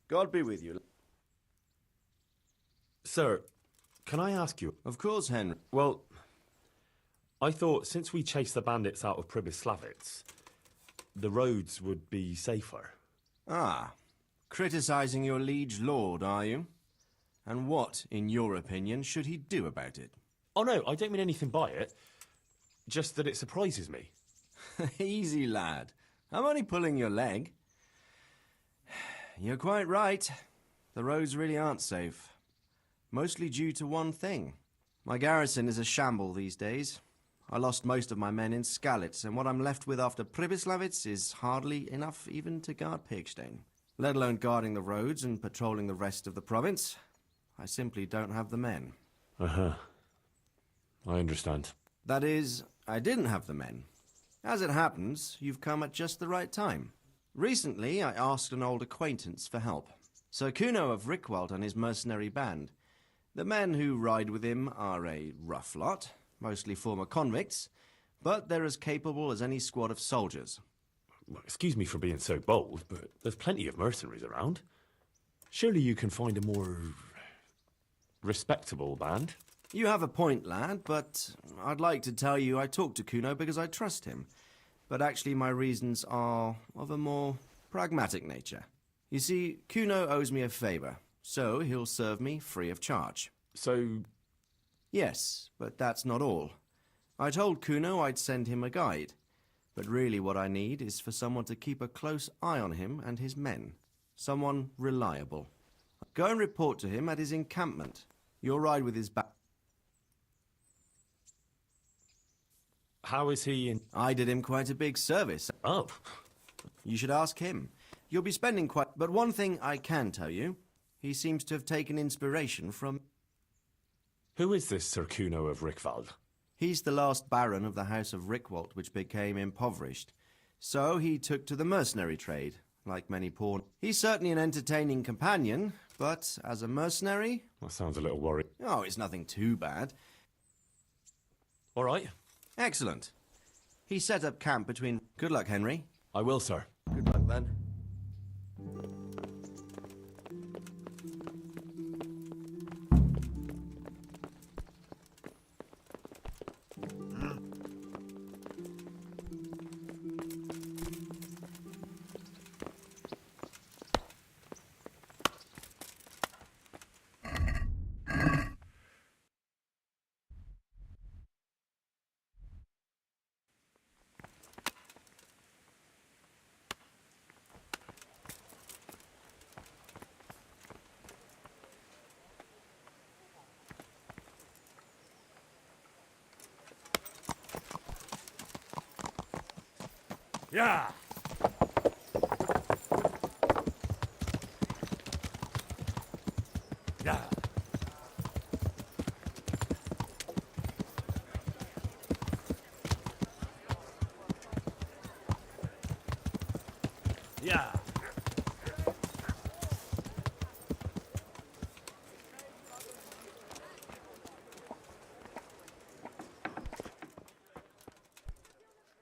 God be with you. Sir, can I ask you? Of course, Henry. Well, I thought since we chased the bandits out of Pribyslavitz, the roads would be safer. Ah, criticizing your liege lord, are you? And what, in your opinion, should he do about it? Oh no, I don't mean anything by it. Just that it surprises me. Easy, lad. I'm only pulling your leg. You're quite right. The roads really aren't safe. Mostly due to one thing. My garrison is a shamble these days. I lost most of my men in Skalitz, and what I'm left with after Pribyslavitz is hardly enough even to guard Pigstein. Let alone guarding the roads and patrolling the rest of the province. I simply don't have the men. Uh-huh. I understand. That is, I didn't have the men. As it happens, you've come at just the right time. Recently, I asked an old acquaintance for help. Sir Kuno of Rickwald and his mercenary band. The men who ride with him are a rough lot, mostly former convicts, but they're as capable as any squad of soldiers. Well, excuse me for being so bold, but there's plenty of mercenaries around. Surely you can find a more respectable band? You have a point, lad, but I'd like to tell you I talked to Kuno because I trust him. But actually my reasons are of a more pragmatic nature. You see, Kuno owes me a favor, so he'll serve me free of charge. So... Yes, but that's not all. I told Kuno I'd send him a guide. But really what I need is for someone to keep a close eye on him and his men. Someone reliable. Go and report to him at his encampment. You'll ride with his back. How is he in... I did him quite a big service. Oh. You should ask him. You'll be spending quite... But one thing I can tell you, he seems to have taken inspiration from... Who is this Sir Kuno of Rickwald? He's the last baron of the House of Rickwald, which became impoverished. So he took to the mercenary trade, like many poor... He's certainly an entertaining companion, but as a mercenary... That sounds a little worried. Oh, it's nothing too bad. All right. Excellent. He set up camp between... Good luck, Henry. I will, sir. Good luck, then. Yeah! Yeah! Yeah!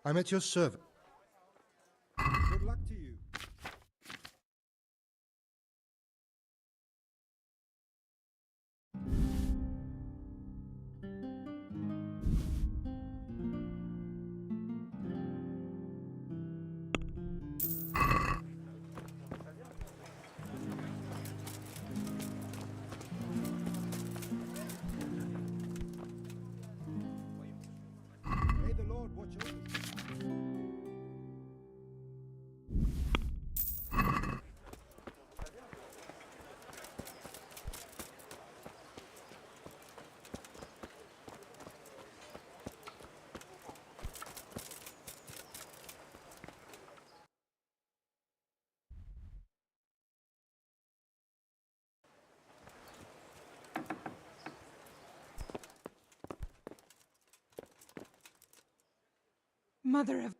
I'm at your service. Good luck to you. May the Lord watch over you. Mother of...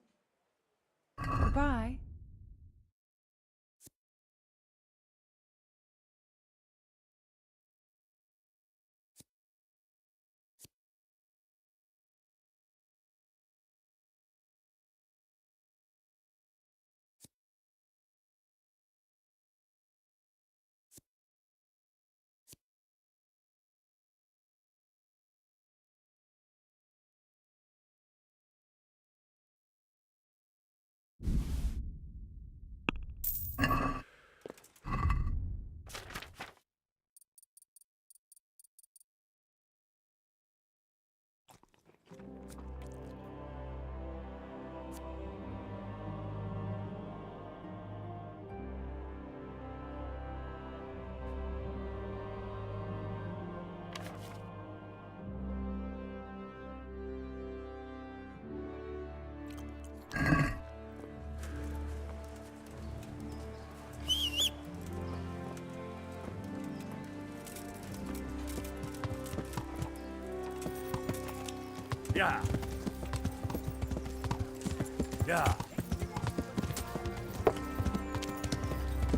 Goodbye. Yeah. Yeah.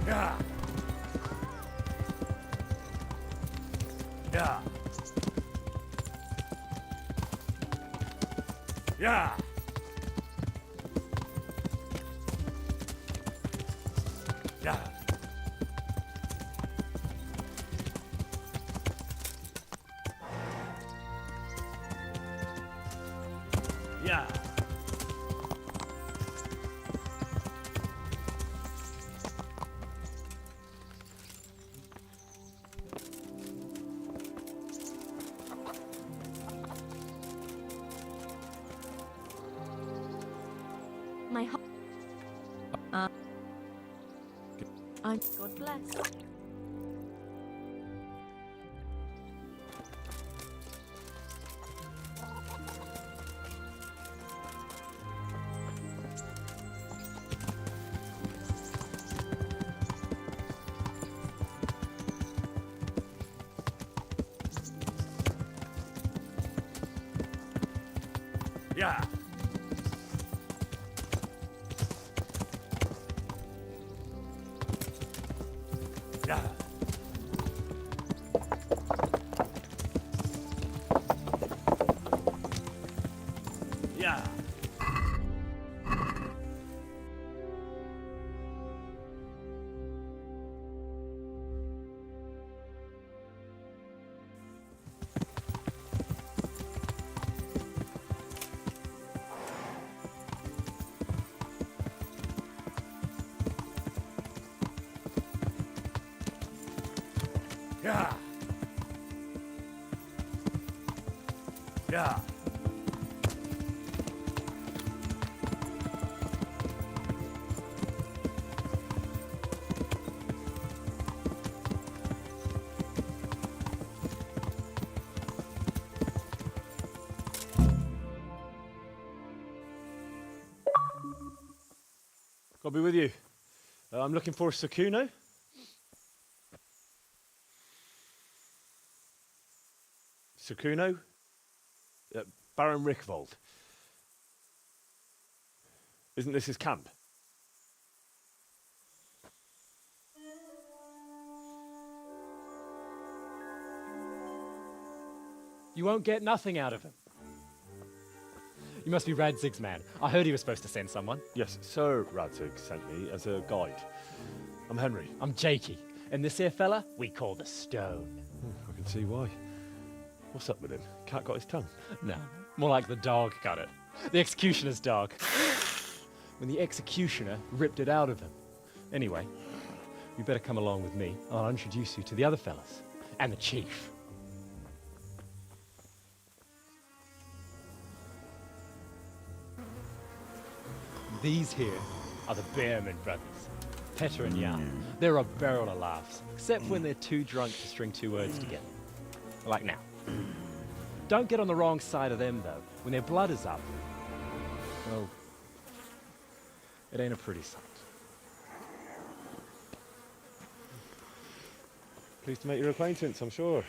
Yeah. Yeah. Yeah. Yeah. Yeah. My heart. I'm God bless. Yeah. Yeah. Yeah. Yeah. Yeah. I'll be with you. I'm looking for Sakuno. Sakuno? Baron Rickvold. Isn't this his camp? You won't get nothing out of him. You must be Radzig's man. I heard he was supposed to send someone. Yes, Sir Radzig sent me as a guide. I'm Henry. I'm Jakey. And this here fella, we call the Stone. I can see why. What's up with him? Cat got his tongue? No, more like the dog got it. The executioner's dog. When the executioner ripped it out of him. Anyway, you better come along with me. I'll introduce you to the other fellas. And the chief. These here are the Bearman brothers, Petter and Jan. They're a barrel of laughs, except when they're too drunk to string two words together. Like now. Don't get on the wrong side of them, though. When their blood is up, well, it ain't a pretty sight. Pleased to make your acquaintance, I'm sure.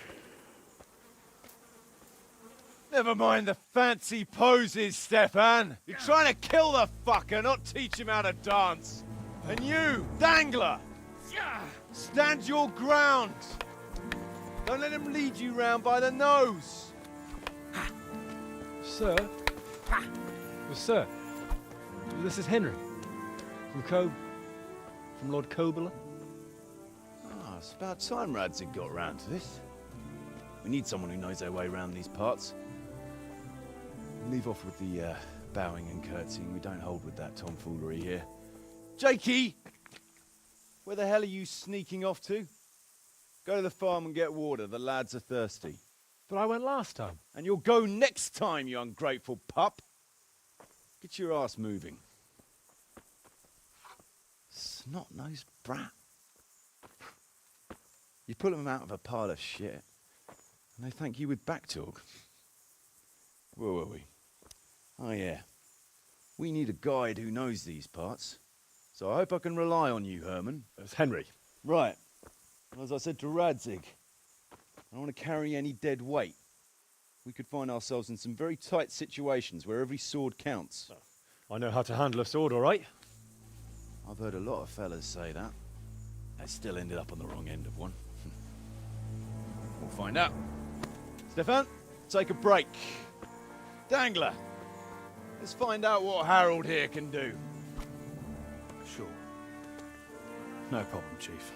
Never mind the fancy poses, Stefan. You're trying to kill the fucker, not teach him how to dance. And you, Dangler, stand your ground. Don't let him lead you round by the nose. Sir? Well, sir, this is Henry. From Lord Kobler. Ah, it's about time Radzig got round to this. We need someone who knows their way around these parts. Leave off with the bowing and curtsying. We don't hold with that tomfoolery here. Jakey! Where the hell are you sneaking off to? Go to the farm and get water. The lads are thirsty. But I went last time. And you'll go next time, you ungrateful pup. Get your ass moving. Snot-nosed brat. You pull them out of a pile of shit, and they thank you with back talk. Where were we? Oh yeah. We need a guide who knows these parts. So I hope I can rely on you, Herman. It's Henry. Right. Well, as I said to Radzig, I don't want to carry any dead weight. we could find ourselves in some very tight situations where every sword counts. I know how to handle a sword, all right. I've heard a lot of fellas say that. They still ended up on the wrong end of one. We'll find out. Stefan, take a break. Dangler, let's find out what Harold here can do. Sure. No problem, Chief.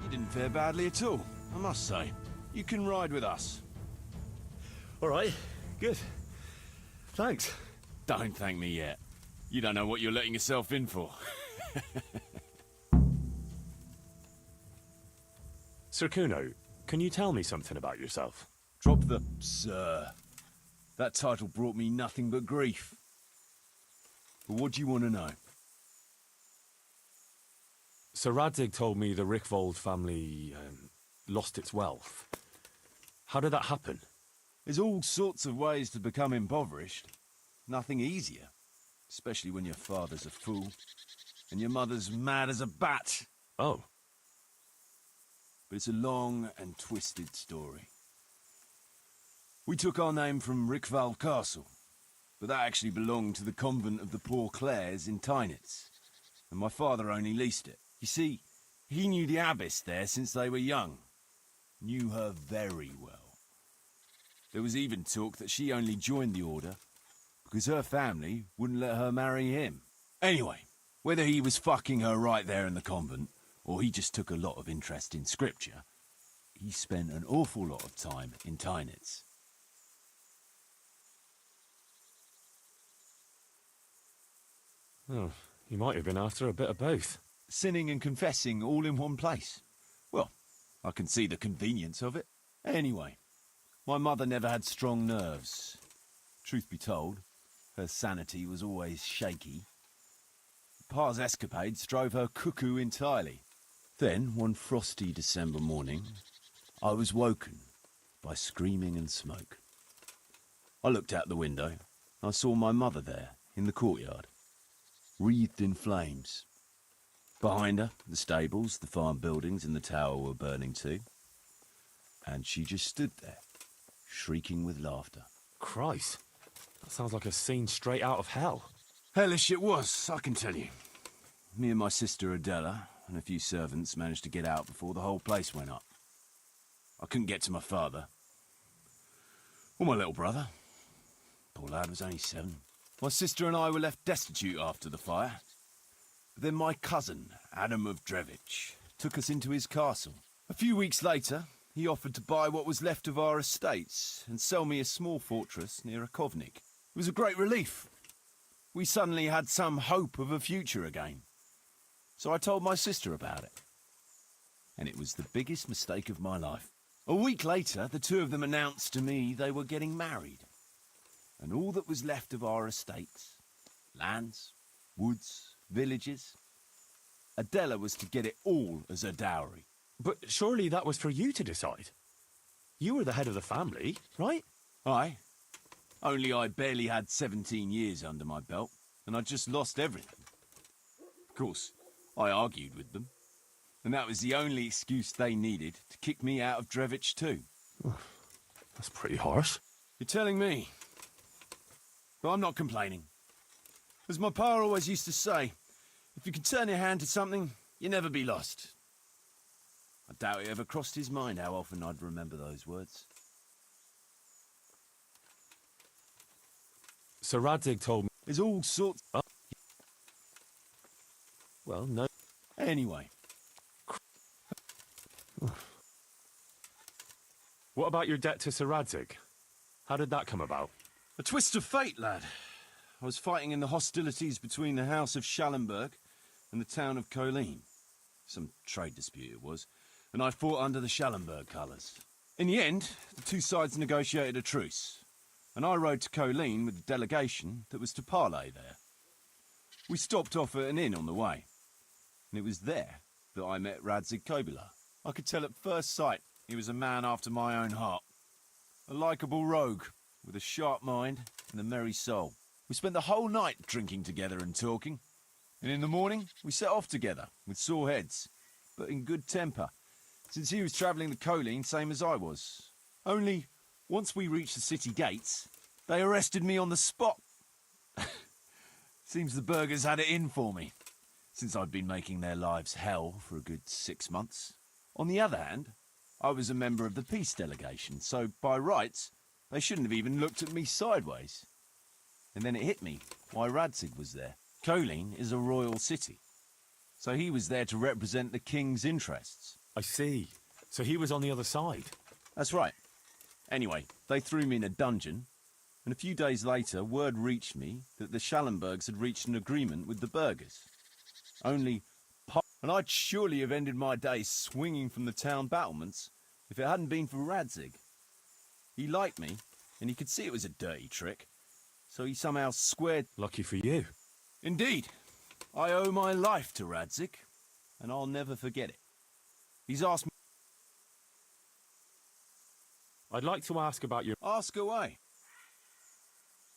You didn't fare badly at all, I must say. You can ride with us. All right, good. Thanks. Don't thank me yet. You don't know what you're letting yourself in for. Sir Kuno, can you tell me something about yourself? Drop the sir. That title brought me nothing but grief. But what do you want to know? Sir Radzig told me the Rickvold family lost its wealth. How did that happen? There's all sorts of ways to become impoverished. Nothing easier. Especially when your father's a fool and your mother's mad as a bat. Oh. But it's a long and twisted story. We took our name from Rickvald Castle, but that actually belonged to the convent of the Poor Clares in Tynitz, and my father only leased it. You see, he knew the abbess there since they were young. Knew her very well. There was even talk that she only joined the order because her family wouldn't let her marry him. Anyway, whether he was fucking her right there in the convent, or he just took a lot of interest in scripture, he spent an awful lot of time in Tynitz. Oh, he might have been after a bit of both. Sinning and confessing all in one place. Well, I can see the convenience of it. Anyway, my mother never had strong nerves. Truth be told, her sanity was always shaky. Pa's escapades drove her cuckoo entirely. Then, one frosty December morning, I was woken by screaming and smoke. I looked out the window. I saw my mother there, in the courtyard, wreathed in flames. Behind her, the stables, the farm buildings and the tower were burning too. And she just stood there, shrieking with laughter. Christ, that sounds like a scene straight out of hell. Hellish it was, I can tell you. Me and my sister Adela and a few servants managed to get out before the whole place went up. I couldn't get to my father. Or my little brother. Poor lad was only 7. My sister and I were left destitute after the fire. But then my cousin, Adam of Drevich, took us into his castle. A few weeks later, he offered to buy what was left of our estates and sell me a small fortress near Akovnik. It was a great relief. We suddenly had some hope of a future again. So I told my sister about it. And it was the biggest mistake of my life. A week later, the two of them announced to me they were getting married. And all that was left of our estates, lands, woods, villages, Adela was to get it all as a dowry. But surely that was for you to decide. You were the head of the family, right? Aye. Only I barely had 17 years under my belt, and I'd just lost everything. Of course, I argued with them, and that was the only excuse they needed to kick me out of Drevich too. That's pretty harsh. You're telling me. But I'm not complaining. As my pa always used to say, if you can turn your hand to something, you'll never be lost. I doubt it ever crossed his mind how often I'd remember those words. So Radzig told me... There's all sorts... Oh. Well, no... Anyway. What about your debt to Sir Radzig? How did that come about? A twist of fate, lad. I was fighting in the hostilities between the House of Schallenberg and the town of Colleen. Some trade dispute it was, and I fought under the Schallenberg colours. In the end, the two sides negotiated a truce, and I rode to Colleen with the delegation that was to parley there. We stopped off at an inn on the way, and it was there that I met Radzig Kobyla. I could tell at first sight he was a man after my own heart. A likeable rogue, with a sharp mind and a merry soul. We spent the whole night drinking together and talking, and in the morning we set off together, with sore heads, but in good temper, since he was travelling the Colleen same as I was. Only, once we reached the city gates, they arrested me on the spot. Seems the burghers had it in for me, since I'd been making their lives hell for a good 6 months. On the other hand, I was a member of the peace delegation, so by rights, they shouldn't have even looked at me sideways. And then it hit me why Radzig was there. Colleen is a royal city, so he was there to represent the king's interests. I see. So he was on the other side. That's right. Anyway, they threw me in a dungeon, and a few days later word reached me that the Schallenbergs had reached an agreement with the burghers. Only... And I'd surely have ended my days swinging from the town battlements if it hadn't been for Radzig. He liked me, and he could see it was a dirty trick, so he somehow squared... Lucky for you. Indeed. I owe my life to Radzig, and I'll never forget it. He's asked me... I'd like to ask about your... Ask away.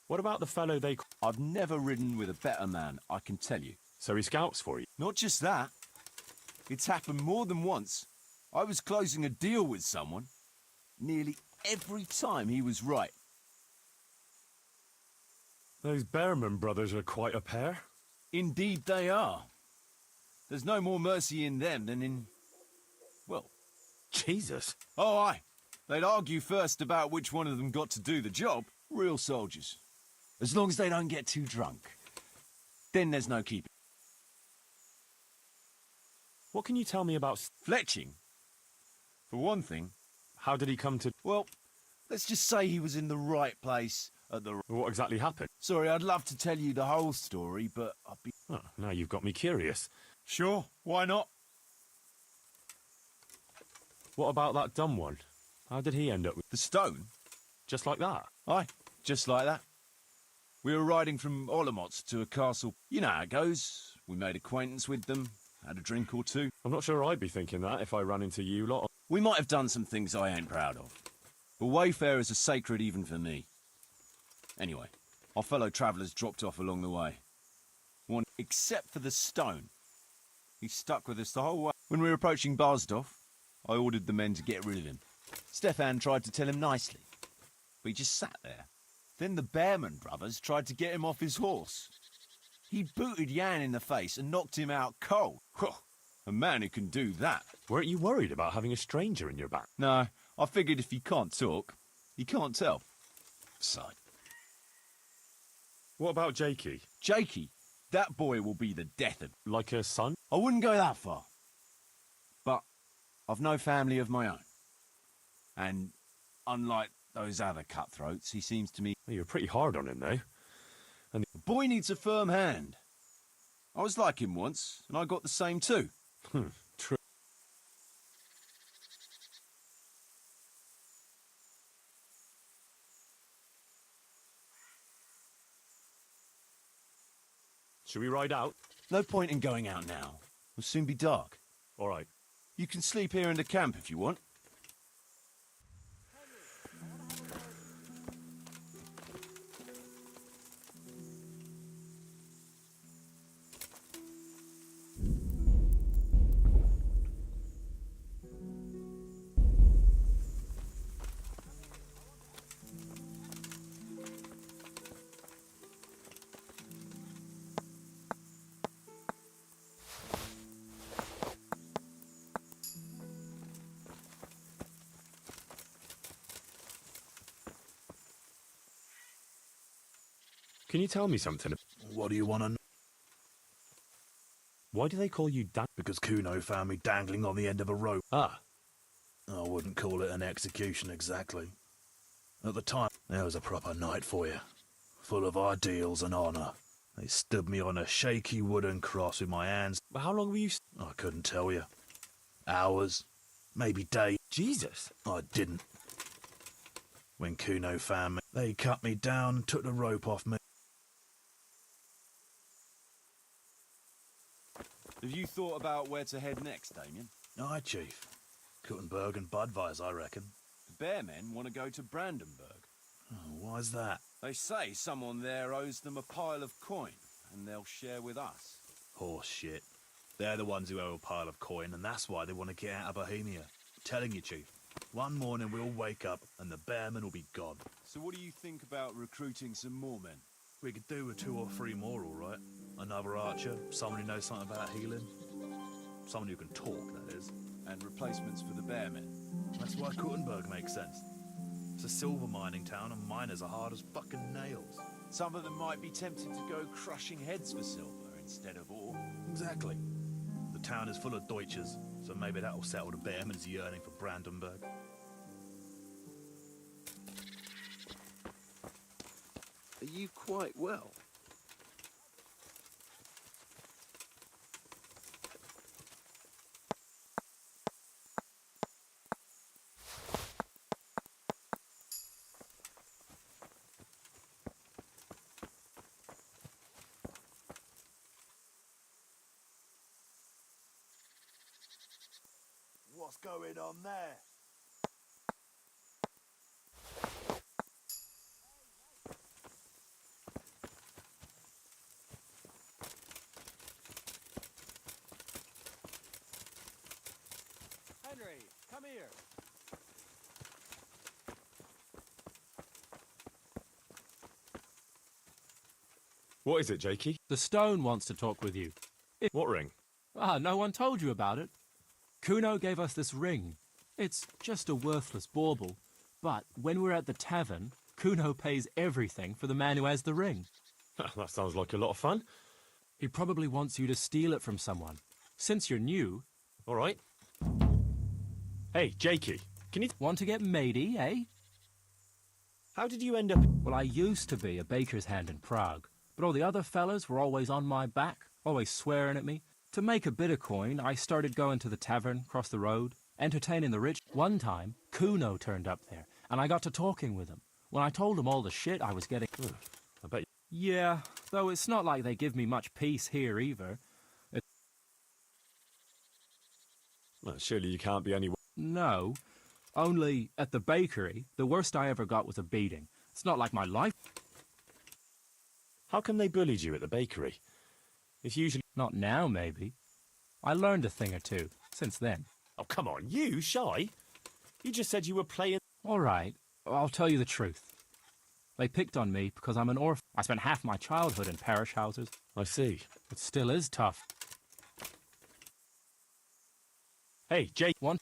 What about the fellow they... I've never ridden with a better man, I can tell you. So he scouts for you? Not just that. It's happened more than once. I was closing a deal with someone. Nearly every time he was right. Those Behrman brothers are quite a pair. Indeed they are. There's no more mercy in them than in... well... Jesus. Oh, aye. They'd argue first about which one of them got to do the job. Real soldiers. As long as they don't get too drunk. Then there's no keeping. What can you tell me about... Fletching? For one thing... How did he come to... Well, let's just say he was in the right place at the... What exactly happened? Sorry, I'd love to tell you the whole story, but I'd be... Oh, now you've got me curious. Sure, why not? What about that dumb one? How did he end up with... The stone? Just like that? Aye, just like that. We were riding from Olomouc to a castle. You know how it goes. We made acquaintance with them, had a drink or two. I'm not sure I'd be thinking that if I ran into you lot. We might have done some things I ain't proud of. But wayfarers are sacred even for me. Anyway, our fellow travellers dropped off along the way. One, except for the stone. He stuck with us the whole way. When we were approaching Barsdorf, I ordered the men to get rid of him. Stefan tried to tell him nicely, but he just sat there. Then the Behrman brothers tried to get him off his horse. He booted Jan in the face and knocked him out cold. A man who can do that. Weren't you worried about having a stranger in your back? No, I figured if he can't talk, he can't tell. Side. What about Jakey? Jakey? That boy will be the death of... Like a son? I wouldn't go that far. But I've no family of my own. And unlike those other cutthroats, he seems to me... Well, you're pretty hard on him, though. And the boy needs a firm hand. I was like him once, and I got the same too. True. Should we ride out? No point in going out now. It'll soon be dark. All right. You can sleep here in the camp if you want. Can you tell me something? What do you want to know? Why do they call you Dan? Because Kuno found me dangling on the end of a rope. Ah, I wouldn't call it an execution exactly. At the time, there was a proper night for you. Full of ideals and honour. They stood me on a shaky wooden cross with my hands. but how long were you... I couldn't tell you. Hours. Maybe days. Jesus. I didn't. When Kuno found me, they cut me down and took the rope off me. Have you thought about where to head next, Damien? Aye, Chief. Kuttenberg and Budweiser, I reckon. The Bearmen want to go to Brandenburg. Oh, why's that? They say someone there owes them a pile of coin, and they'll share with us. Horse shit. They're the ones who owe a pile of coin, and that's why they want to get out of Bohemia. Telling you, Chief. One morning we'll wake up, and the Bearmen will be gone. So what do you think about recruiting some more men? We could do with 2 or 3 more, all right? Another archer, someone who knows something about healing. Someone who can talk, that is. And replacements for the Bearmen? That's why Kuttenberg makes sense. It's a silver mining town, and miners are hard as fucking nails. Some of them might be tempted to go crushing heads for silver instead of ore. Exactly. The town is full of Deutsches, so maybe that'll settle the Bearman's yearning for Brandenburg. Are you quite well? What's going on there? Henry, come here. What is it, Jakey? The stone wants to talk with you. What ring? Ah, no one told you about it. Kuno gave us this ring. It's just a worthless bauble. But when we're at the tavern, Kuno pays everything for the man who has the ring. That sounds like a lot of fun. He probably wants you to steal it from someone. Since you're new... All right. Hey, Jakey, can you... Want to get matey, eh? How did you end up... Well, I used to be a baker's hand in Prague, but all the other fellas were always on my back, always swearing at me. To make a bit of coin, I started going to the tavern across the road, entertaining the rich. One time, Kuno turned up there, and I got to talking with him. When I told him all the shit I was getting... I bet you... Yeah, though it's not like they give me much peace here either. Well, surely you can't be any... No, only at the bakery, the worst I ever got was a beating. It's not like my life... How come they bullied you at the bakery? It's usually... Not now, maybe. I learned a thing or two since then. Oh, come on, you, Shy? You just said you were playing... All right, I'll tell you the truth. They picked on me because I'm an orphan. I spent half my childhood in parish houses. I see. It still is tough. Hey, Jake... One...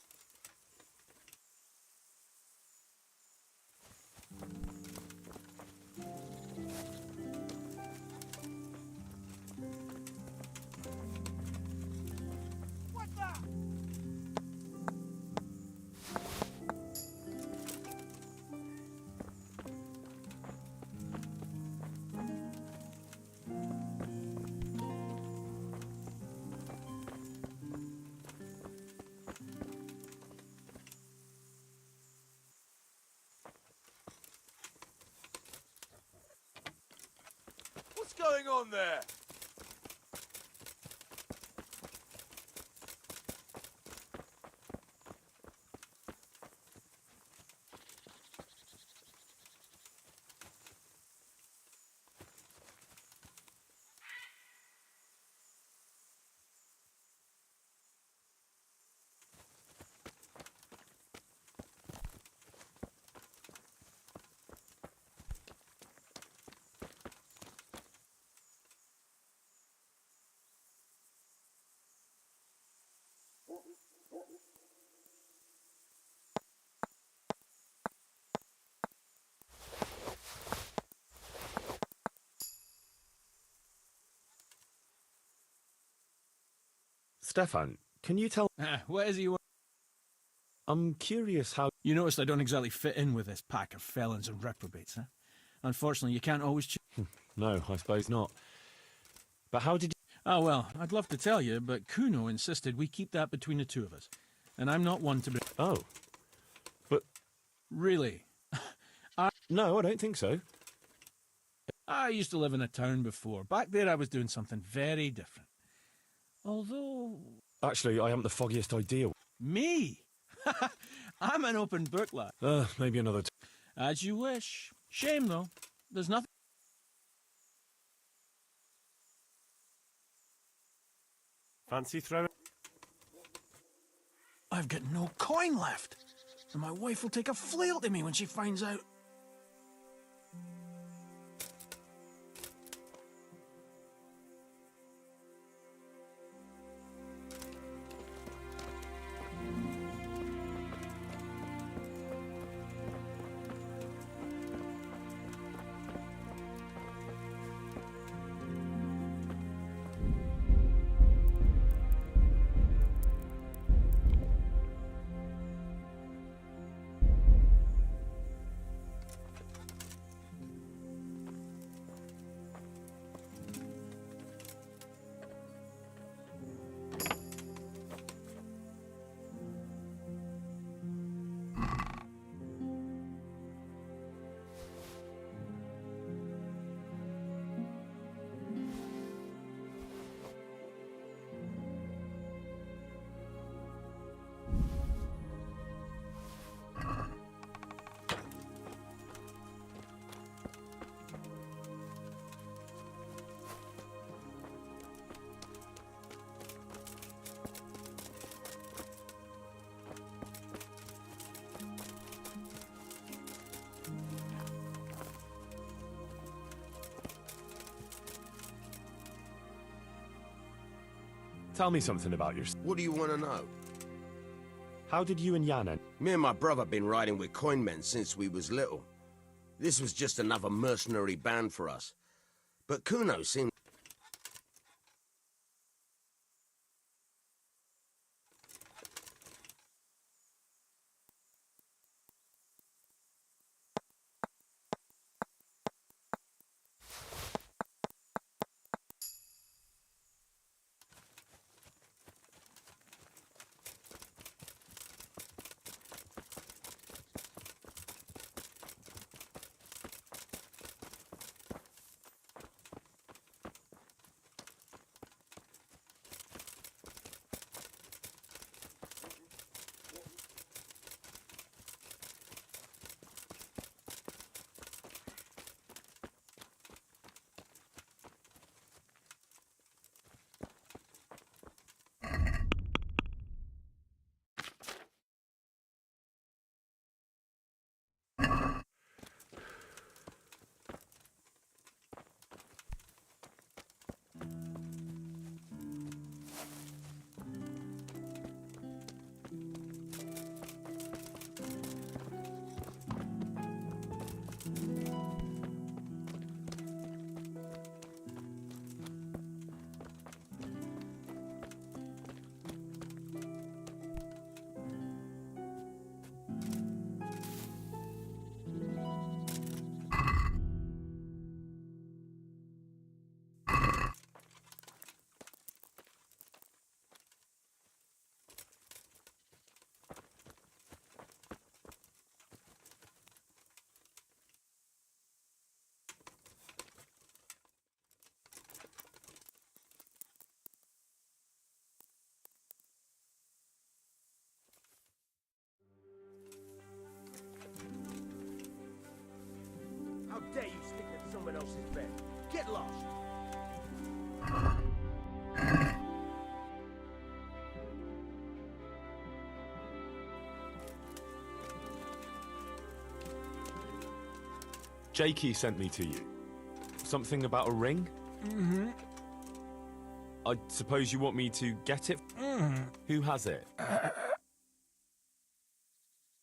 What's going on there? Stefan, can you tell... What is he? I'm curious how... You noticed I don't exactly fit in with this pack of felons and reprobates, huh? Unfortunately, you can't always No, I suppose not. But how did you... Oh, well, I'd love to tell you, but Kuno insisted we keep that between the two of us. And I'm not one to be... Oh. But... Really? No, I don't think so. I used to live in a town before. Back there I was doing something very different. Although... Actually, I haven't the foggiest idea. Me? I'm an open book, lad. Maybe another... As you wish. Shame, though. There's nothing... Fancy throwing? I've got no coin left. And my wife will take a flail to me when she finds out. Tell me something about yourself. What do you want to know? How did you and Jan end? Me and my brother been riding with coin men since we was little. This was just another mercenary band for us. But Kuno seemed... How dare you stick at someone else's bed? Get lost! Jakey sent me to you. Something about a ring? Mm-hmm. I suppose you want me to get it? Mm-hmm. Who has it?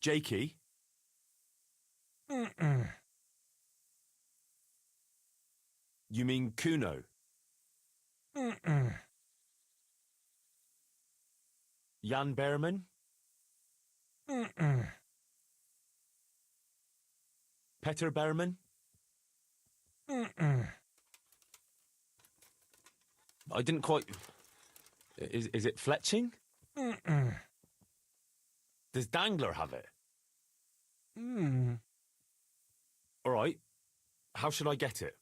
Jakey? Mm-mm. You mean Kuno? Mm-mm. Jan Behrman? Peter Behrman? I didn't quite... Is it Fletching? Does Dangler have it? All right. How should I get it?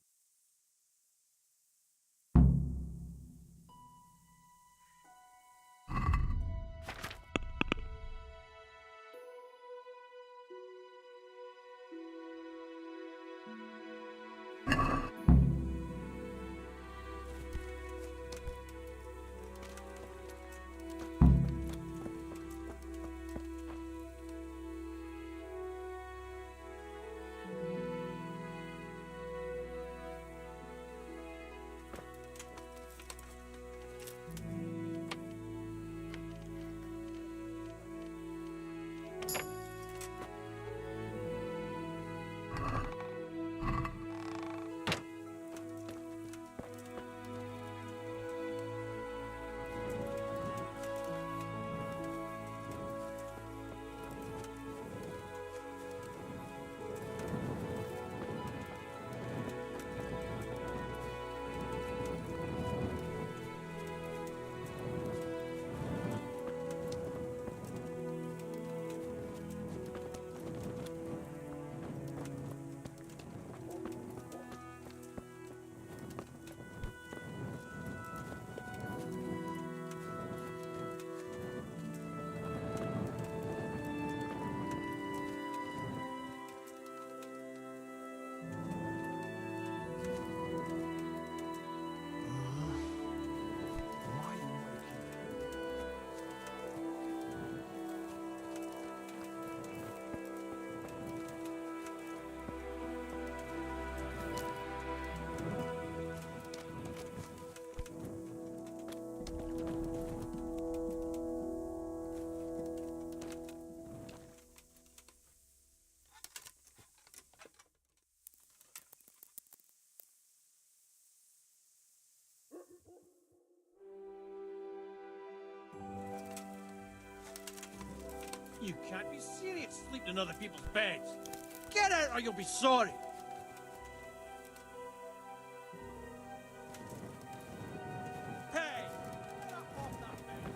You can't be serious sleeping in other people's beds. Get out or you'll be sorry. Hey! Get up off that bed.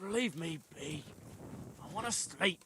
Leave me be. I want to sleep.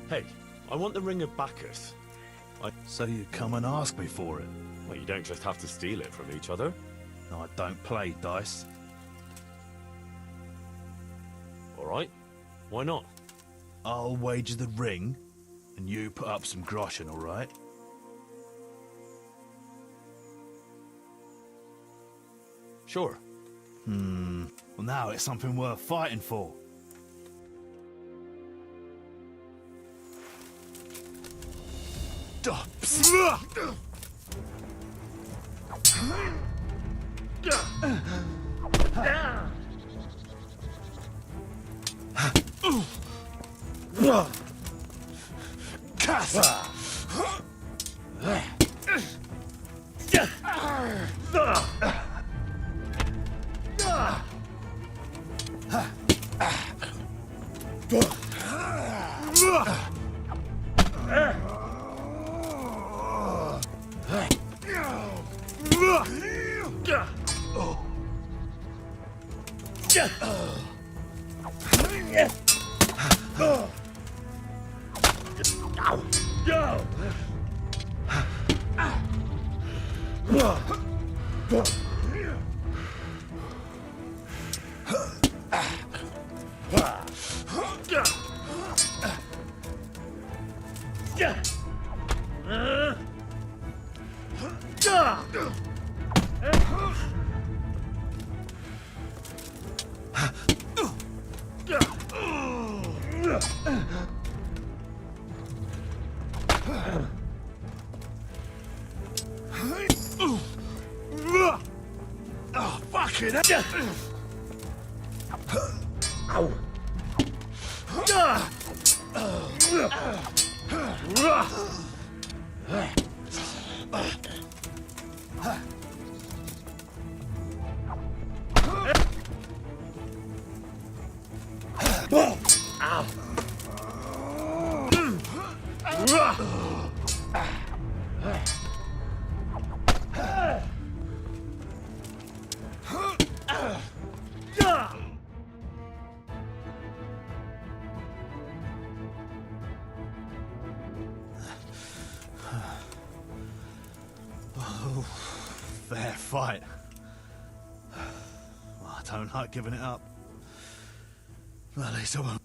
Hey, I want the Ring of Bacchus. So you come and ask me for it? Well, you don't just have to steal it from each other. I don't play dice. All right. Why not? I'll wager the ring, and you put up some groschen, all right? Sure. Well, now it's something worth fighting for. Oh, fucking hell! Fair fight. Well, I don't like giving it up. Well, at least I won't.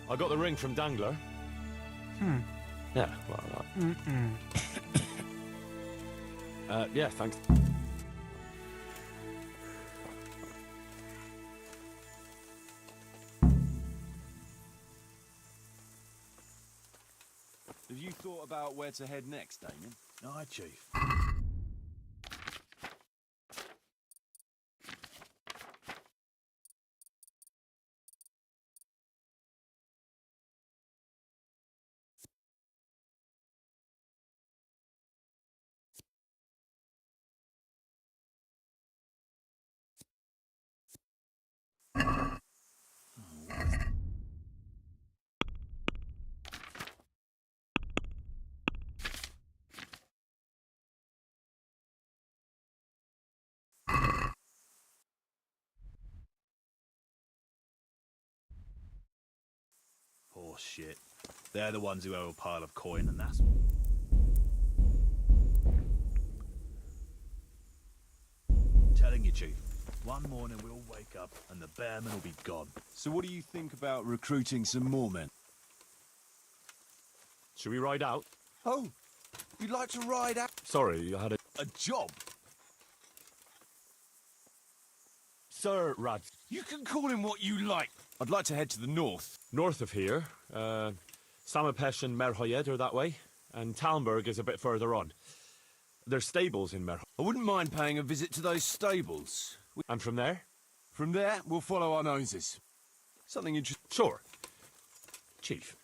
I got the ring from Dangler. Yeah, well, yeah, thanks. you thought about where to head next, Damien? Aye, Chief. Horse shit. They're the ones who owe a pile of coin, and that's... Telling you, Chief. One morning we'll wake up and the bearmen will be gone. So what do you think about recruiting some more men? Should we ride out? Oh, you'd like to ride out? Sorry, I had A job? Sir Rad. You can call him what you like. I'd like to head to the north. North of here, Samapesh and Merhoyed are that way, and Talmberg is a bit further on. There's stables in Merhoyed. I wouldn't mind paying a visit to those stables. And from there? From there, we'll follow our noses. Something interesting. Sure. Chief.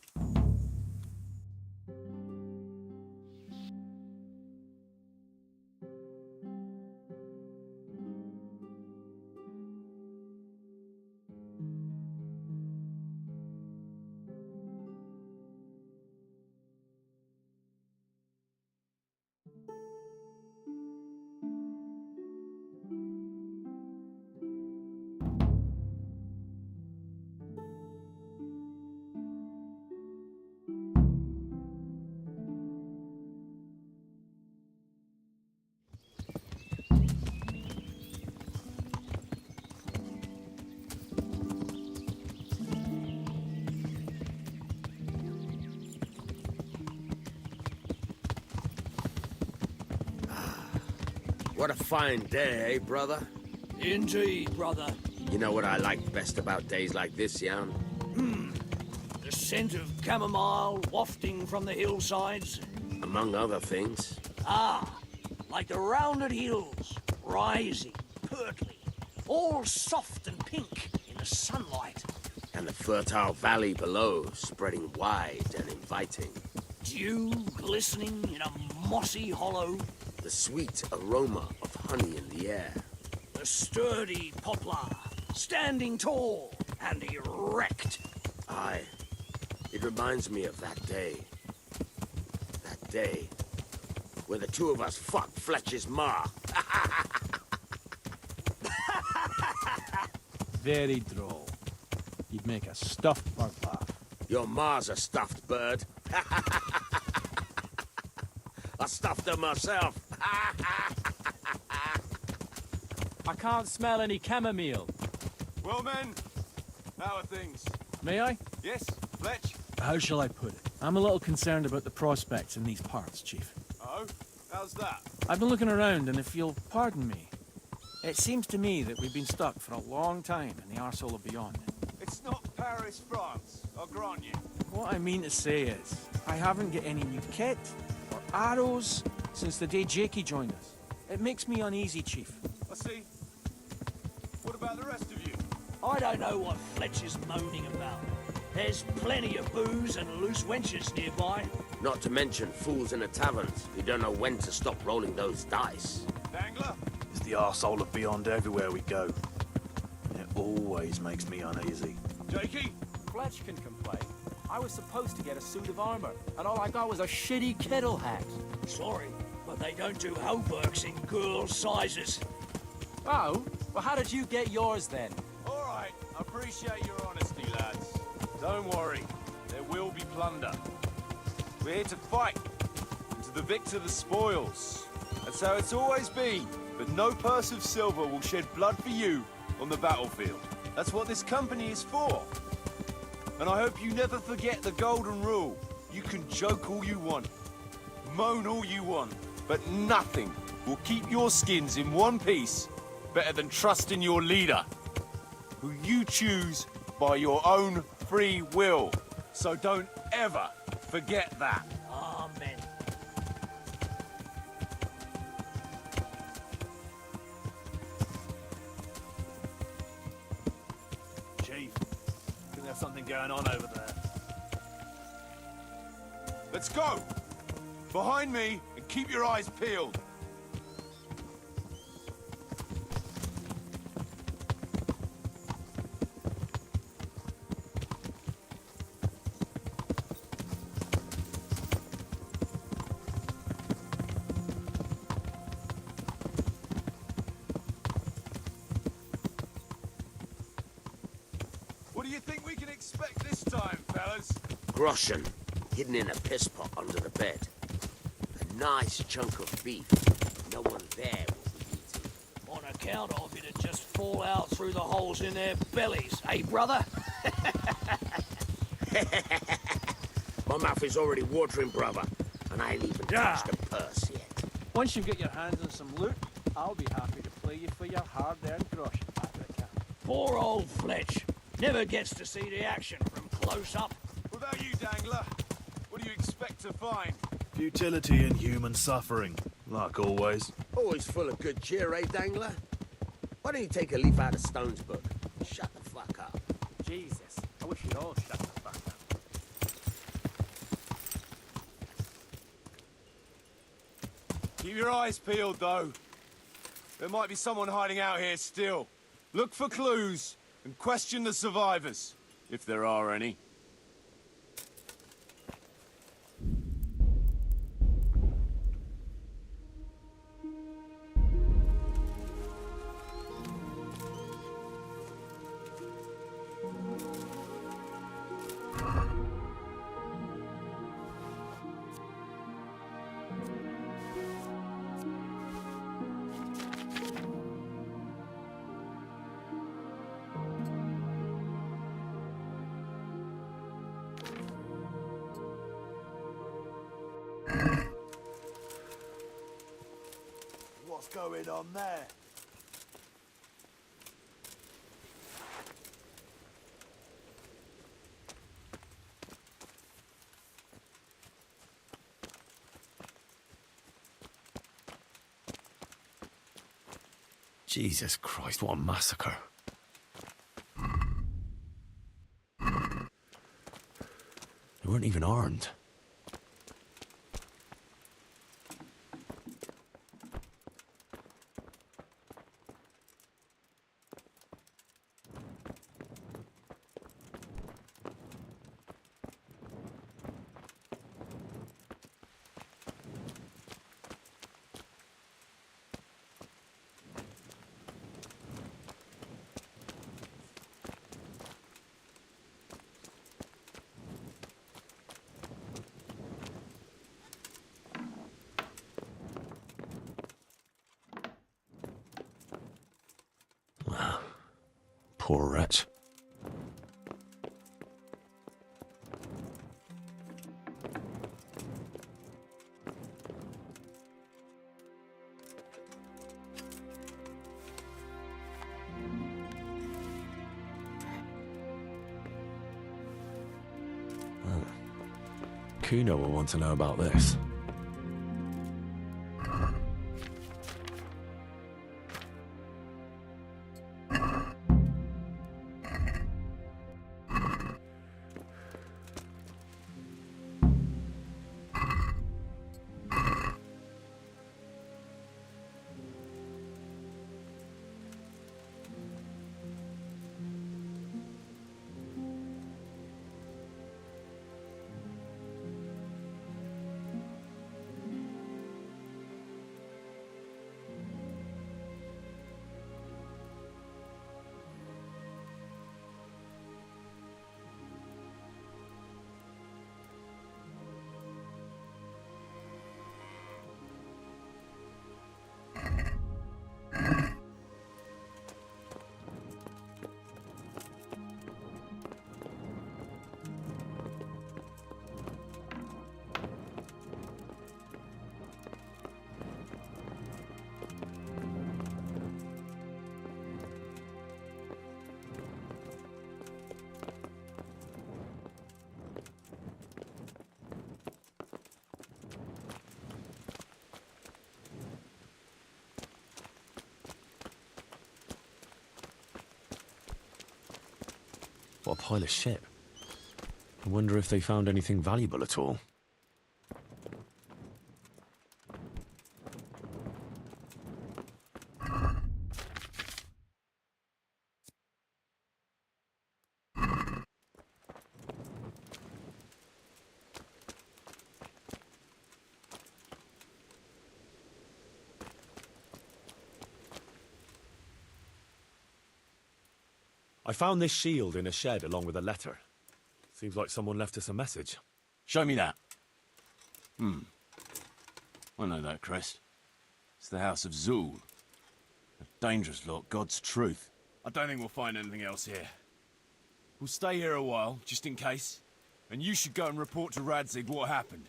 What a fine day, eh, brother? Indeed, brother. You know what I like best about days like this, Jan? The scent of chamomile wafting from the hillsides. Among other things. Ah, like the rounded hills, rising, purtly, all soft and pink in the sunlight. And the fertile valley below, spreading wide and inviting. Dew glistening in a mossy hollow. The sweet aroma of honey in the air. The sturdy poplar, standing tall and erect. Aye. It reminds me of that day. That day where the two of us fucked Fletcher's ma. Very droll. You'd make a stuffed bird laugh. Your ma's a stuffed bird. I stuffed her myself. I can't smell any chamomile. Well, men, how are things? May I? Yes, Fletch? How shall I put it? I'm a little concerned about the prospects in these parts, Chief. Oh, how's that? I've been looking around, and if you'll pardon me, it seems to me that we've been stuck for a long time in the arsehole of beyond. It's not Paris, France, I'll grant you. What I mean to say is, I haven't got any new kit or arrows since the day Jakey joined us. It makes me uneasy, Chief. I see. What about the rest of you? I don't know what Fletcher's moaning about. There's plenty of booze and loose wenches nearby. Not to mention fools in the taverns who don't know when to stop rolling those dice. Dangler? It's the arsehole of beyond everywhere we go. It always makes me uneasy. Jakey? Fletch can complain. I was supposed to get a suit of armor, and all I got was a shitty kettle hat. Sorry, but they don't do hauberks in girl sizes. Oh? Well, how did you get yours then? All right, I appreciate your honesty, lads. Don't worry, there will be plunder. We're here to fight, and to the victor the spoils. That's how it's always been, but no purse of silver will shed blood for you on the battlefield. That's what this company is for. And I hope you never forget the golden rule. You can joke all you want, moan all you want, but nothing will keep your skins in one piece better than trusting your leader, who you choose by your own free will. So don't ever forget that. Ah, there's something going on over there. Let's go! Behind me, and keep your eyes peeled. What do you think we can expect this time, fellas? Groschen, hidden in a piss pot under the bed. A nice chunk of beef. No one there will be eating. On account of it'd just fall out through the holes in their bellies, eh, brother? My mouth is already watering, brother, and I ain't even touched the purse yet. Once you get your hands on some loot, I'll be happy to play you for your hard-earned groschen back at the camp. Poor old Fletch. Never gets to see the action from close up. What about you, Dangler? What do you expect to find? Futility and human suffering, like always. Always full of good cheer, eh, Dangler? Why don't you take a leaf out of Stone's book? Shut the fuck up. Jesus, I wish you'd all shut the fuck up. Keep your eyes peeled, though. There might be someone hiding out here still. Look for clues and question the survivors, if there are any. What's going on there? Jesus Christ, what a massacre. They weren't even armed. Poor wretch. Kuno will want to know about this. What a pile of shit. I wonder if they found anything valuable at all. I found this shield in a shed along with a letter. Seems like someone left us a message. Show me that. I know that crest. It's the House of Zool. A dangerous lot, God's truth. I don't think we'll find anything else here. We'll stay here a while, just in case. And you should go and report to Radzig what happened.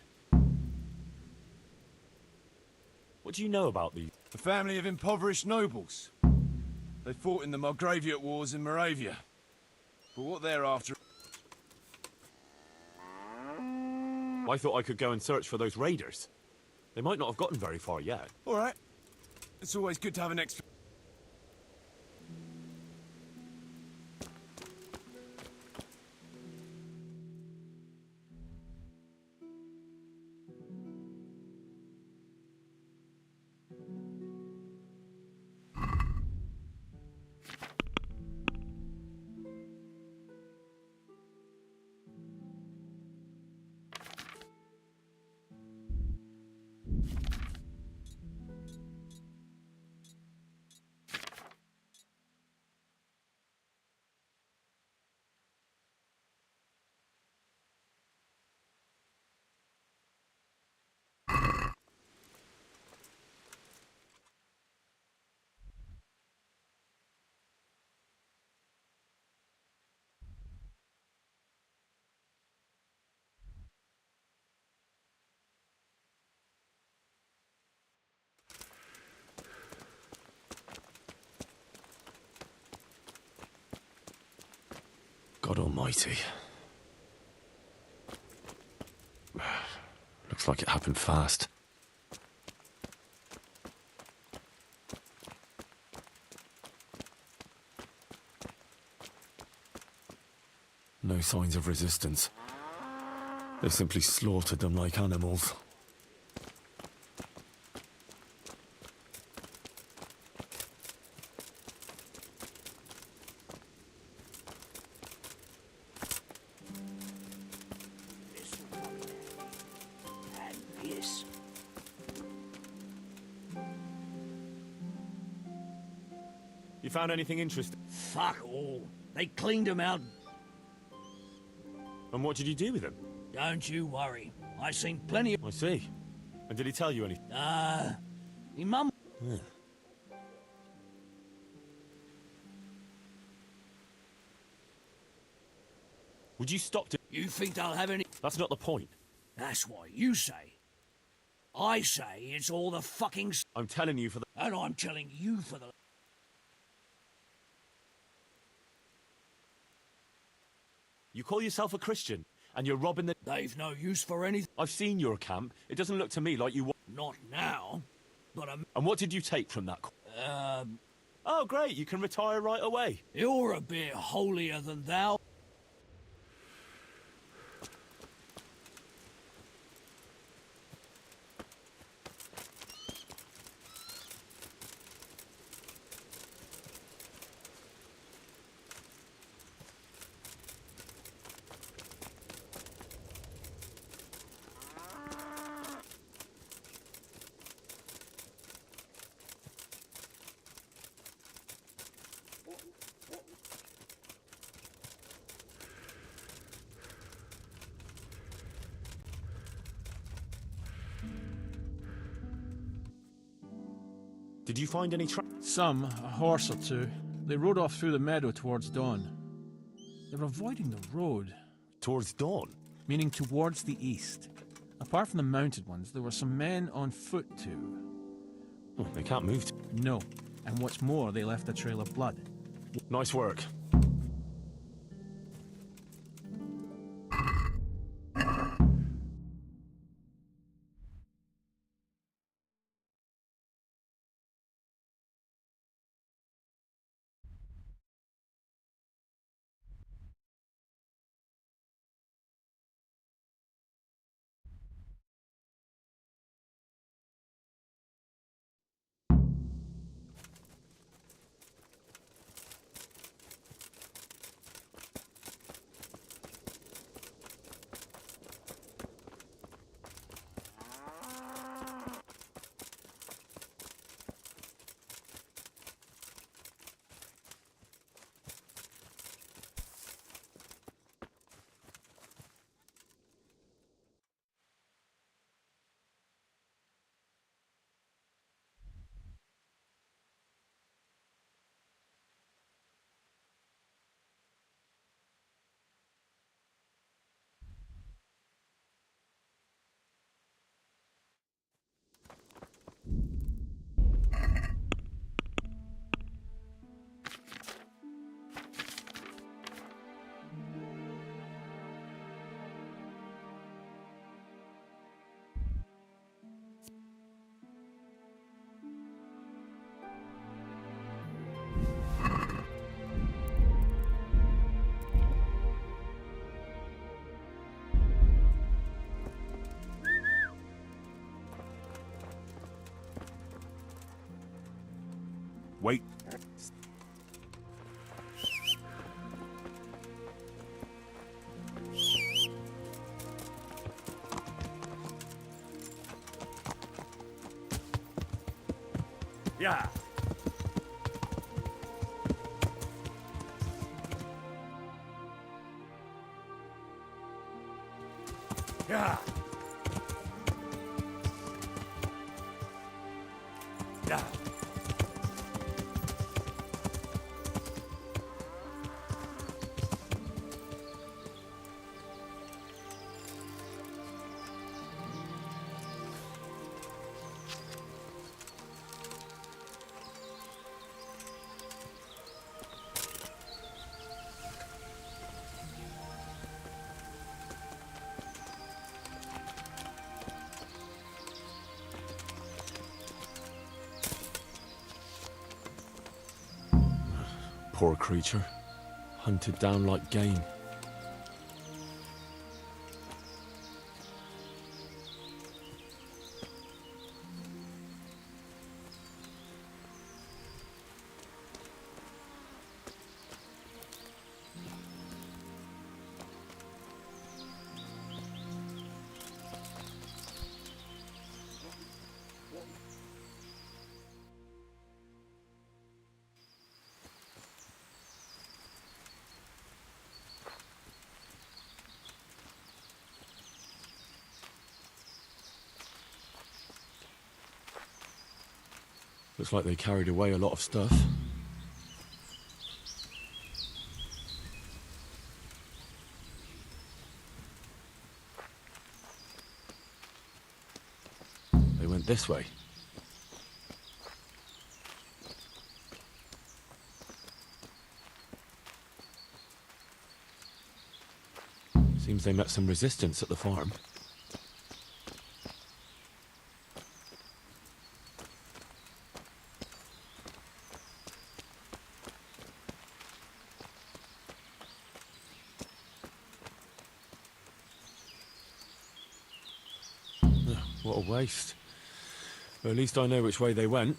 What do you know about the... A family of impoverished nobles. They fought in the Margraviate Wars in Moravia. But what they're after... I thought I could go and search for those raiders. They might not have gotten very far yet. All right. It's always good to have an extra... God almighty. Looks like it happened fast. No signs of resistance. They simply slaughtered them like animals. You found anything interesting? Fuck all. They cleaned them out. And what did you do with them? Don't you worry. I seen plenty of... I see. And did he tell you anything? Me mum... Yeah. Would you stop to... You think they'll have any... That's not the point. That's what you say. I say it's all the fucking... I'm telling you for the... And I'm telling you for the... You call yourself a Christian, and you're robbing the... They've no use for anything. I've seen your camp. It doesn't look to me like you... Not now, but I'm... And what did you take from that... Oh, great, you can retire right away. You're a bit holier than thou. Did you find any Some, a horse or two. They rode off through the meadow towards dawn. They're avoiding the road. Towards dawn? Meaning towards the east. Apart from the mounted ones, there were some men on foot too. Oh, they can't move. No. And what's more, they left a trail of blood. Nice work. Yeah. Yeah. Yeah. Poor creature. Hunted down like game. Looks like they carried away a lot of stuff. They went this way. Seems they met some resistance at the farm. What a waste. Well, at least I know which way they went.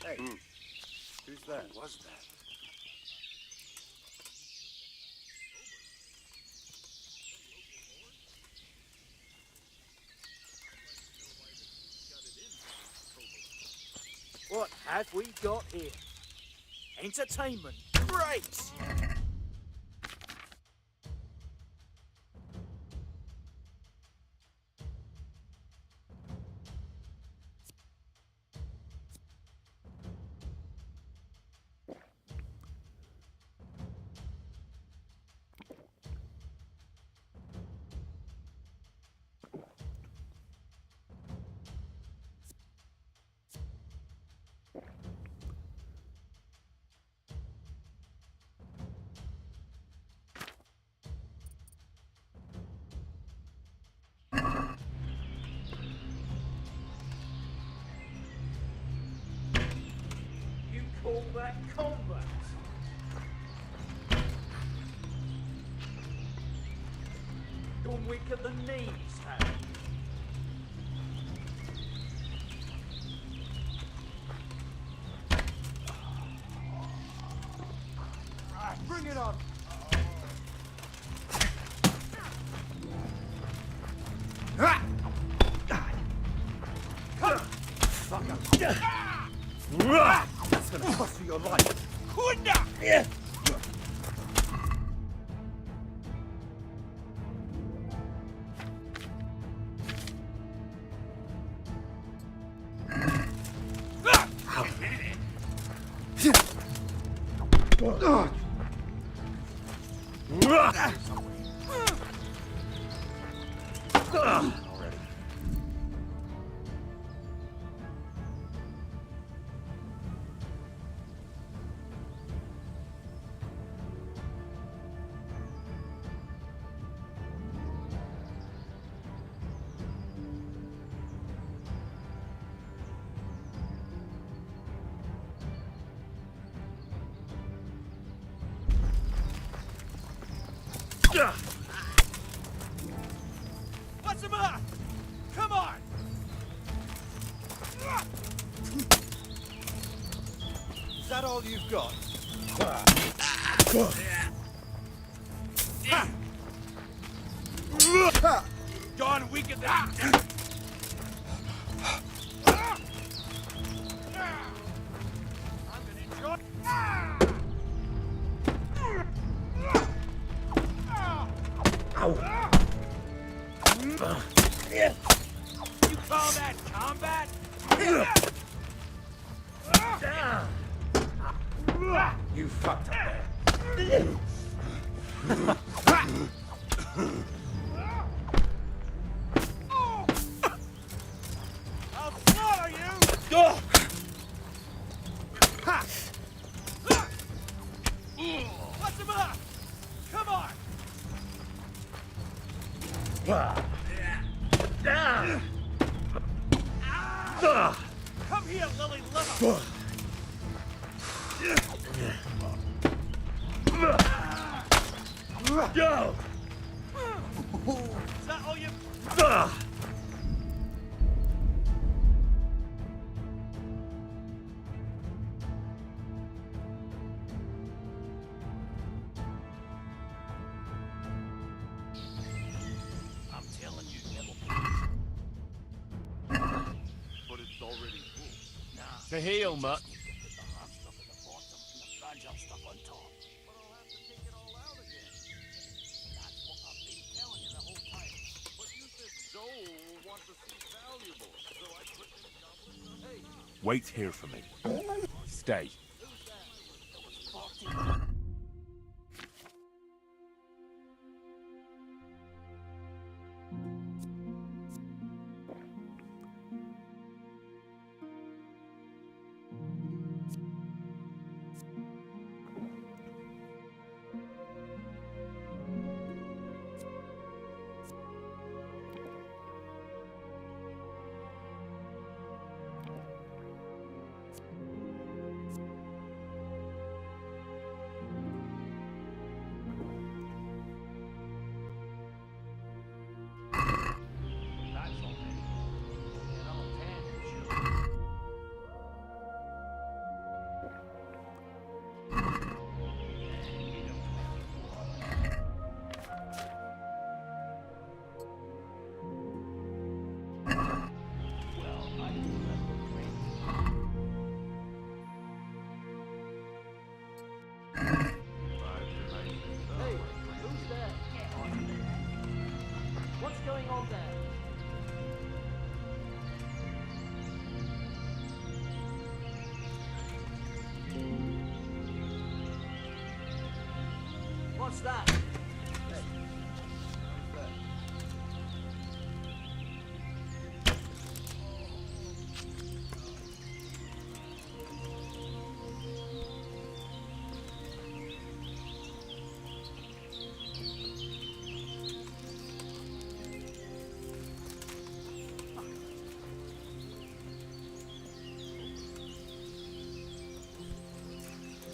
Hey, who's that? Who was that? What have we got here? Entertainment. Great! Call that combat? You're weak at the knees, Harry. Right, bring it on. That's gonna cost you your life. What's the matter? Come on! Is that all you've got? Gone weak at that! I'm gonna enjoy. You call that combat? You fucked up there. I'll slaughter you! What's the matter? Come on! Come here, Lily Liver! Go! Is that all you... I'm telling you, Neville. But it's already full. Nah. To heal, Mutt. Wait here for me. Stay. What's that?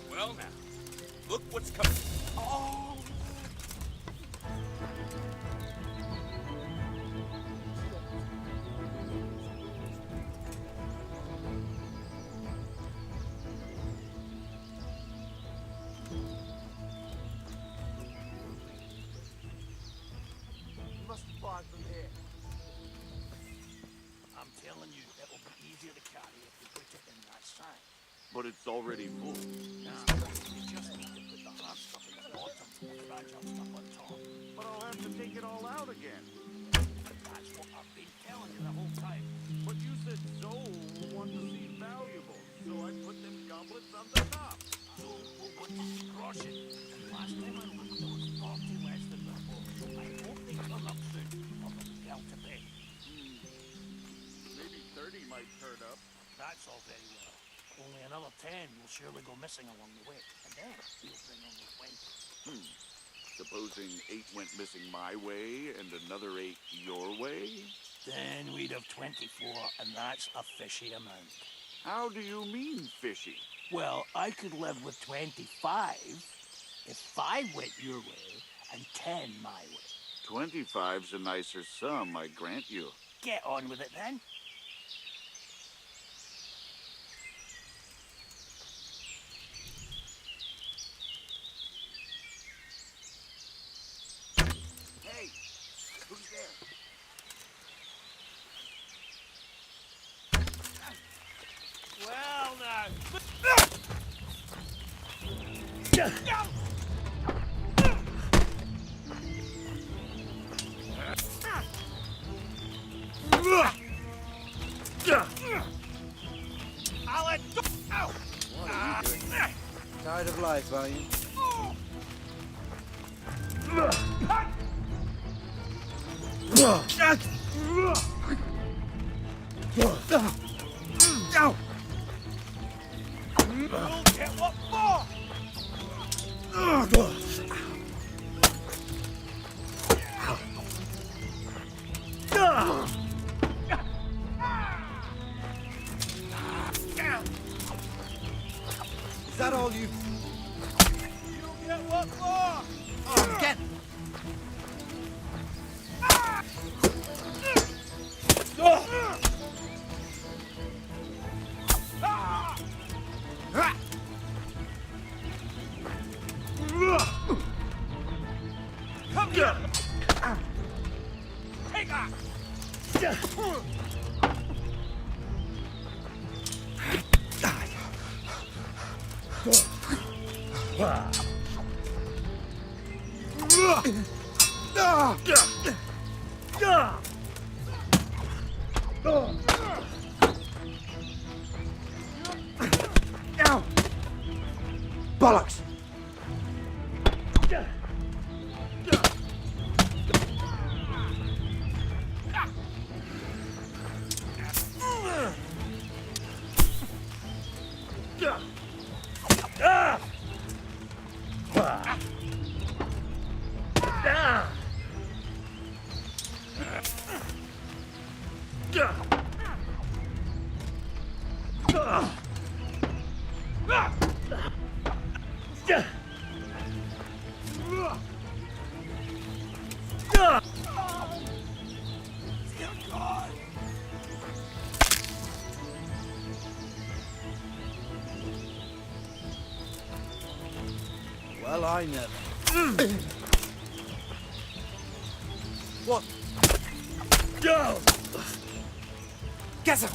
Well now, look what's coming. Oh! You must fly from here. I'm telling you, it'll be easier to carry if you put it in that sack. But it's already full. Now, you just need to put the hard stuff in the bottom and the fragile stuff on top. But I'll have to take it all out again. That's what I've been telling you the whole time. But you said Zoe will want to see valuables, so I put them goblets on the top. So we'll put this across it. And last time I looked, there was far too less than before. I hope they turn up soon, or they'll be out to bed. Maybe 30 might turn up. That's all very well. Only another 10 will surely go missing along the way, and then we'll bring only 20. Supposing 8 went missing my way and another 8 your way? Then we'd have 24, and that's a fishy amount. How do you mean fishy? Well, I could live with 25 if 5 went your way and 10 my way. 25's a nicer sum, I grant you. Get on with it then. Hey, who's there? Well now. Alan, ow! What are you doing? Tired of life, are you? You'll get what for? Is that all you... You'll get what for? Oh, get... Come here! Take that! Bollocks! Well, I never. What? Go! Get him!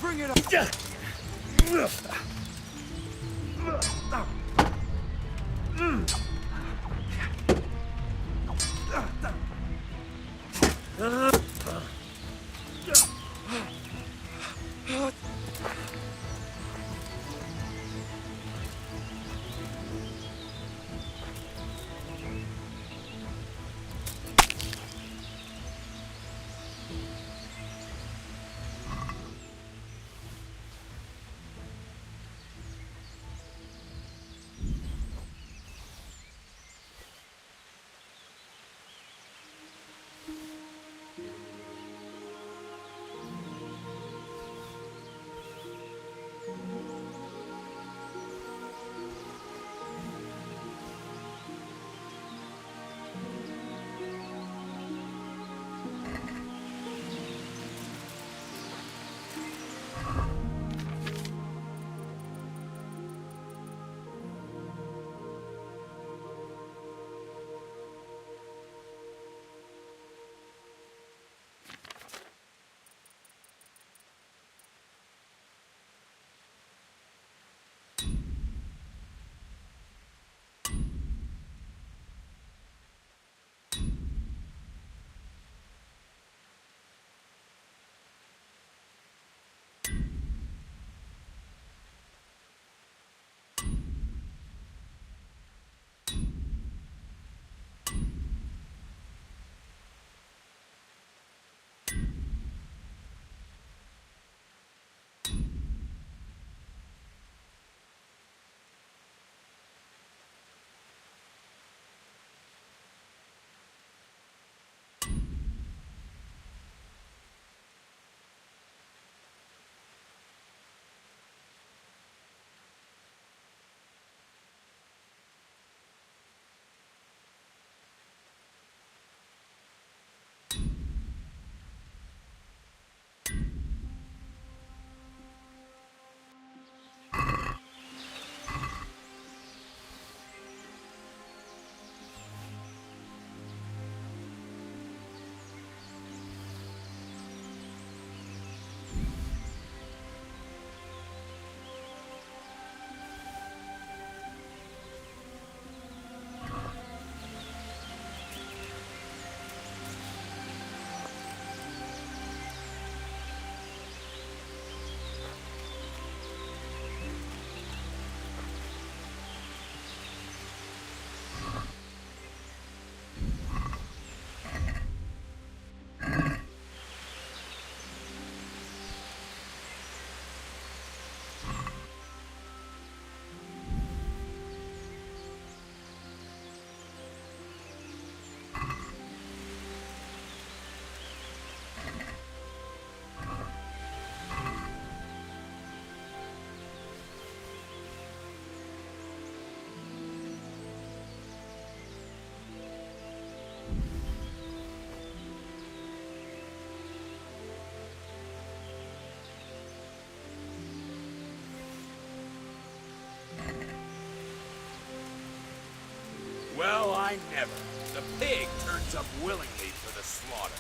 Bring it up. Well, I never. The pig turns up willingly for the slaughter.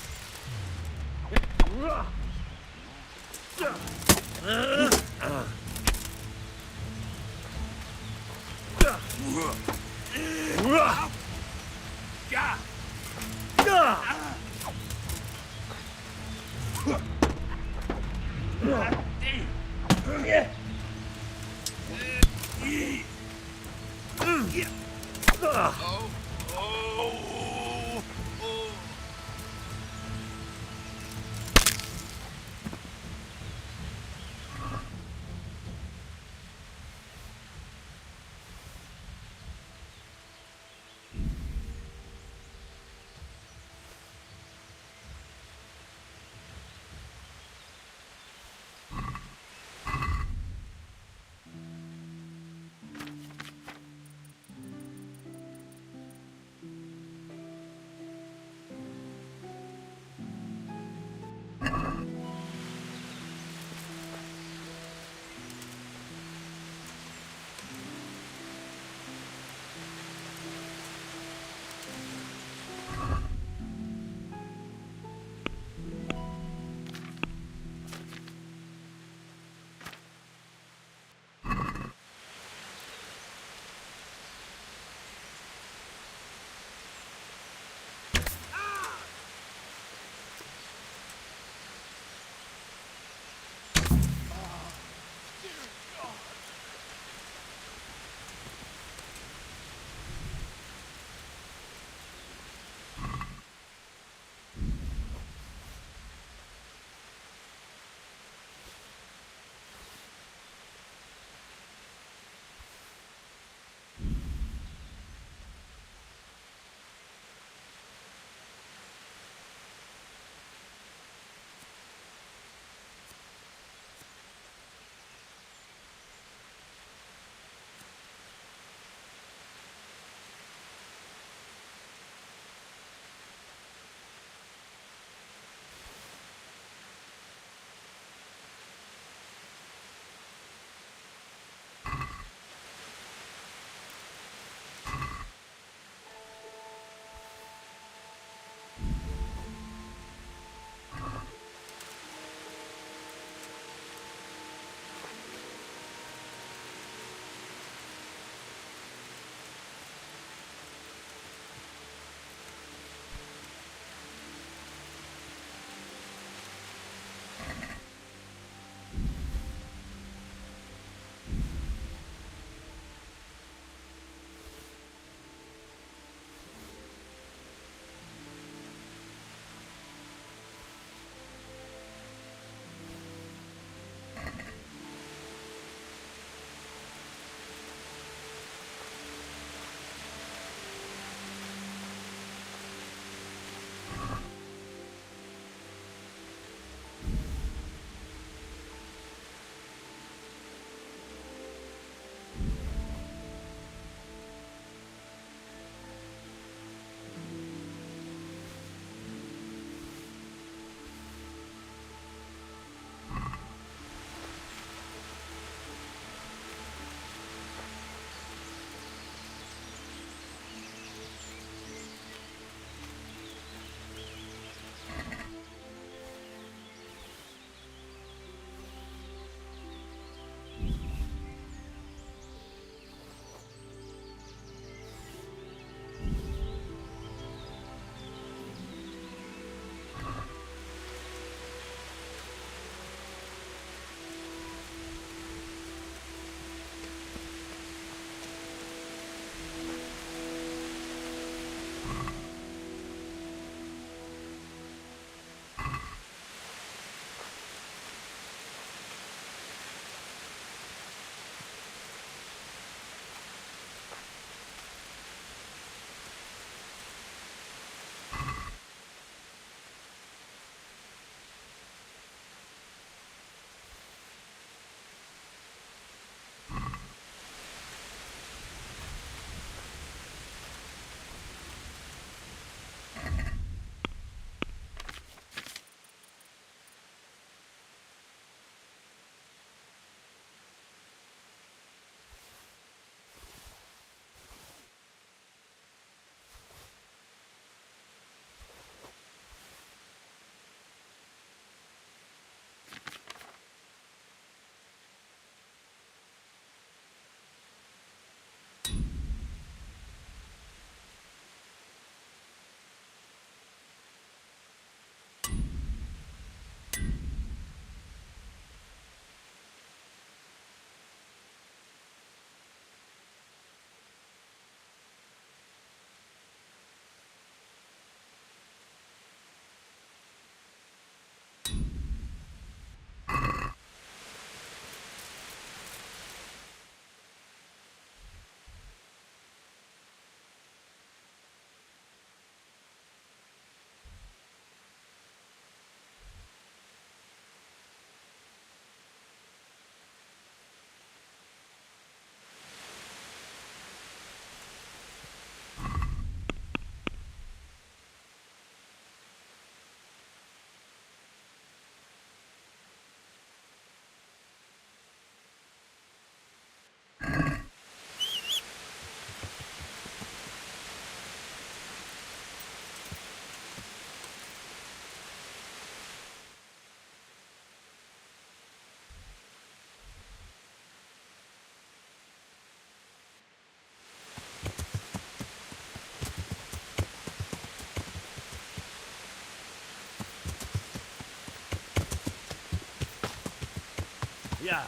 Yeah.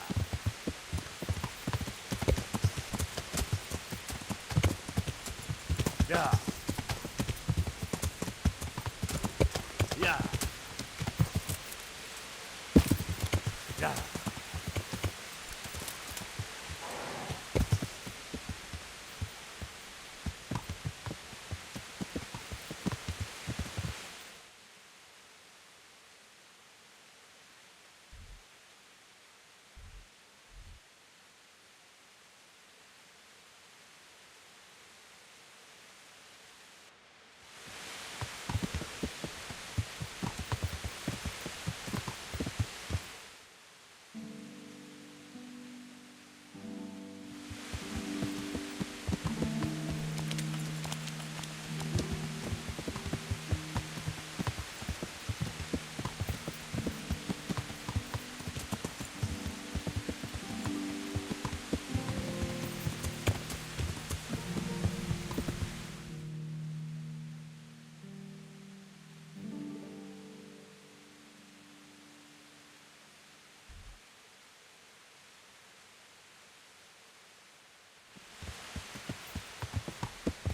Yeah. Yeah. Yeah.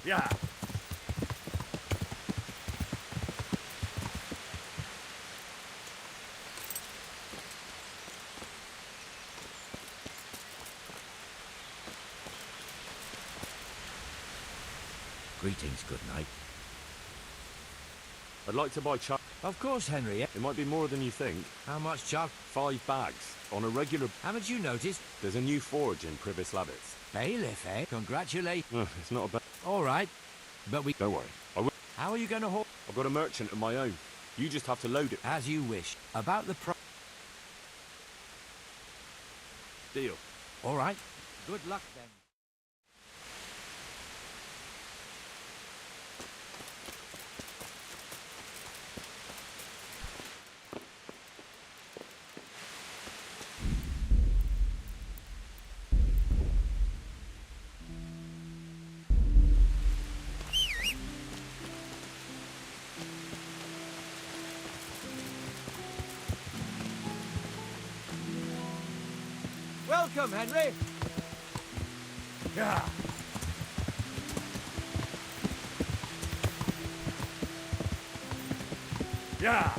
Yeah. Greetings, good night. I'd like to buy chuck. Of course, Henry. It might be more than you think. How much, Chuck? 5 bags. On a regular... Haven't you noticed? There's a new forge in Privis Lavitz. Bailiff, eh? Congratulate. It's not a bad... All right. But we... Don't worry. I will... How are you going to haul? I've got a merchant of my own. You just have to load it. As you wish. About the pro... Deal. All right. Good luck, then. Welcome, Henry. Yeah. Yeah.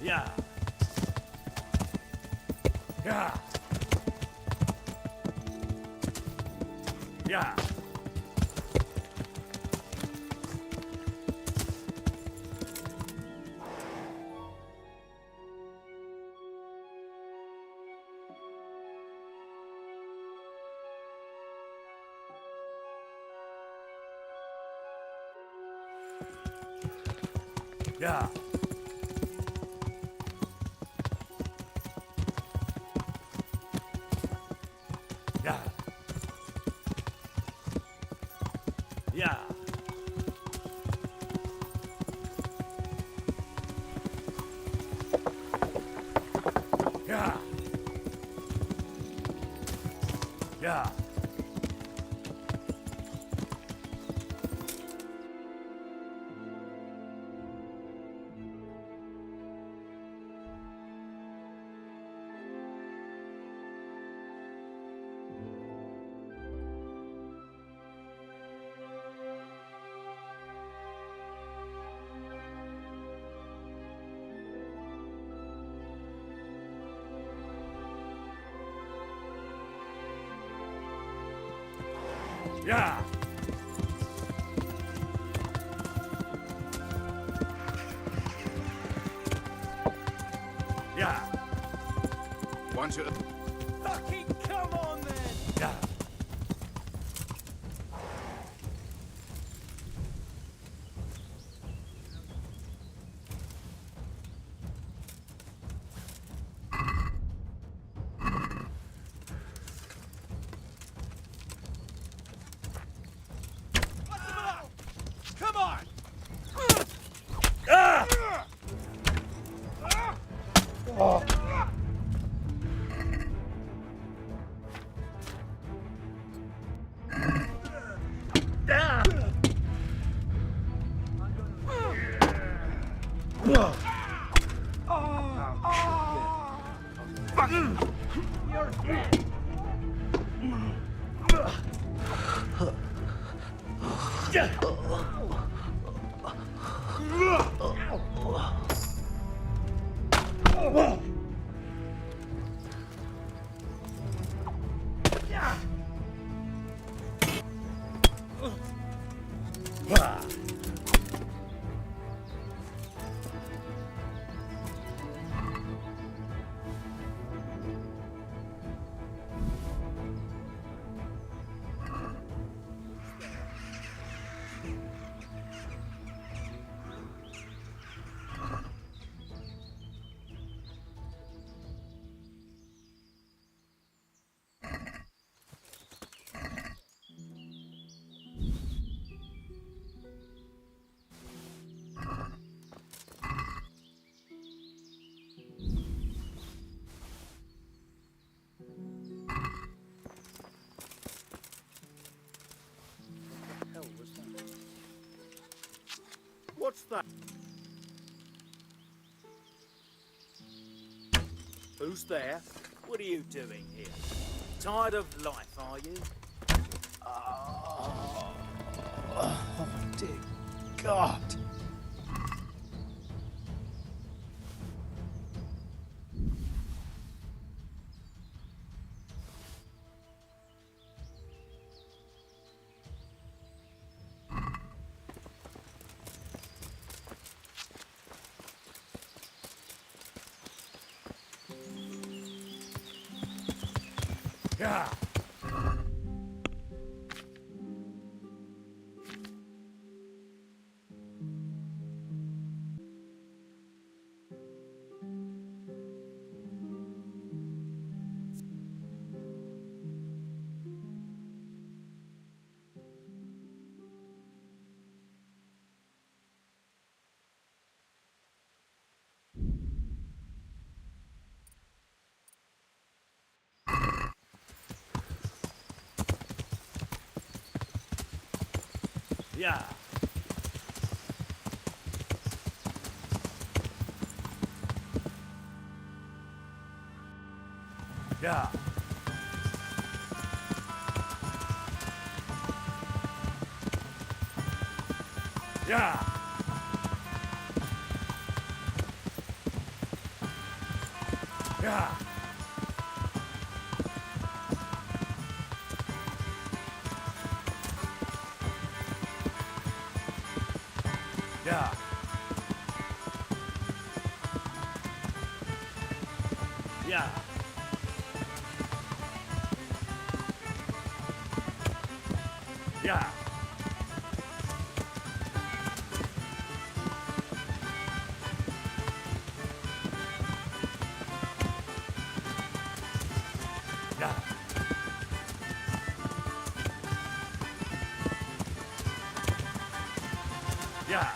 Yeah. Yeah. Yeah. Yeah. Yeah. Yeah. Yeah. Yeah. Yeah. Yeah. Want to... Fucking come on then! Yeah. Come on! What's that? Who's there? What are you doing here? Tired of life, are you? Oh, dear God. Yeah. Yeah. Yeah. Yeah. Yeah. Yeah. Yeah. Yeah. Yeah. Yeah.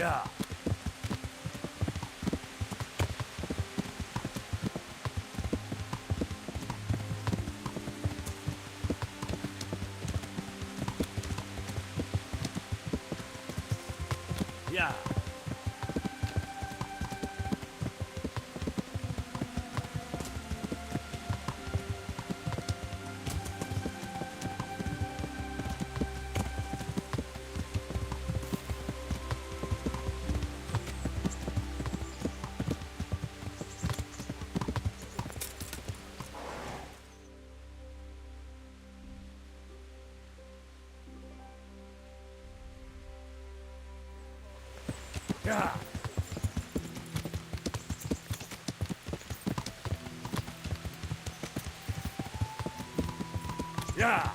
Yeah. Yeah. Yeah. Yeah.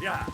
Yeah.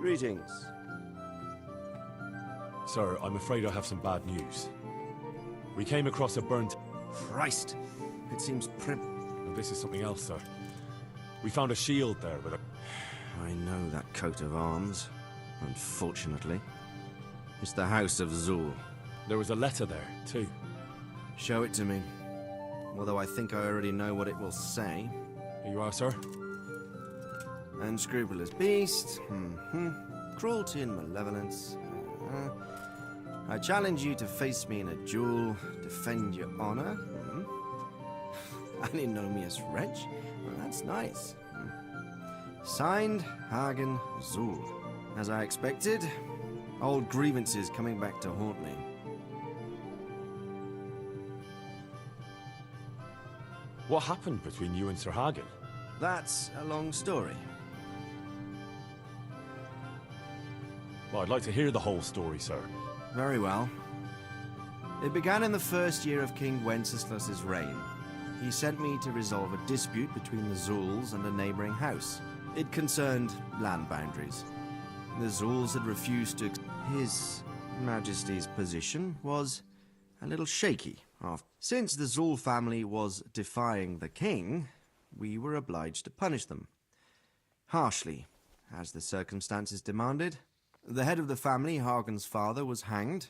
Greetings. Sir, I'm afraid I have some bad news. We came across a burnt... Christ! It seems Oh, this is something else, sir. We found a shield there with a... I know that coat of arms, unfortunately. It's the House of Zul. There was a letter there, too. Show it to me. Although I think I already know what it will say. Here you are, sir. Unscrupulous beast. Cruelty and malevolence. I challenge you to face me in a duel, defend your honor. An ignominious wretch. Well, that's nice. Signed, Hagen Zul. As I expected, old grievances coming back to haunt me. What happened between you and Sir Hagen? That's a long story. Well, I'd like to hear the whole story, sir. Very well. It began in the first year of King Wenceslas's reign. He sent me to resolve a dispute between the Zuls and a neighboring house. It concerned land boundaries. The Zuls had refused to... His Majesty's position was a little shaky. Since the Zul family was defying the king, we were obliged to punish them. Harshly, as the circumstances demanded. The head of the family, Hagen's father, was hanged,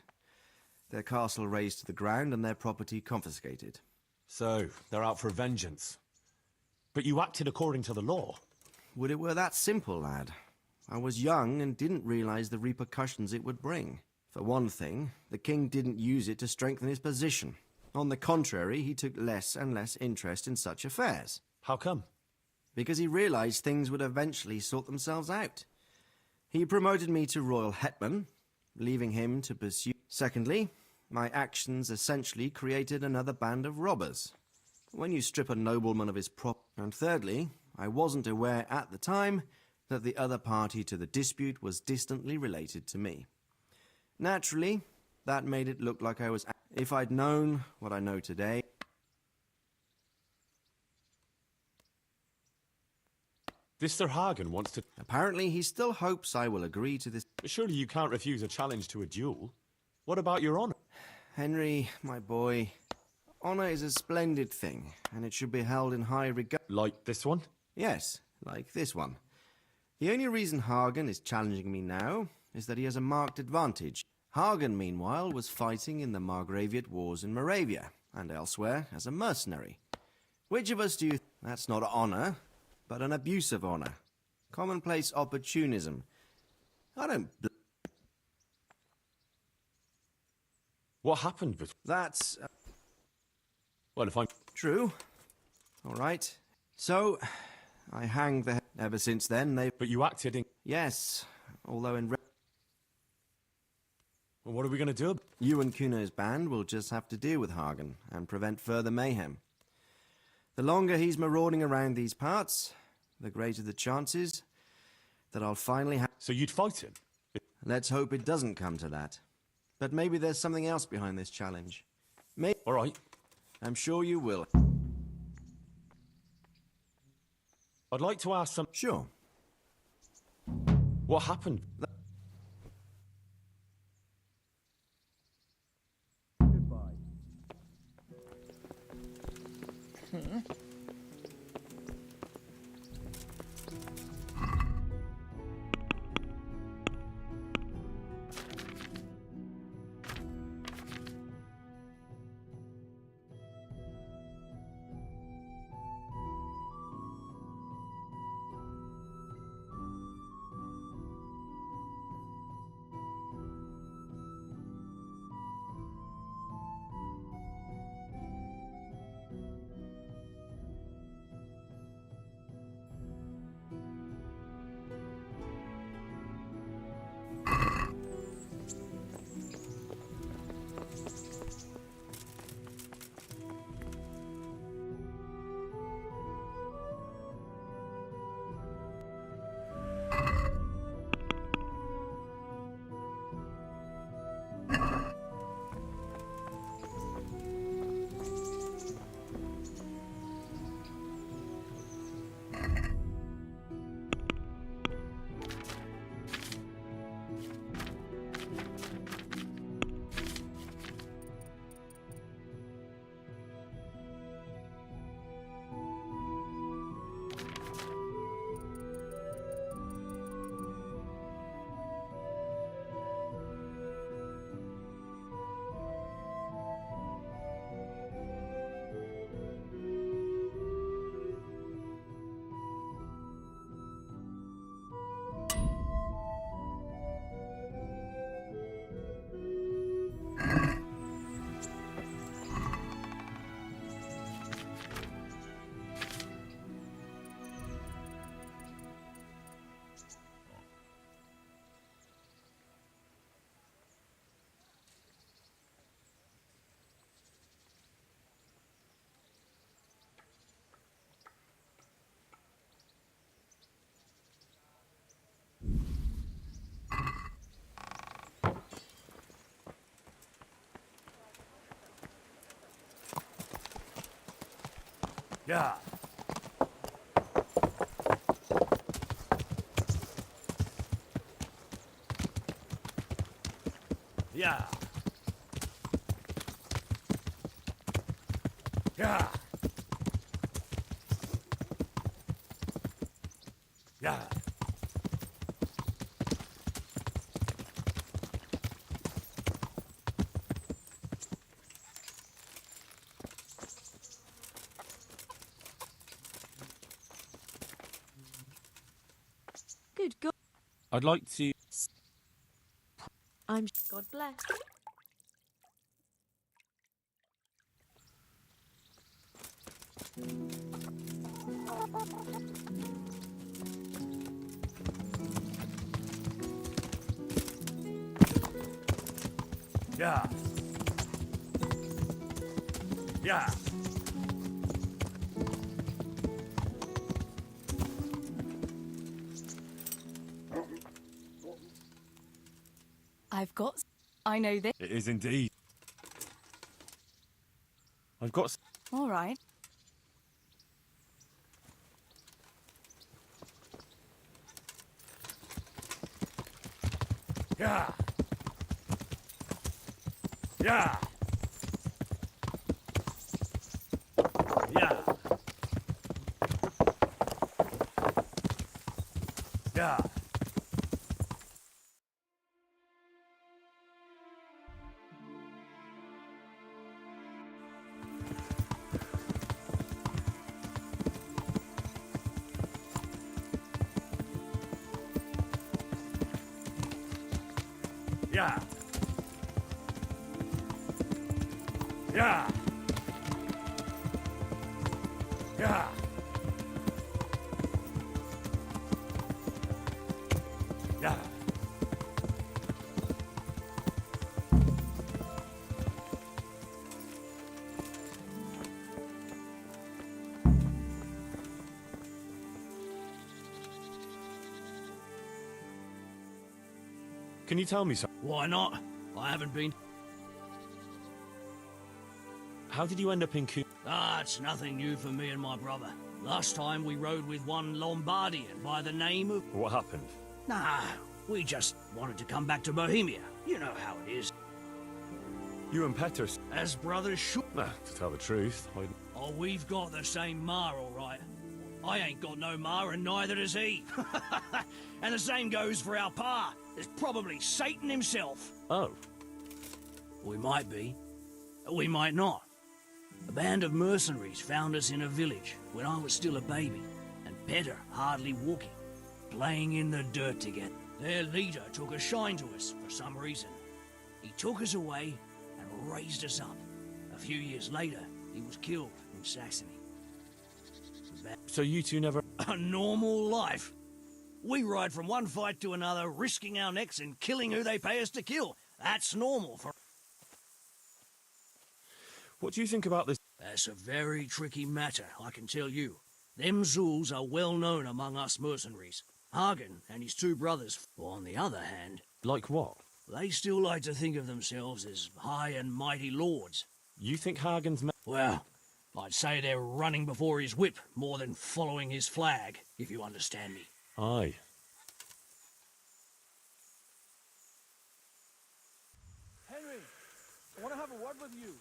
their castle razed to the ground and their property confiscated. So, they're out for vengeance. But you acted according to the law. Would it were that simple, lad. I was young and didn't realize the repercussions it would bring. For one thing, the king didn't use it to strengthen his position. On the contrary, he took less and less interest in such affairs. How come? Because he realized things would eventually sort themselves out. He promoted me to royal hetman, leaving him to pursue... Secondly, my actions essentially created another band of robbers. When you strip a nobleman of his prop... And thirdly, I wasn't aware at the time that the other party to the dispute was distantly related to me. Naturally, that made it look like I was... If I'd known what I know today... This Sir Hagen wants to... Apparently, he still hopes I will agree to this... Surely you can't refuse a challenge to a duel. What about your honor? Henry, my boy, honor is a splendid thing, and it should be held in high regard. Like this one? Yes, like this one. The only reason Hagen is challenging me now is that he has a marked advantage. Hagen, meanwhile, was fighting in the Margraviate Wars in Moravia, and elsewhere as a mercenary. Which of us do you... That's not honor, but an abuse of honor. Commonplace opportunism. I don't... What happened with... That's... Well, if I'm... True. All right. So, I hanged the... Ever since then, they... But you acted in... Yes, although in... Well, what are we going to do? You and Kuno's band will just have to deal with Hagen and prevent further mayhem. The longer he's marauding around these parts, the greater the chances that I'll finally have... So you'd fight him? Let's hope it doesn't come to that. But maybe there's something else behind this challenge. Maybe... All right. I'm sure you will. I'd like to ask some... Sure. What happened? Yeah. Yeah. Yeah. Yeah. Good God. I'd like to... I'm... God bless. Yeah. Yeah. I've got... I know this. It is indeed. I've got... All right. Yeah. Yeah. Yeah. Yeah. Yeah. Yeah. Yeah. Yeah. Can you tell me something? Why not? I haven't been... How did you end up in Cu... Ah, it's nothing new for me and my brother. Last time we rode with one Lombardian by the name of... What happened? Nah, we just wanted to come back to Bohemia. You know how it is. You and Petrus? As brothers should. Nah, to tell the truth, I... Oh, we've got the same ma, all right. I ain't got no ma, and neither does he. And the same goes for our pa. There's probably Satan himself. Oh. We might be. We might not. A band of mercenaries found us in a village when I was still a baby, and Peter hardly walking, playing in the dirt together. Their leader took a shine to us for some reason. He took us away and raised us up. A few years later, he was killed in Saxony. So you two never... A normal life. We ride from one fight to another, risking our necks and killing who they pay us to kill. That's normal for... What do you think about this? That's a very tricky matter, I can tell you. Them Zulls are well known among us mercenaries. Hagen and his two brothers, on the other hand... Like what? They still like to think of themselves as high and mighty lords. You think Hagen's... Well, I'd say they're running before his whip more than following his flag, if you understand me. Aye. Henry, I want to have a word with you.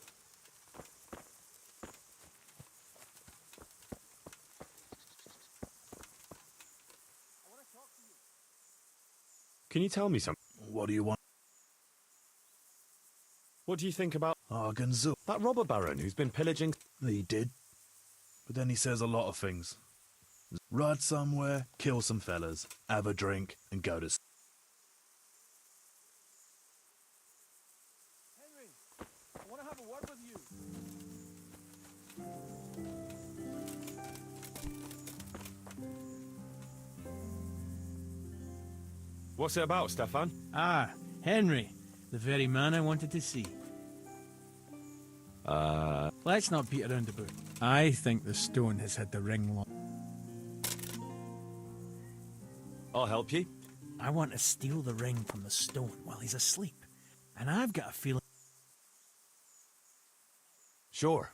Can you tell me something? What do you want? What do you think about... Arganzul. That robber baron who's been pillaging... He did. But then he says a lot of things. Ride somewhere, kill some fellas, have a drink, and go to... Henry, I want to have a word with you. What's it about, Stefan? Ah, Henry. The very man I wanted to see. Let's not beat around the bush. I think the stone has had the ring lock. I'll help you. I want to steal the ring from the stone while he's asleep. And I've got a feeling... Sure.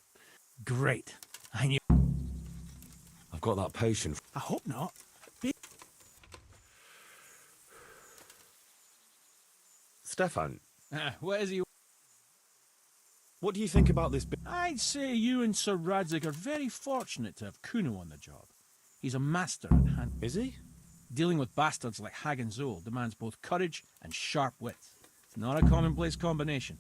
Great. I knew... got that potion. I hope not. Stefan, What is he? what do you think about this? I'd say you and Sir Radzig are very fortunate to have Kuno on the job. He's a master at hand. Is he? Dealing with bastards like Hag and Zoel demands both courage and sharp wit. It's not a commonplace combination.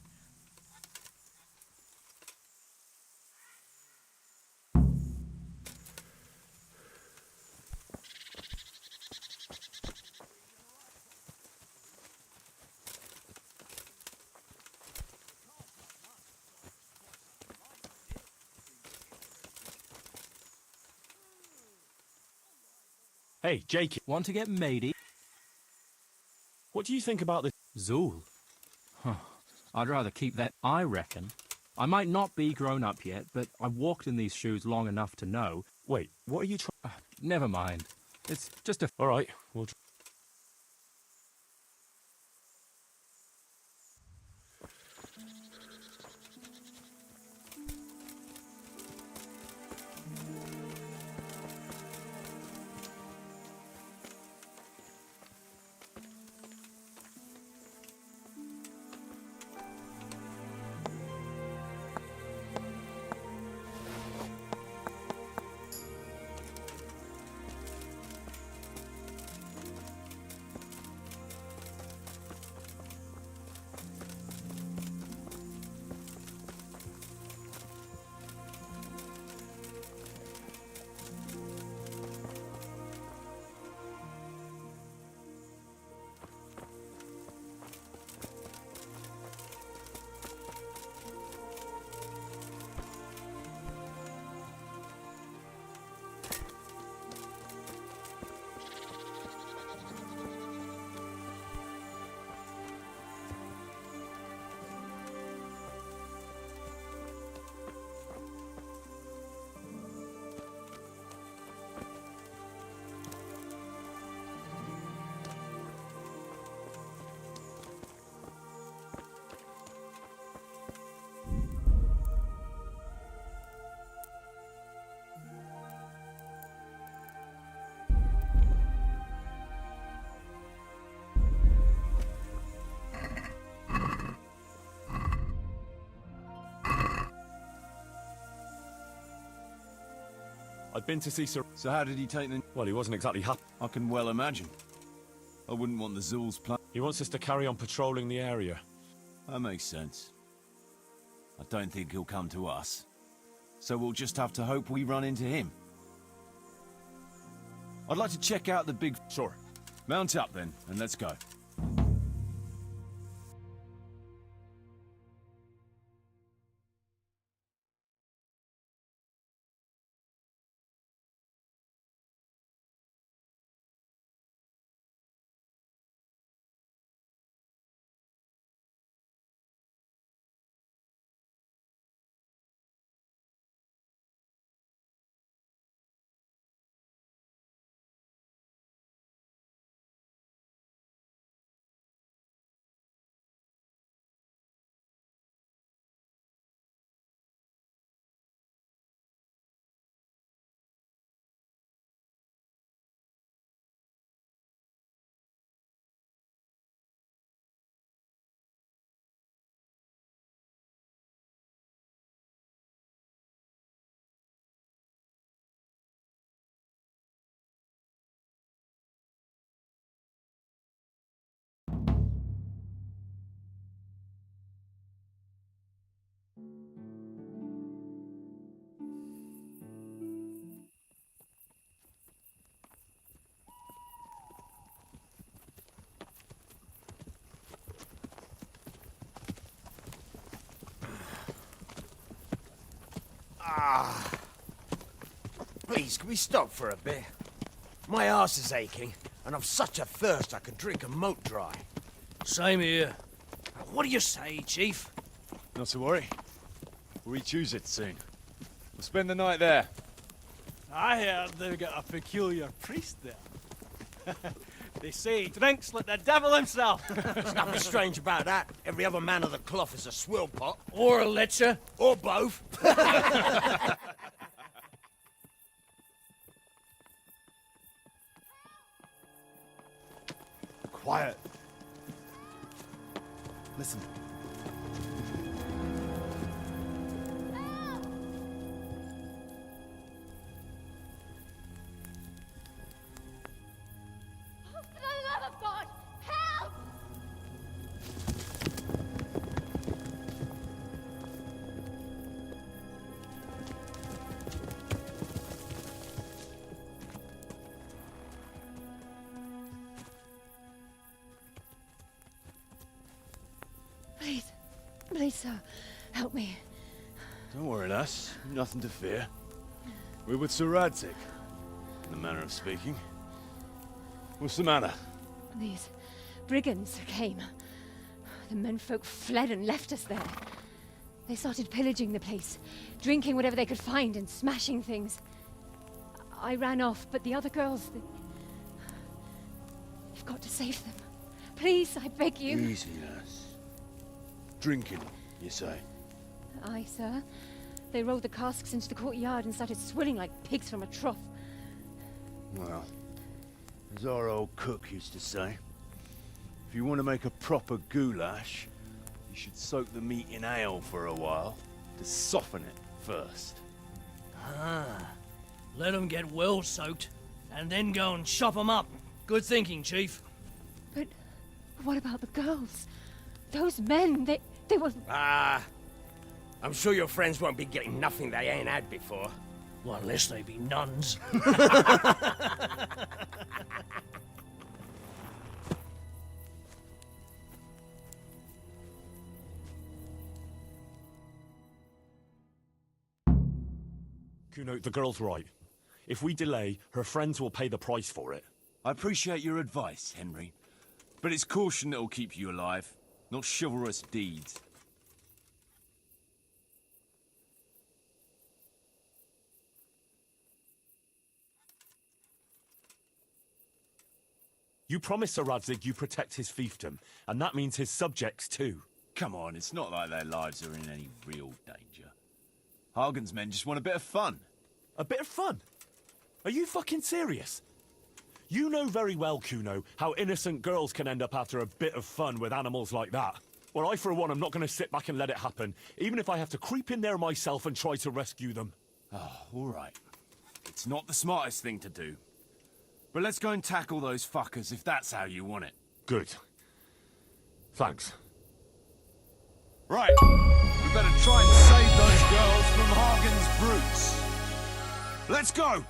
Hey, Jakey. Want to get matey? What do you think about this? Zool? Huh. I'd rather keep that. I reckon. I might not be grown up yet, but I've walked in these shoes long enough to know. Wait, what are you trying? Never mind. It's just a... All right, we'll... I'd been to see Sir... So how did he take the... Well, he wasn't exactly happy. I can well imagine. I wouldn't want the Zool's plan. He wants us to carry on patrolling the area. That makes sense. I don't think he'll come to us. So we'll just have to hope we run into him. I'd like to check out the big... Sure. Mount up then, and let's go. Please, can we stop for a bit? My arse is aching, and I've such a thirst I could drink a moat dry. Same here. What do you say, Chief? Not to worry. We'll choose it soon. We'll spend the night there. I heard they've got a peculiar priest there. They say he drinks like the devil himself. There's nothing strange about that. Every other man of the cloth is a swill pot. Or a lecher. Or both. Quiet. Listen. For the love of God, help! Please, sir, help me. Don't worry, lass. Nothing to fear. We're with Sir Radzig, in the manner of speaking. What's the matter? These brigands came. The menfolk fled and left us there. They started pillaging the place, drinking whatever they could find and smashing things. I ran off, but the other girls... You've got to save them. Please, I beg you. Easy, lass. Drinking, you say? Aye, sir. They rolled the casks into the courtyard and started swilling like pigs from a trough. Well, as our old cook used to say, if you want to make a proper goulash, you should soak the meat in ale for a while to soften it first. Ah, let them get well soaked, and then go and chop them up. Good thinking, Chief. But what about the girls? Those men, they were... Ah, I'm sure your friends won't be getting nothing they ain't had before. Well, unless they be nuns. Kuno, the girl's right. If we delay, her friends will pay the price for it. I appreciate your advice, Henry, but it's caution that'll keep you alive, not chivalrous deeds. You promise Sir Radzig you protect his fiefdom, and that means his subjects too. Come on, it's not like their lives are in any real danger. Hagen's men just want a bit of fun. A bit of fun? Are you fucking serious? You know very well, Kuno, how innocent girls can end up after a bit of fun with animals like that. Well, I, for one, am not going to sit back and let it happen, even if I have to creep in there myself and try to rescue them. Oh, all right. It's not the smartest thing to do. But let's go and tackle those fuckers if that's how you want it. Good. Thanks. Right. We better try and save those girls from Hagen's brutes. Let's go!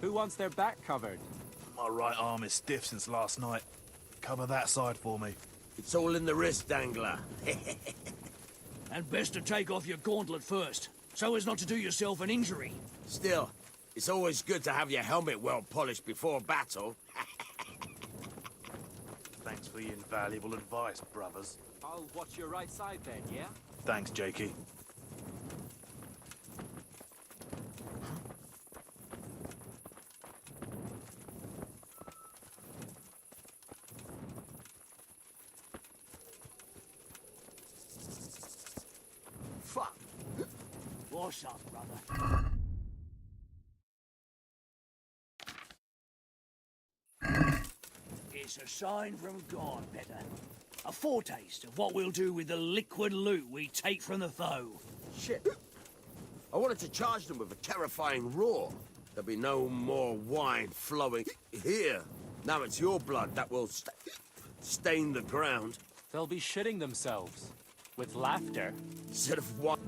Who wants their back covered? My right arm is stiff since last night. Cover that side for me. It's all in the wrist, Dangler. And best to take off your gauntlet first, so as not to do yourself an injury. Still, it's always good to have your helmet well polished before battle. Thanks for the invaluable advice, brothers. I'll watch your right side then, yeah? Thanks, Jakey. Fuck! What's up, brother? It's a sign from God, Petter. A foretaste of what we'll do with the liquid loot we take from the foe. Shit. I wanted to charge them with a terrifying roar. There'll be no more wine flowing here. Now it's your blood that will stain the ground. They'll be shitting themselves. With laughter. Instead of wine.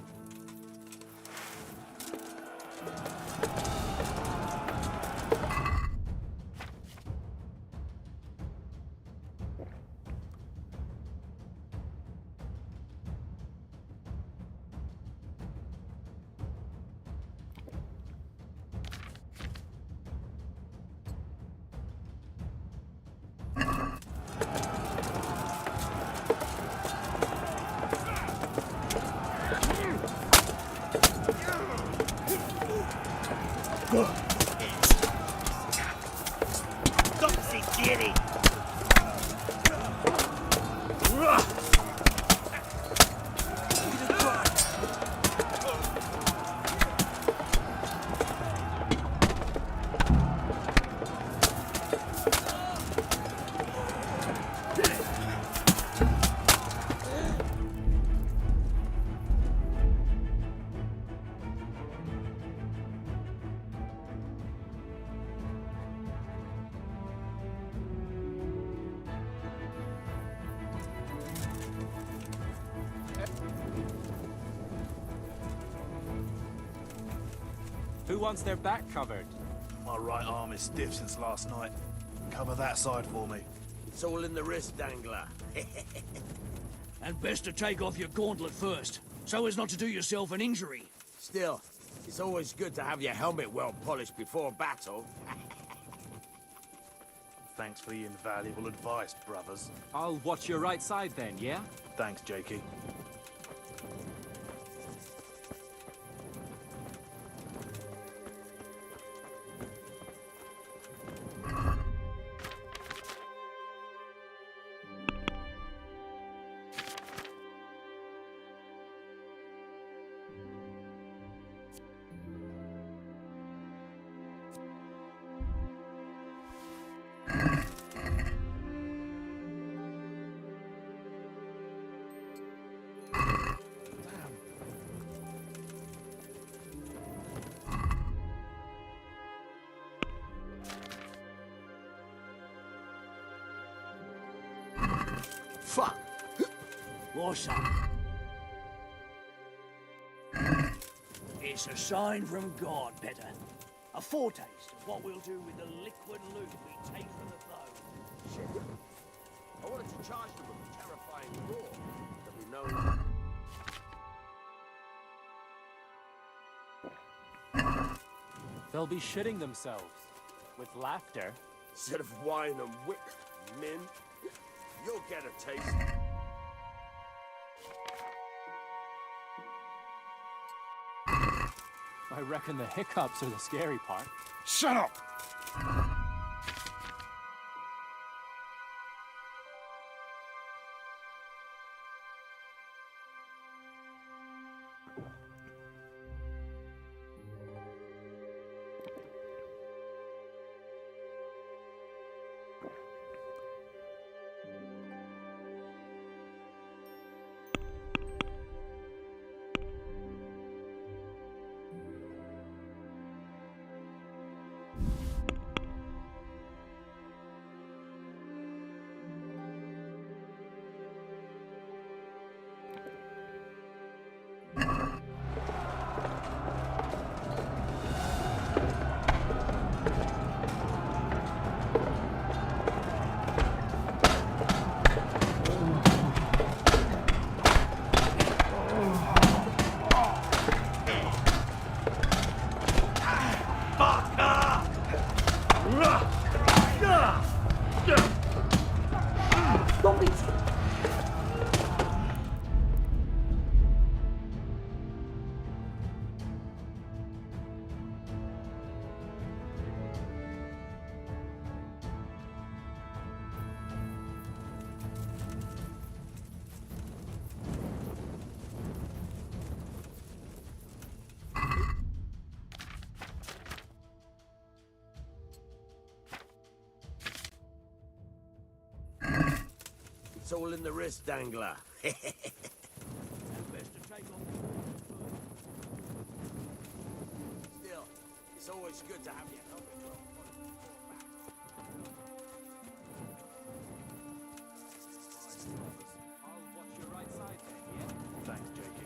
Who wants their back covered? My right arm is stiff since last night. Cover that side for me. It's all in the wrist, Dangler. And best to take off your gauntlet first, so as not to do yourself an injury. Still, it's always good to have your helmet well polished before battle. Thanks for the invaluable advice, brothers. I'll watch your right side then, yeah? Thanks, Jakey. Fuck! What's up? It's a sign from God, Petter. A foretaste of what we'll do with the liquid loot we take from the foe. Shit. I wanted to charge them with a terrifying roar. There'll be no... They'll be shitting themselves. With laughter. Instead of wine and whip, Min, you'll get a taste. I reckon the hiccups are the scary part. Shut up! It's all in the wrist dangler. Still, it's always good to have your helmet well. Thanks, Jakey.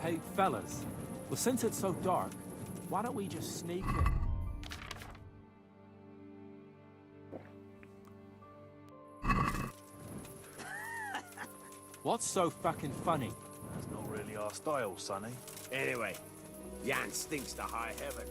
Hey, fellas. Well, since it's so dark, why don't we just sneak in? What's so fucking funny? That's not really our style, Sonny. Anyway, Jan stinks to high heaven.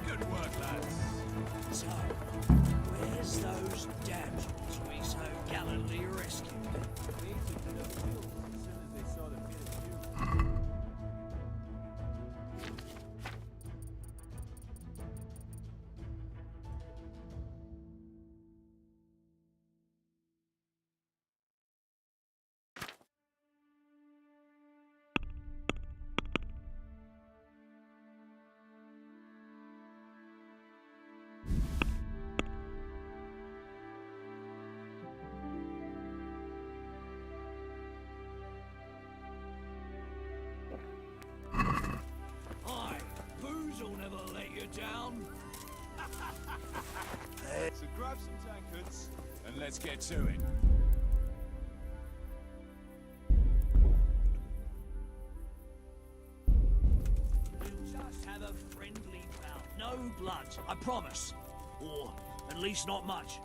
Good work, lads. So, where's those damsels we so gallantly rescued? Aye, booze will never let you down. So grab some tankards and let's get to it. We'll just have a friendly bout. No blood, I promise. Or at least not much.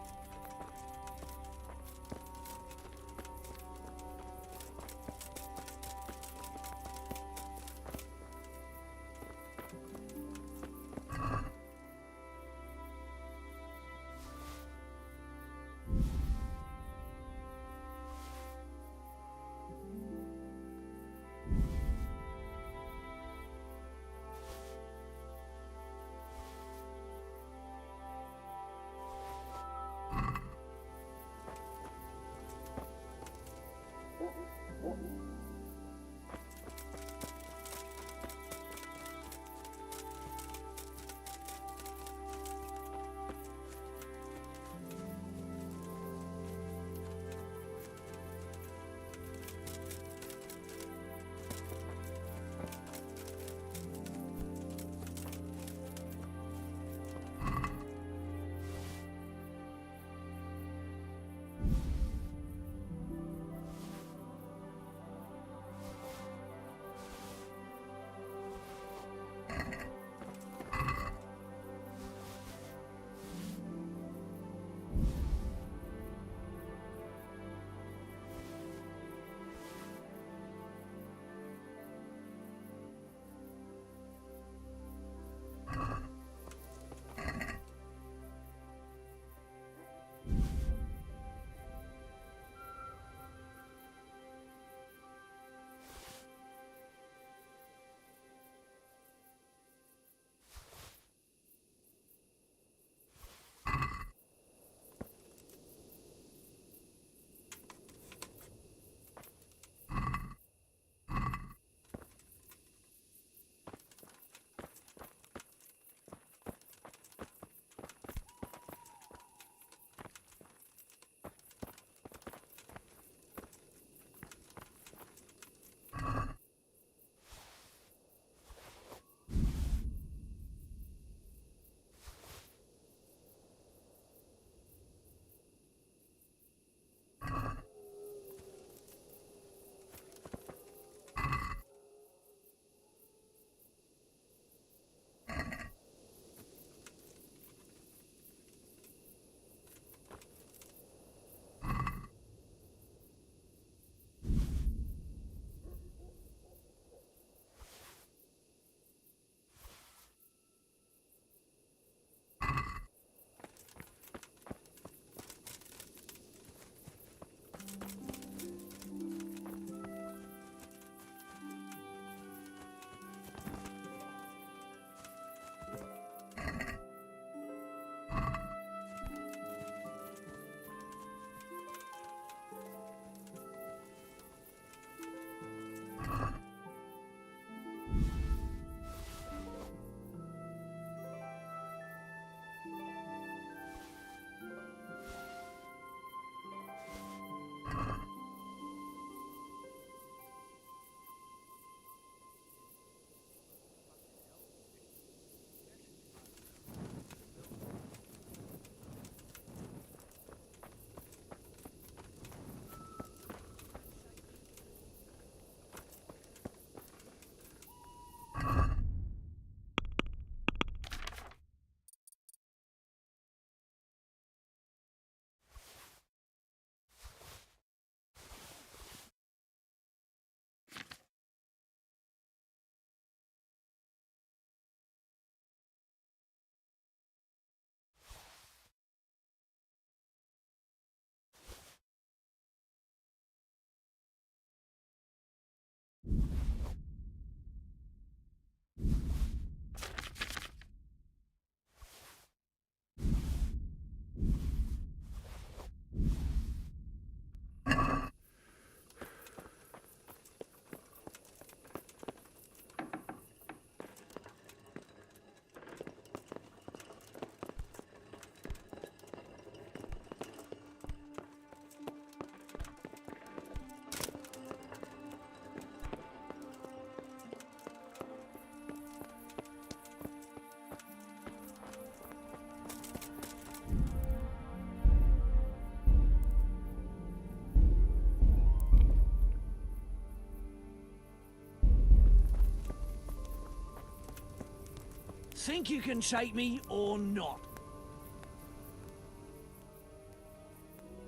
Think you can shake me or not?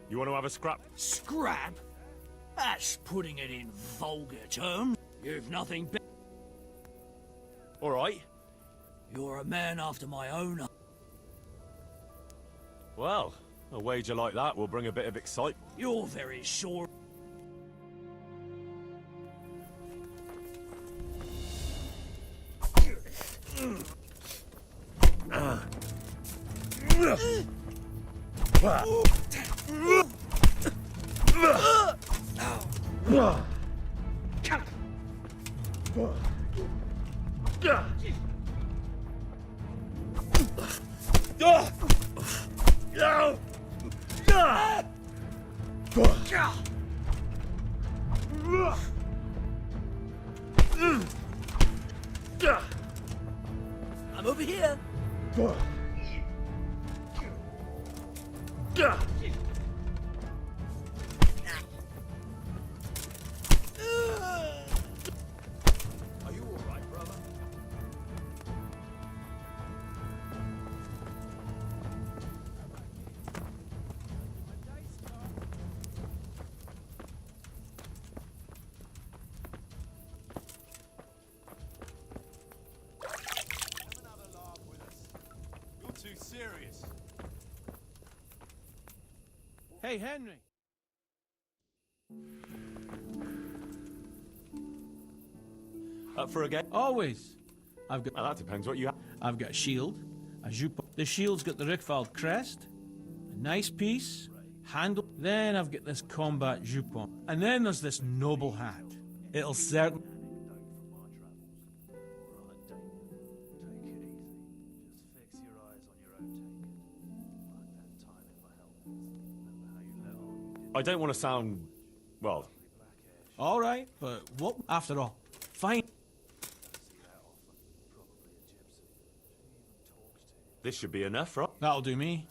You want to have a scrap? Scrap? That's putting it in vulgar terms. You've nothing better. All right. You're a man after my own heart. Well, a wager like that will bring a bit of excitement. You're very sure. I'm over here. Are you all right, brother? You're too serious. Hey, Henry. Up for a game? Always. I've got. Well, that depends what you have. I've got a shield, a jupon. The shield's got the Rickfald crest, a nice piece, handle. Then I've got this combat jupon, and then there's this noble hat. It'll certainly. I don't want to sound, well... All right, but what? After all, fine. This should be enough, right? That'll do me.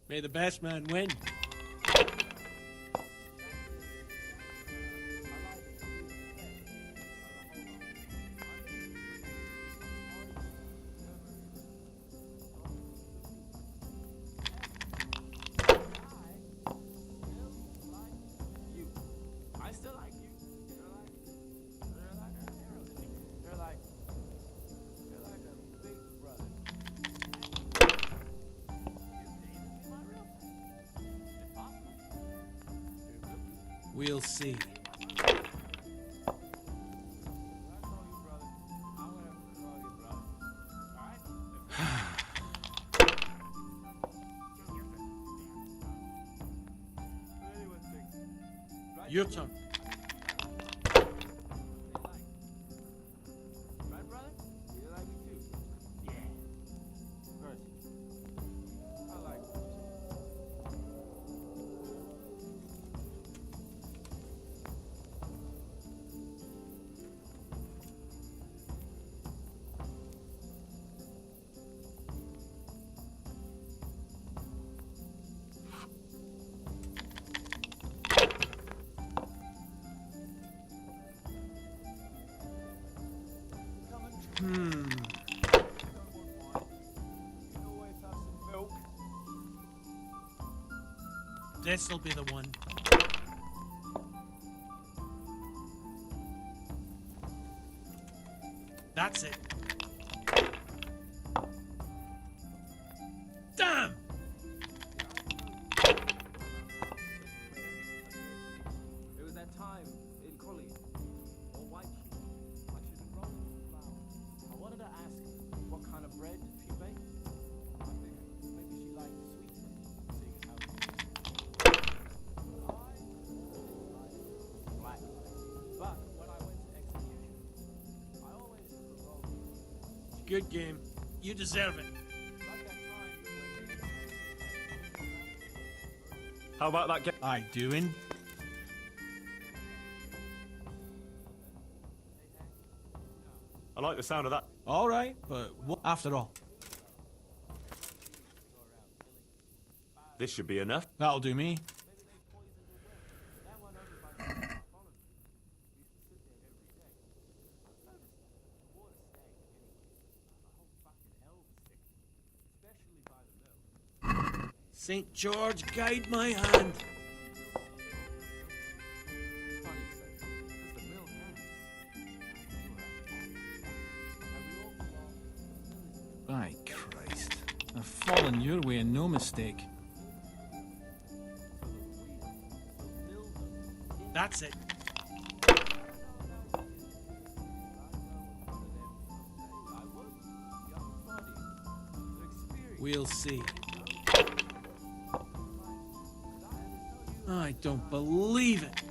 May the best man win. We'll see. Your turn. This'll be the one. That's it. Damn! It was that time in college. All white shoes. Like she was rolling in flour. I wanted to ask what kind of bread she baked. I think maybe she liked sweet bread, seeing as how black. But when I went to execution, I always took a roll. Good game. You deserve it. Like that time when How about that game? I doing? I like the sound of that. All right, but after all, This should be enough. that'll do me. St. George, guide my hand. By Christ. I've fallen your way and no mistake. That's it. We'll see. I don't believe it.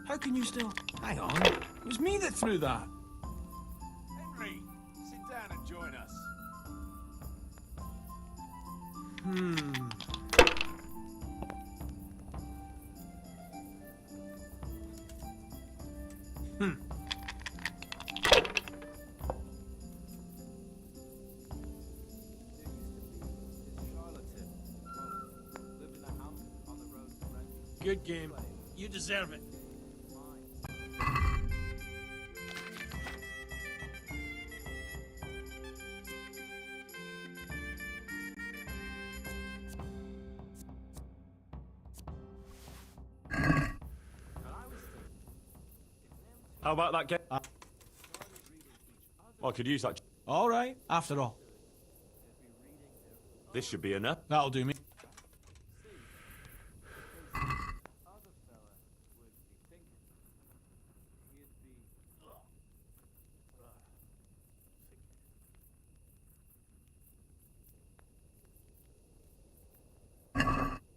How can you still... Hang on. It was me that threw that. Henry, sit down and join us. Good game. You deserve it. How about that game? I could use that. All right, after all. This should be enough. That'll do me.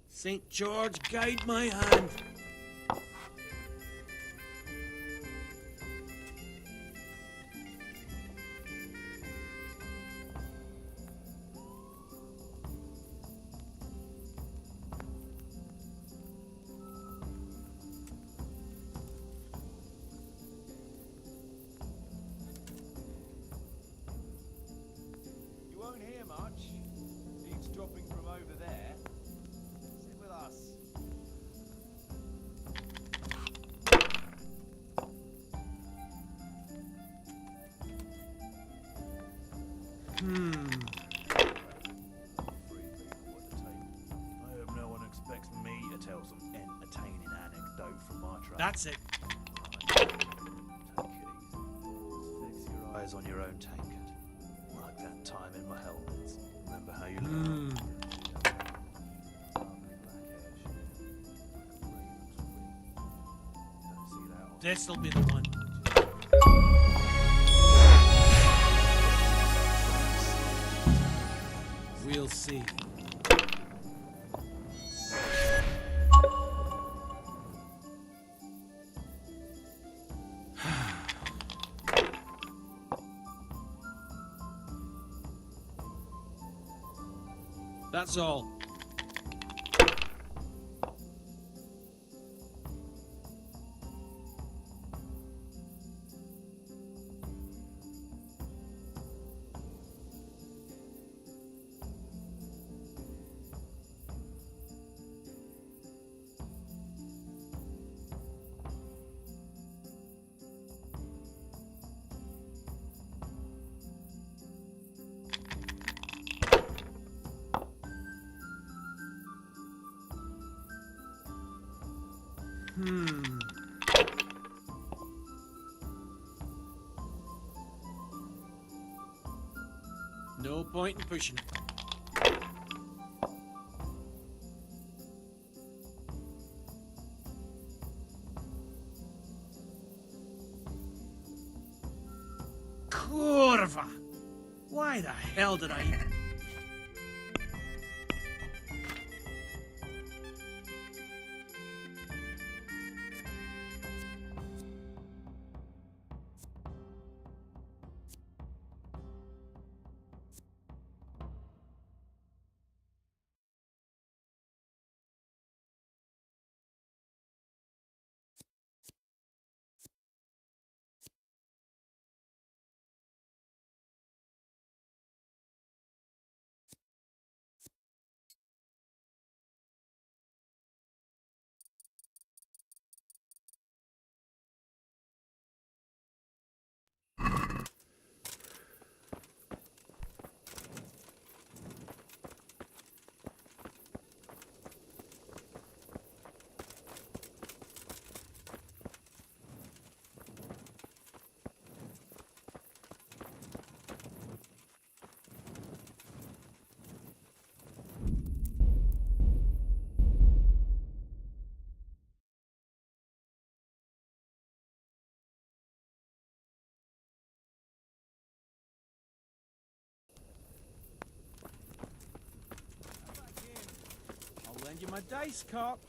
St. George, guide my hand. You won't hear much. Leaves dropping from over there. Sit with us. That's it. Take it easy. Fix your eyes on your own tankard. Like that time in my helmet. Remember how you looked? This'll be the one. We'll see. That's all. No point in pushing it. Curva! Why the hell did I... Lend you my dice, cop.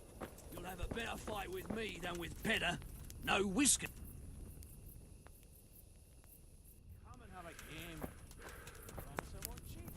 You'll have a better fight with me than with Pedder. No whisker. Come and have a game. Promise I won't cheat.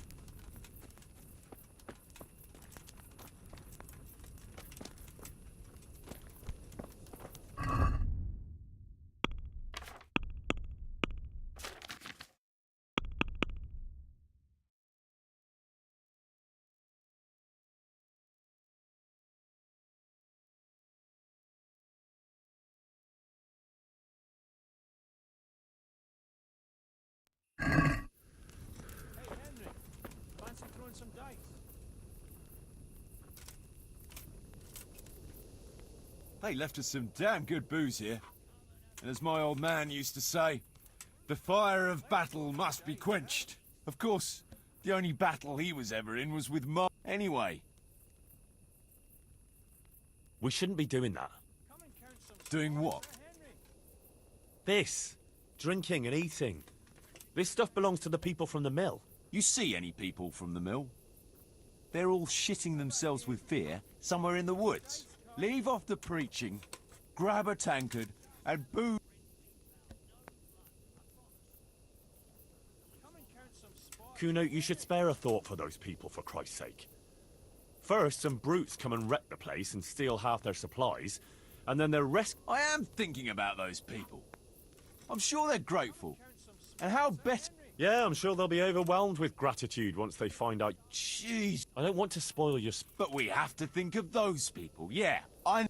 Some dice. They left us some damn good booze here. And as my old man used to say, the fire of battle must be quenched. Of course, the only battle he was ever in was with Anyway. We shouldn't be doing that. Doing what? This. Drinking and eating. This stuff belongs to the people from the mill. You see any people from the mill? They're all shitting themselves with fear somewhere in the woods. Leave off the preaching, grab a tankard, and boo. Kuno, you should spare a thought for those people, for Christ's sake. First, some brutes come and wreck the place and steal half their supplies, and then they're I am thinking about those people. I'm sure they're grateful. And how better... Yeah, I'm sure they'll be overwhelmed with gratitude once they find out. Jeez. I don't want to spoil your... But we have to think of those people, yeah. I...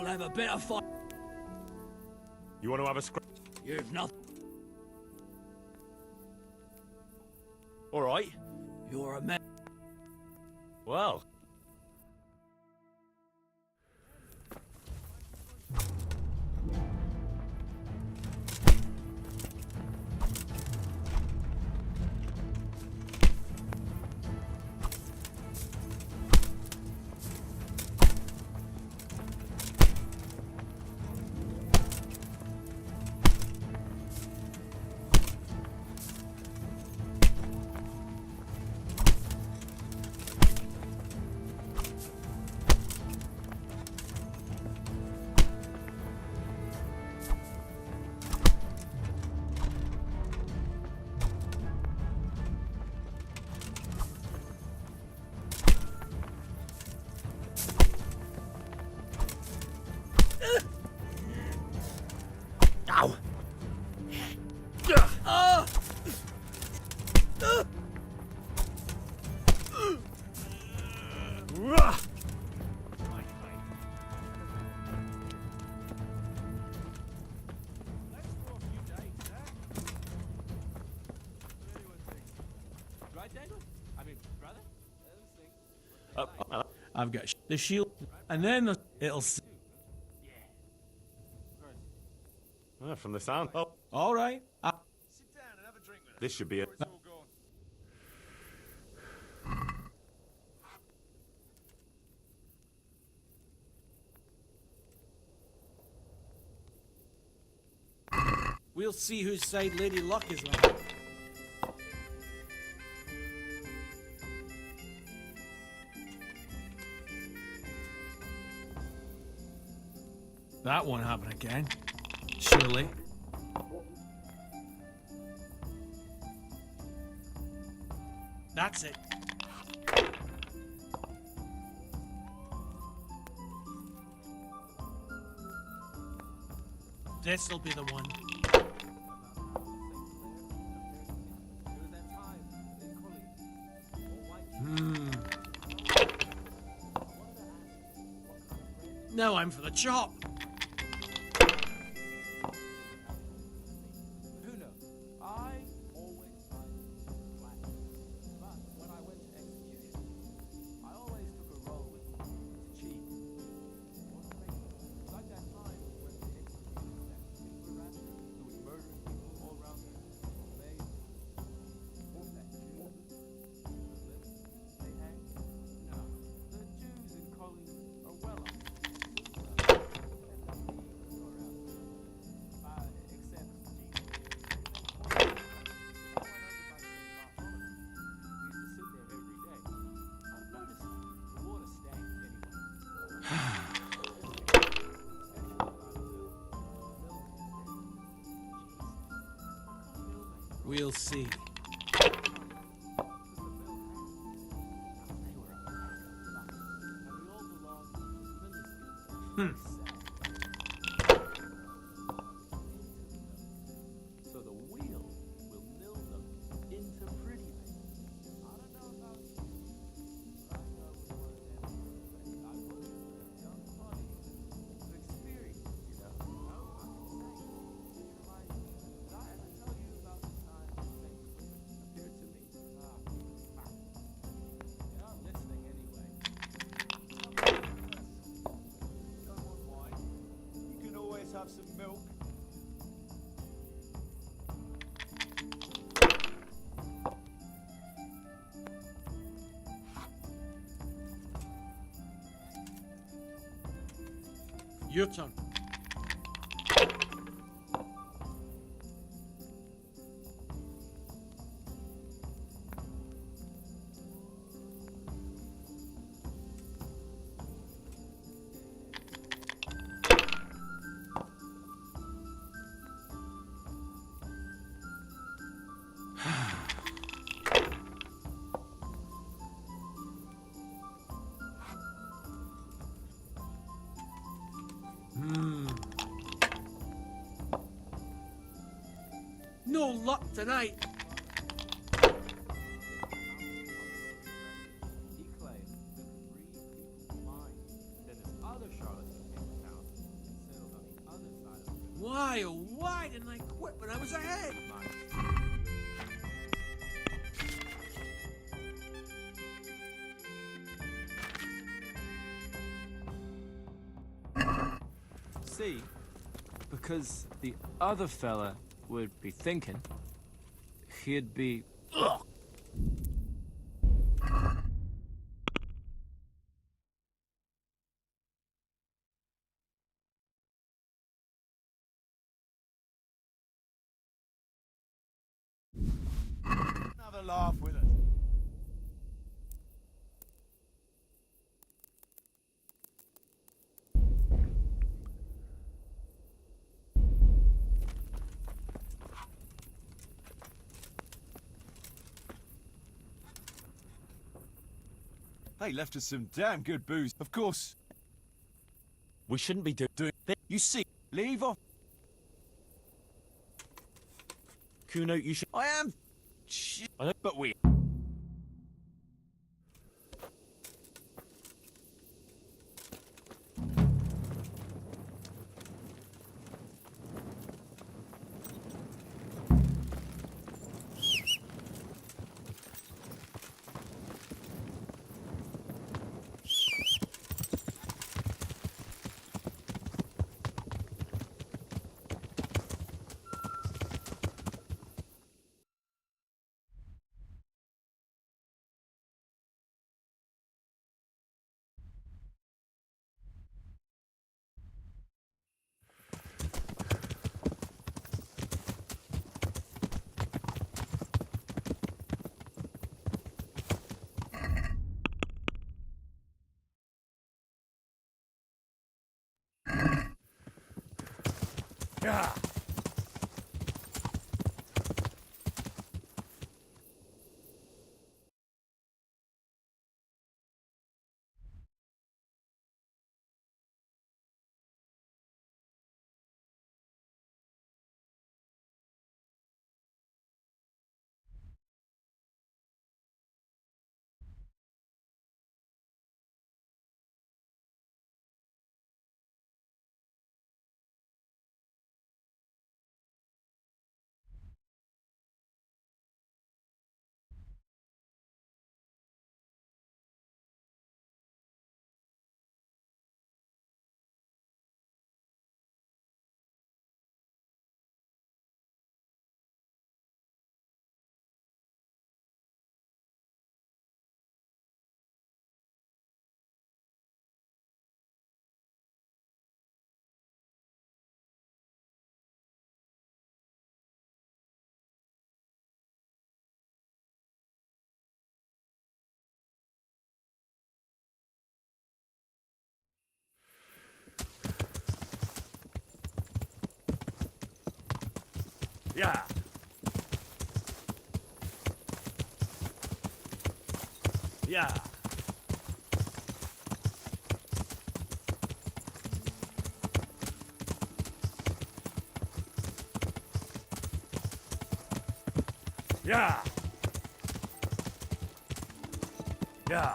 have a better fight. You want to have a scrap? You've nothing. All right. You're a man. Well. Ow! I've got the shield, and then it'll. From the sound. Oh. All right. Sit down and have a drink with us. This should be it. It's all gone. We'll see whose side Lady Luck is on. That won't happen again. Surely. That's it. This'll be the one. Now I'm for the chop. Who knows? I always find black. But when I went to execution, I always took a role with me to cheat. Like that time when the execution that things were around, who was murdering people all around me, made all that Jews, they hang. No, the Jews in Colleen are well up. We'll see. So the wheel will mill them into pretty things. I don't know about you, but I know with one of them I was a young buddy of experience, you know. No, I can say, like, did I ever tell you about the time things appeared to me? You're not listening anyway. Don't want wine? You can always have some milk. Your turn. No luck tonight. He claimed that 3 people's minds. Then this other charlatan came to town wide and I quit when I was ahead. See? Because the other fella would be thinking. He'd be... Ugh! Another laugh with us. They left us some damn good booze. Of course. We shouldn't be doing that. You see, leave off. Kuno, you should... I am... Shit. I know, but we... Yeah. Yeah. Yeah. Yeah.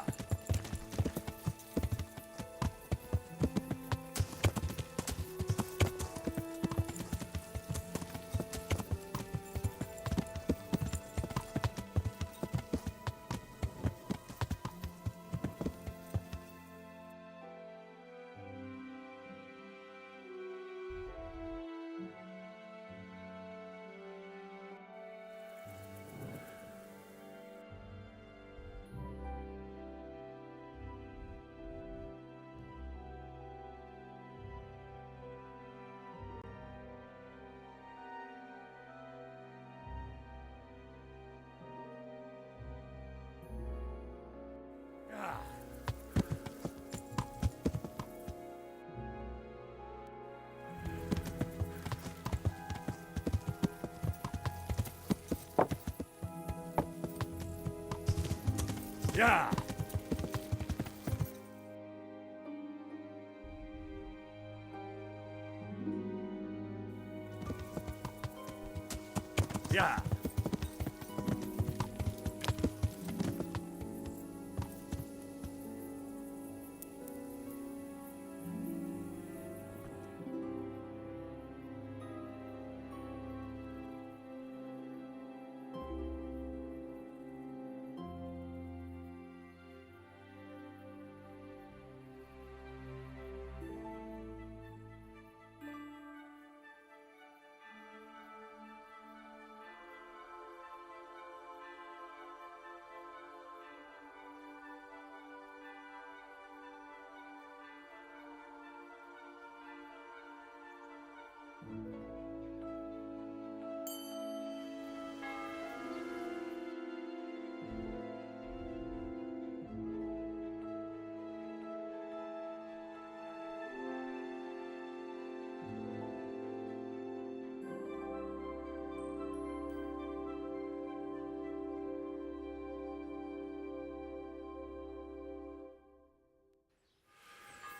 Yeah. Yeah. Yeah.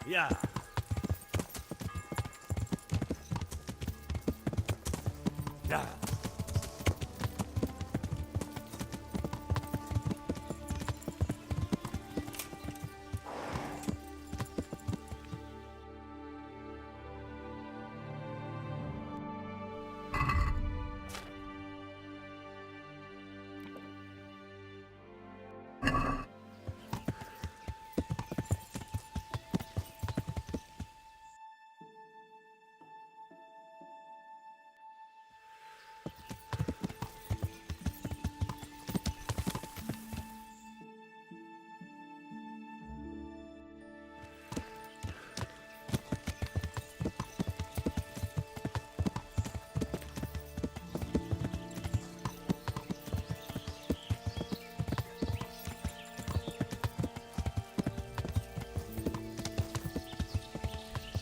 Yeah. Yeah.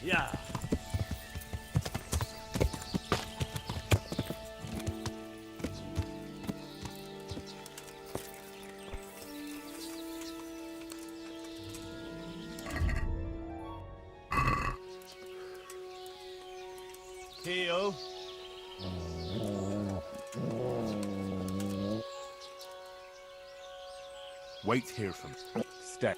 Yeah. Theo. Wait here for me. Stay.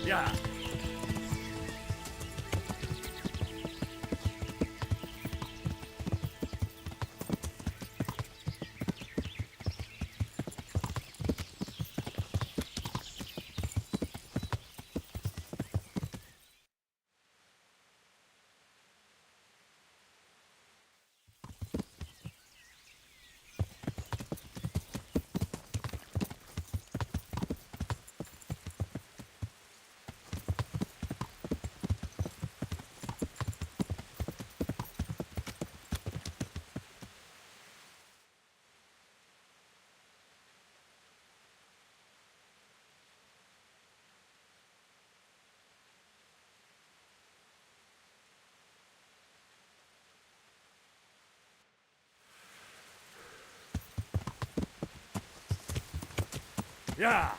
Yeah. Yeah.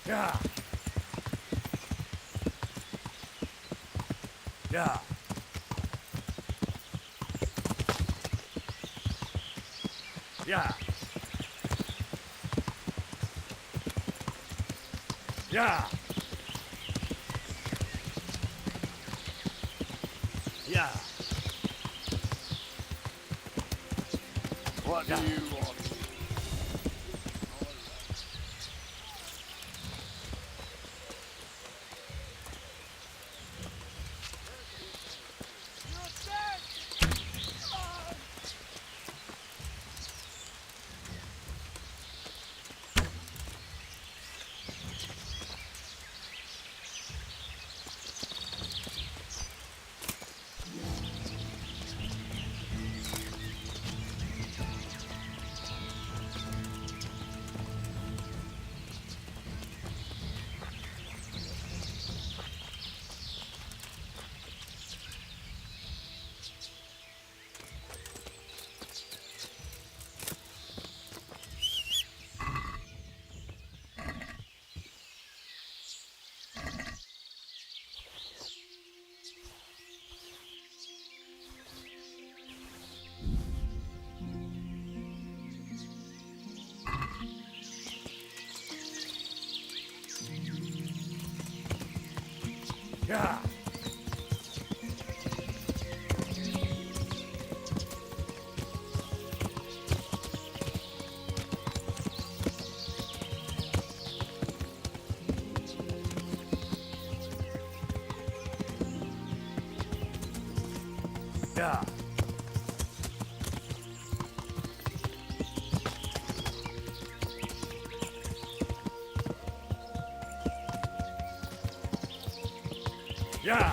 Yeah. Yeah. Yeah. Yeah. Yeah. What do you want? Yeah. Yeah. Yeah.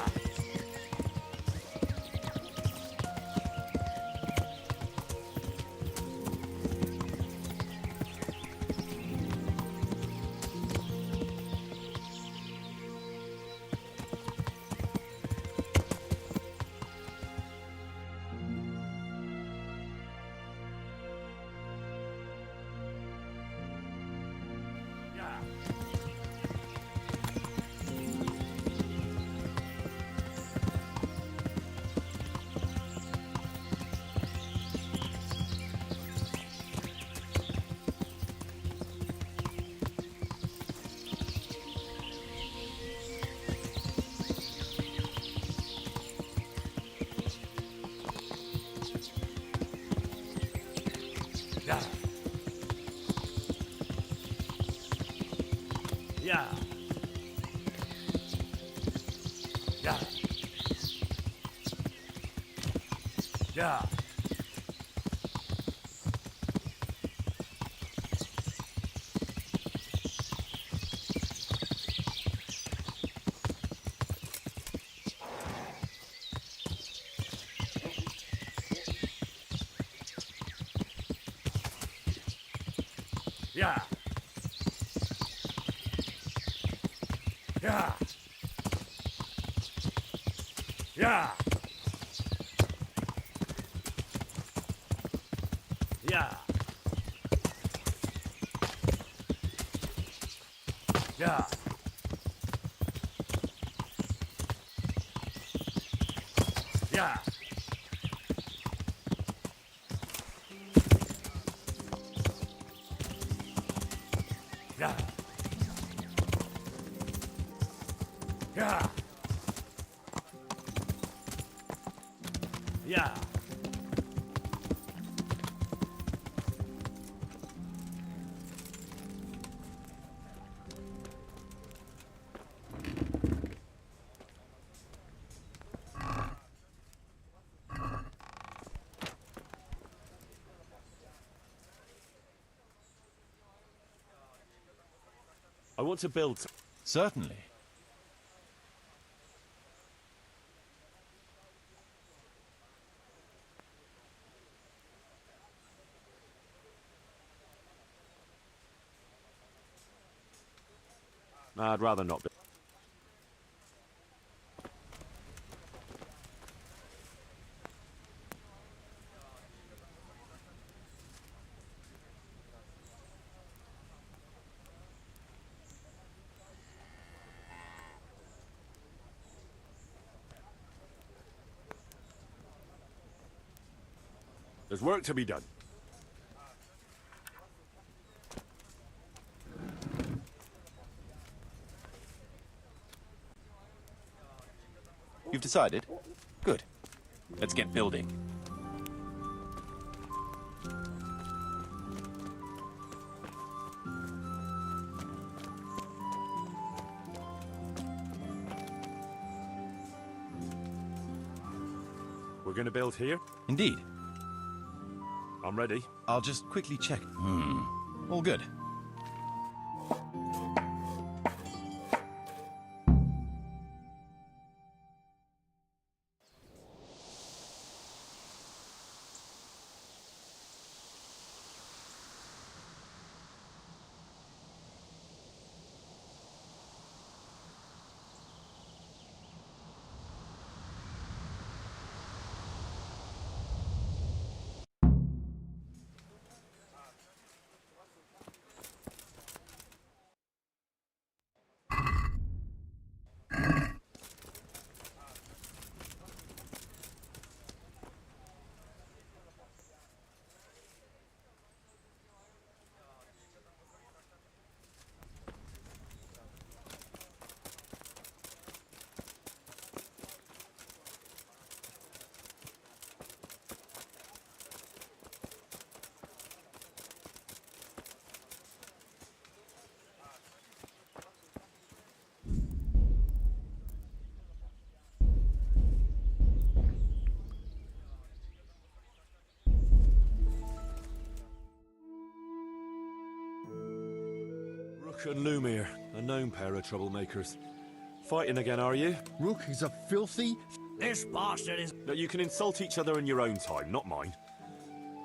Yeah. Yeah. Yeah. Yeah. Yeah. Yeah. Yeah. Yeah. Yeah. Yeah. Yeah. Yeah. Yeah. I want to build... Certainly. I'd rather not be. There's work to be done. You've decided? Good. Let's get building. We're gonna build here? Indeed. I'm ready. I'll just quickly check. All good. Rook and Lumiere, a known pair of troublemakers. Fighting again, are you? Rook is a filthy... This bastard is... No, you can insult each other in your own time, not mine.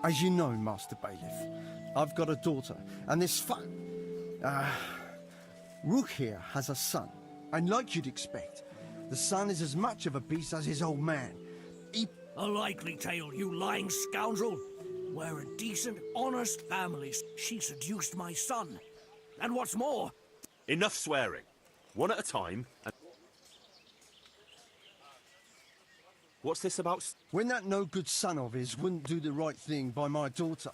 As you know, Master Bailiff, I've got a daughter, and this Rook here has a son. And like you'd expect, the son is as much of a beast as his old man. A likely tale, you lying scoundrel. We're a decent, honest family. She seduced my son. And what's more... Enough swearing. One at a time, and... What's this about? When that no-good son of his wouldn't do the right thing by my daughter.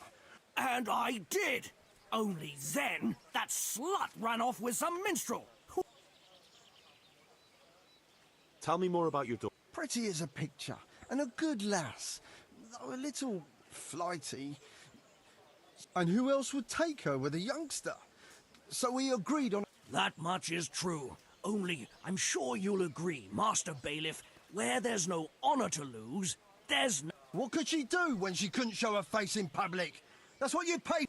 And I did! Only then, that slut ran off with some minstrel. Tell me more about your daughter. Pretty as a picture, and a good lass, though a little flighty. And who else would take her with a youngster? So we agreed on... That much is true. Only, I'm sure you'll agree, Master Bailiff, where there's no honor to lose, there's no... What could she do when she couldn't show her face in public? That's what you pay...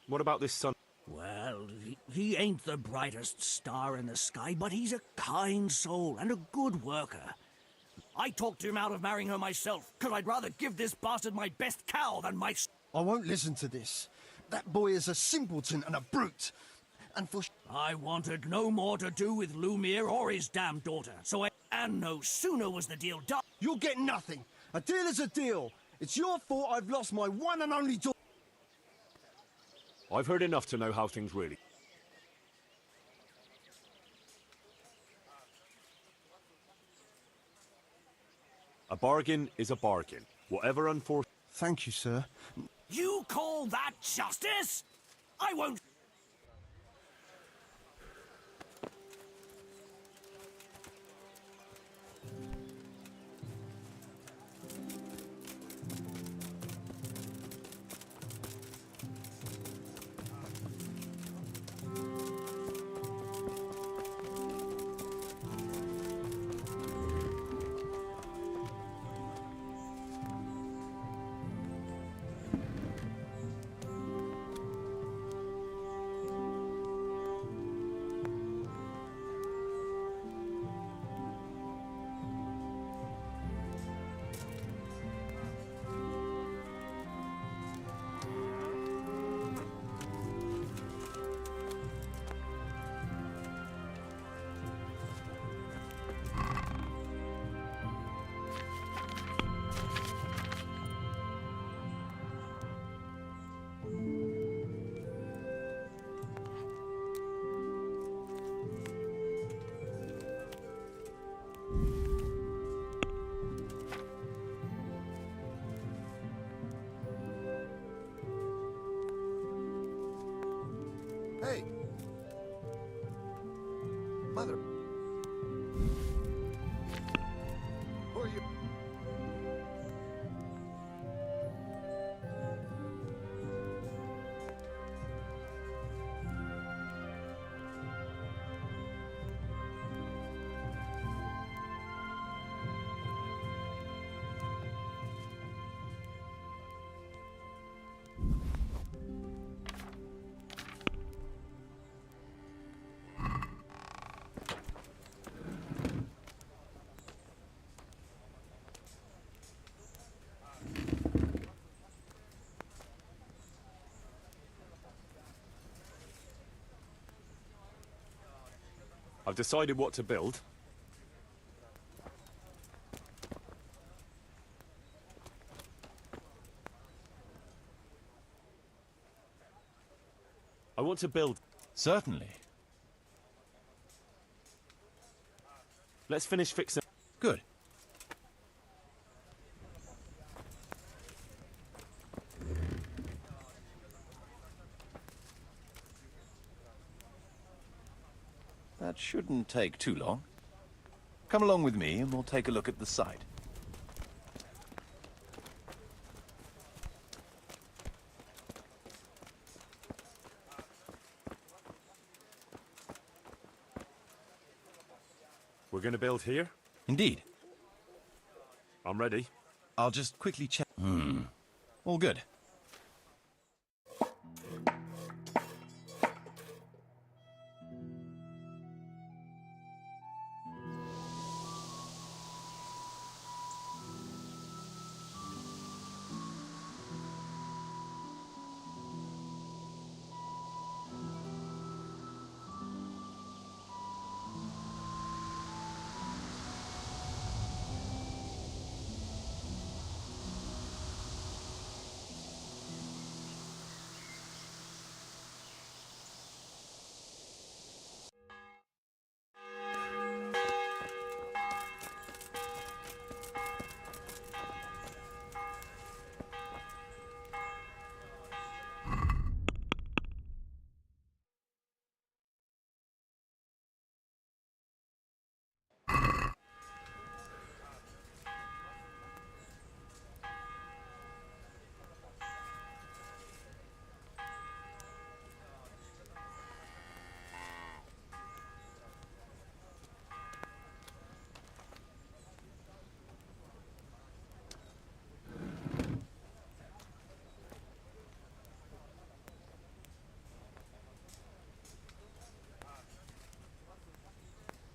What about this son? Well, he ain't the brightest star in the sky, but he's a kind soul and a good worker. I talked him out of marrying her myself, because I'd rather give this bastard my best cow than my... I won't listen to this. That boy is a simpleton and a brute. And for... I wanted no more to do with Lumiere or his damn daughter, so I... And no sooner was the deal done... You'll get nothing. A deal is a deal. It's your fault I've lost my one and only daughter. I've heard enough to know how things really... A bargain is a bargain. Whatever unfortunate. Thank you, sir. You call that justice? I won't. Hey! Mother... Who are you? I've decided what to build. I want to build. Certainly. Let's finish fixing. Good. That shouldn't take too long. Come along with me and we'll take a look at the site. We're going to build here? Indeed. I'm ready. I'll just quickly check. All good.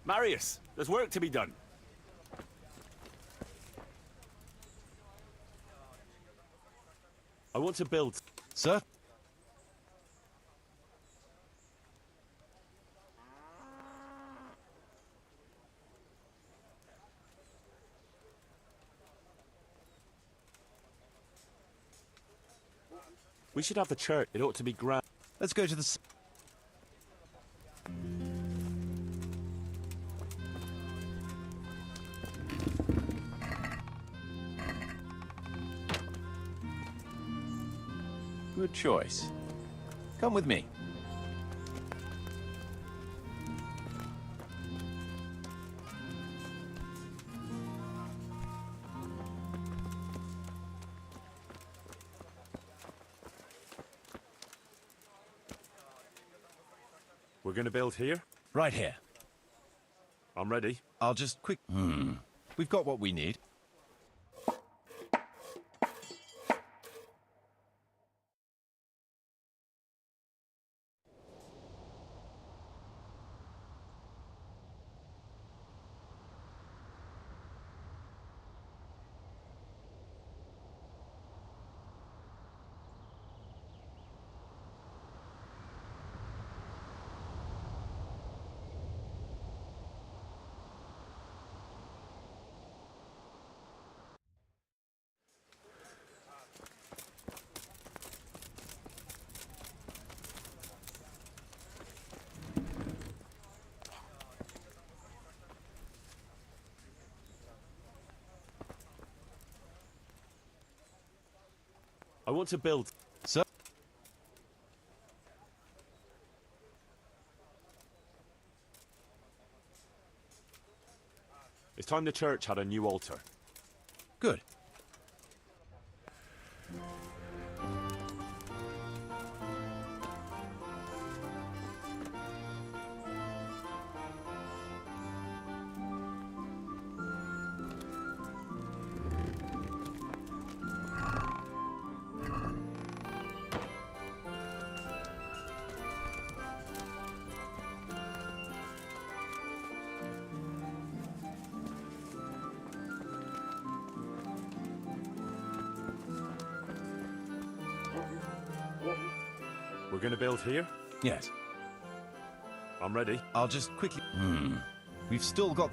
Marius, there's work to be done. I want to build. Sir? We should have the church. It ought to be grand. Let's go to the... Good choice. Come with me. We're gonna build here? Right here. I'm ready. I'll just quick... We've got what we need. I want to build... So? It's time the church had a new altar. Good. We're gonna build here? Yes. I'm ready. I'll just quickly... We've still got...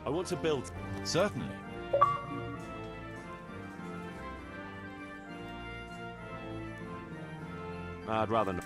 I want to build... Certainly. I'd rather not.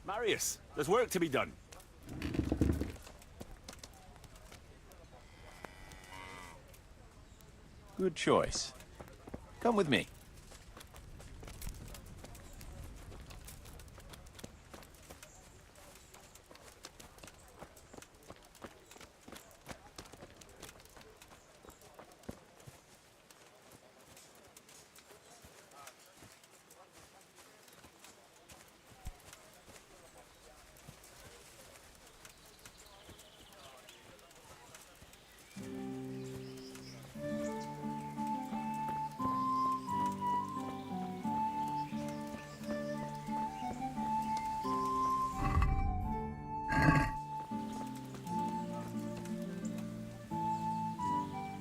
Marius, there's work to be done. Good choice. Come with me.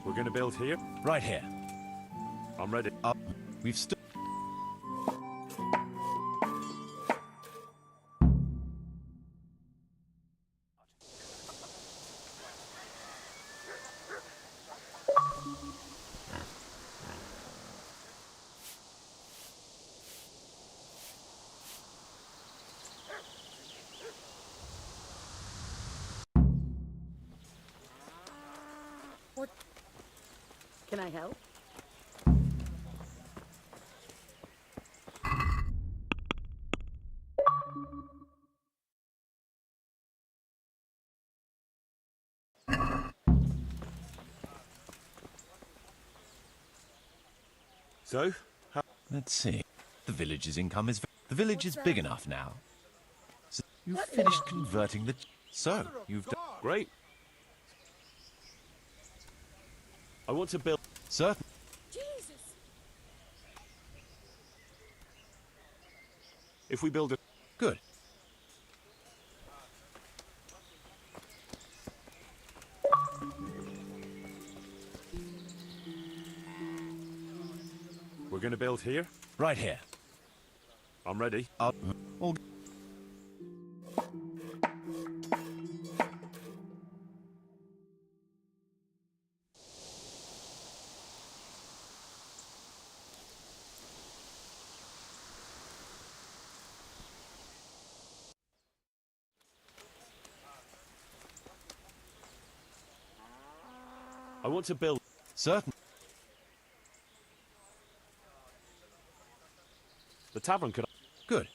We're gonna build here? Right here. I'm ready. We've still... Can I help? So, let's see. The village is big enough now. So you've finished converting the... So, you've done... Great. I want to build... Certain. Jesus! If we build a... Good. We're gonna build here? Right here. I'm ready. All... I want to build... Certain. The tavern could... Good.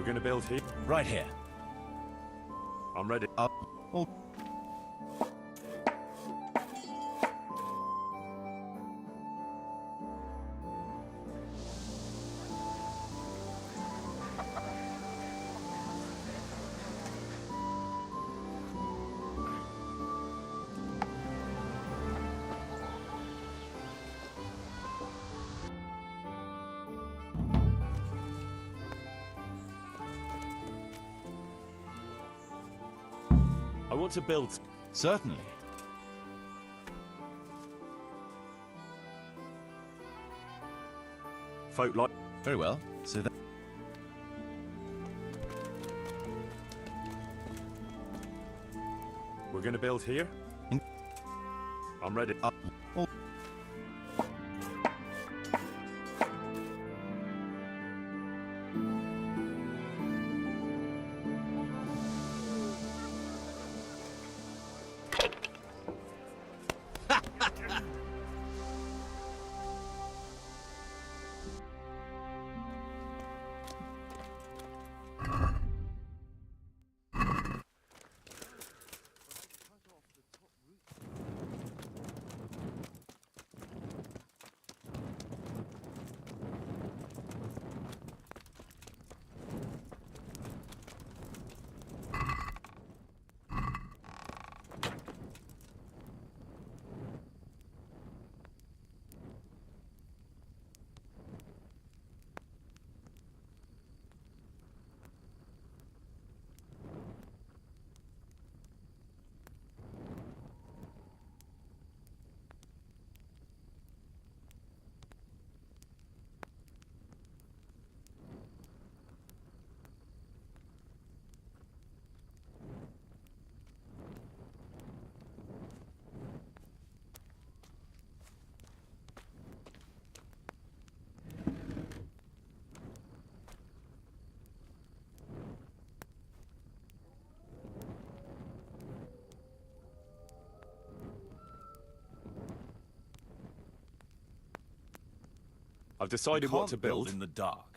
We're gonna build here? Right here. I'm ready. All... I want to build... Certainly. Folk like... Very well. So that... We're gonna build here? I'm ready. All... I've decided what to build. in the dark.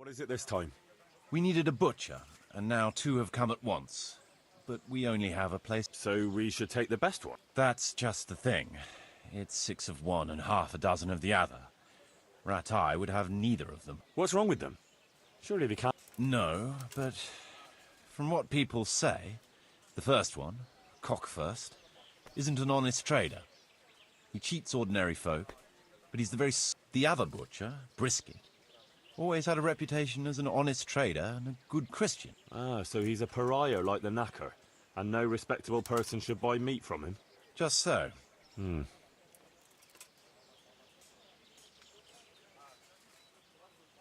What is it this time? We needed a butcher, and now 2 have come at once. But we only have a place. So we should take the best one? That's just the thing. It's 6 of one and half a dozen of the other. Ratai would have neither of them. What's wrong with them? Surely they can't... No, but from what people say, the first one, Cockfirst, isn't an honest trader. He cheats ordinary folk, but he's the other butcher, Brisket, always had a reputation as an honest trader and a good Christian. Ah, so he's a pariah like the knacker, and no respectable person should buy meat from him? Just so.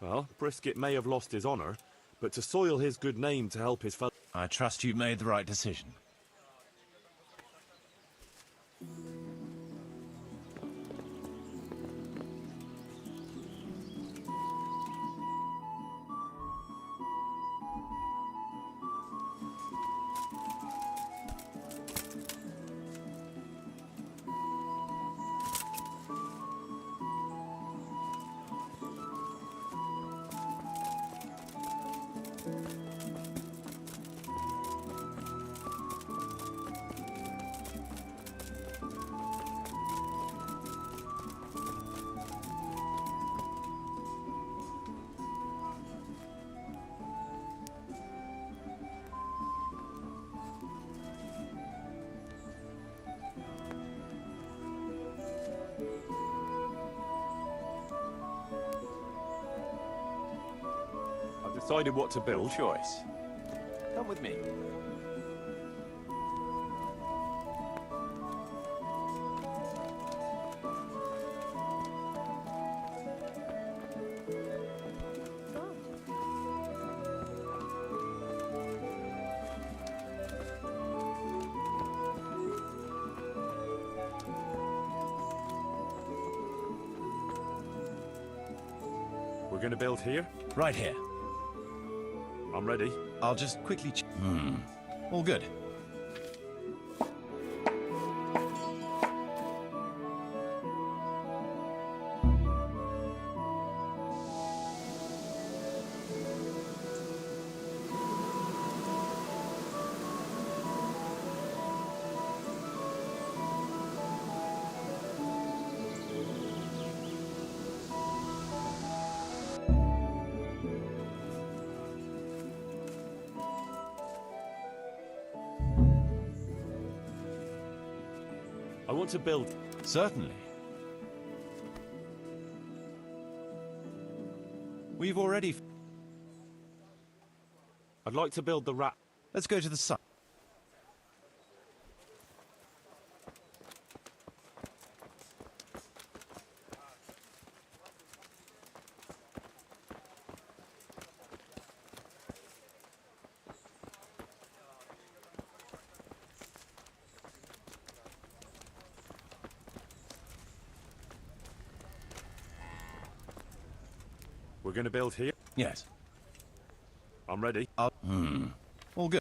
Well, Brisket may have lost his honour, but to soil his good name to help his fellow... I trust you made the right decision. Decided what to build. Good choice. Come with me. We're gonna build here? Right here. I'm ready. I'll just quickly all good. I want to build... Certainly. We've already... I'd like to build the rat... Let's go to the site. We're gonna build here? Yes. I'm ready. All good.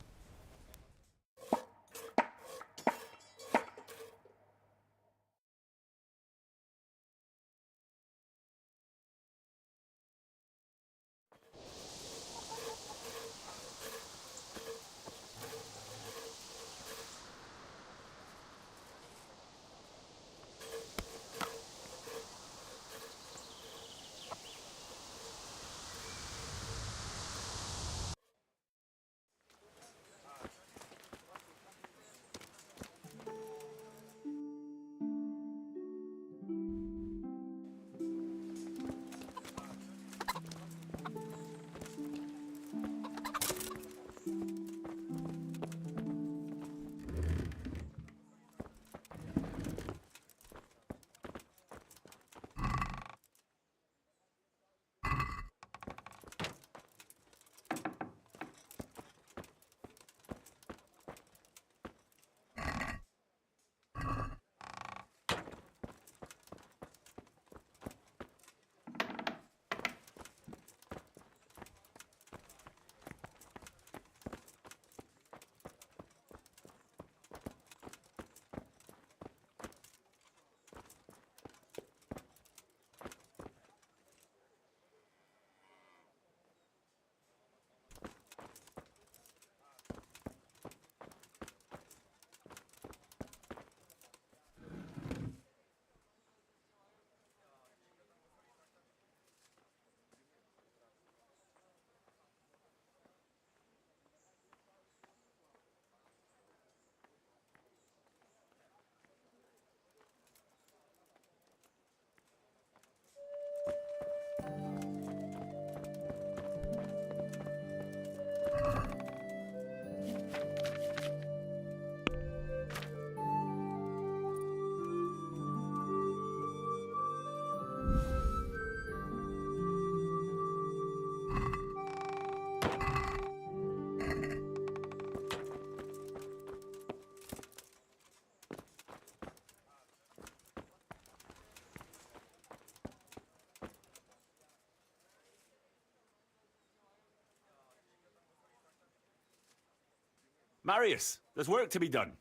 Marius, there's work to be done.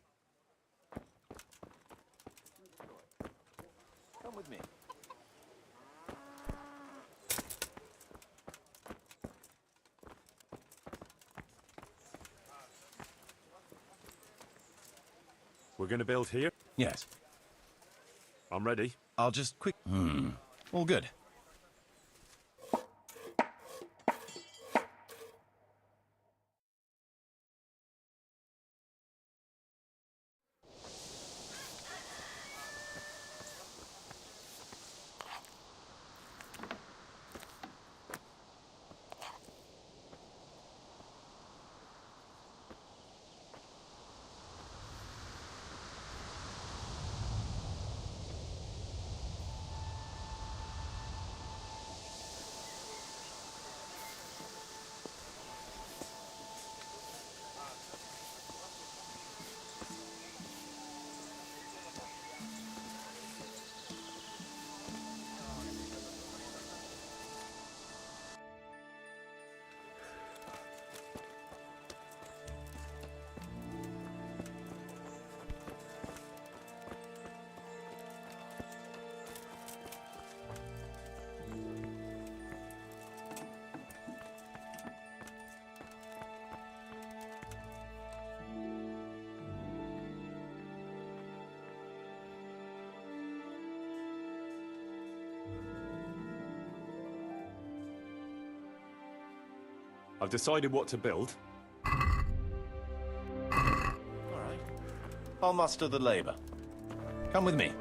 Come with me. We're gonna build here? Yes. I'm ready. I'll just quick... All good. I've decided what to build. All right. I'll muster the labor. Come with me.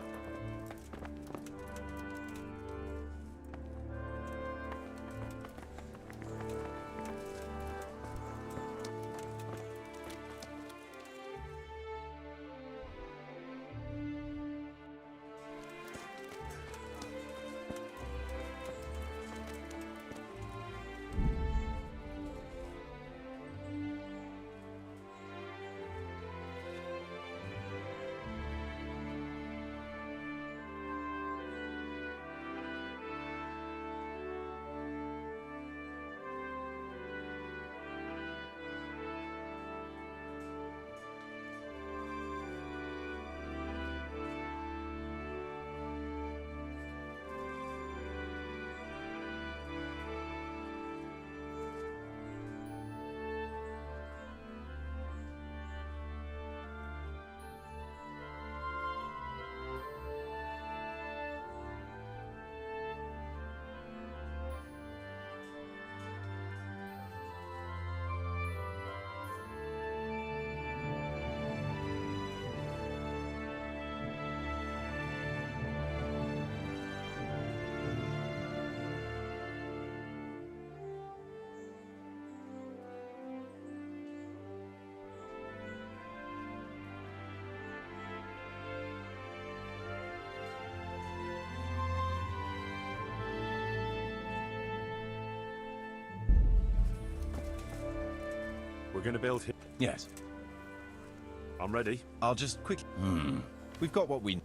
We're gonna build here. Yes. I'm ready. I'll just quick... We've got what we...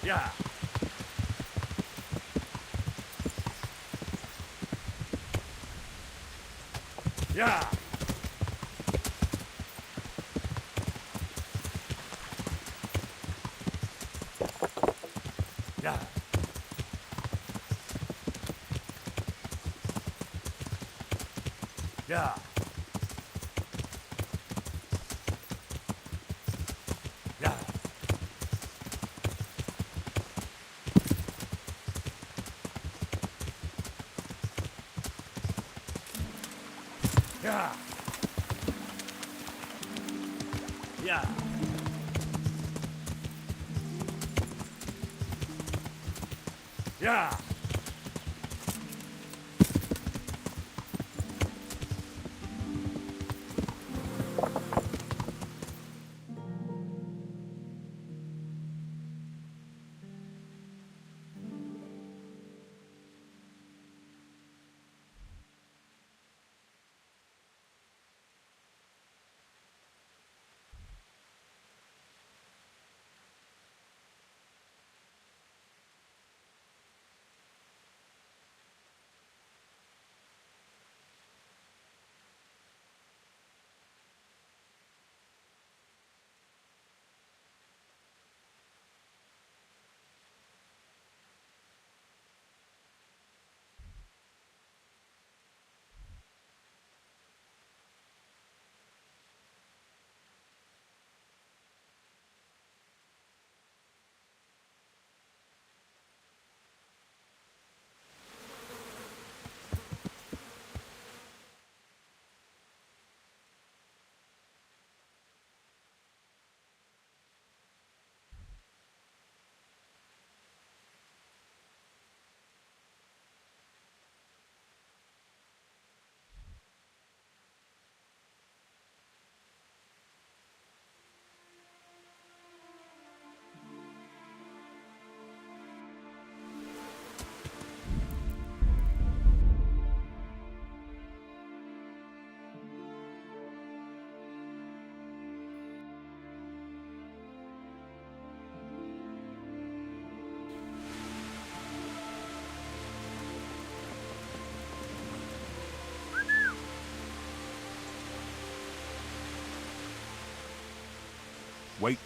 Yeah. Yeah. Yeah. Yeah. Yeah. Yeah. Yeah. Yeah. Wait.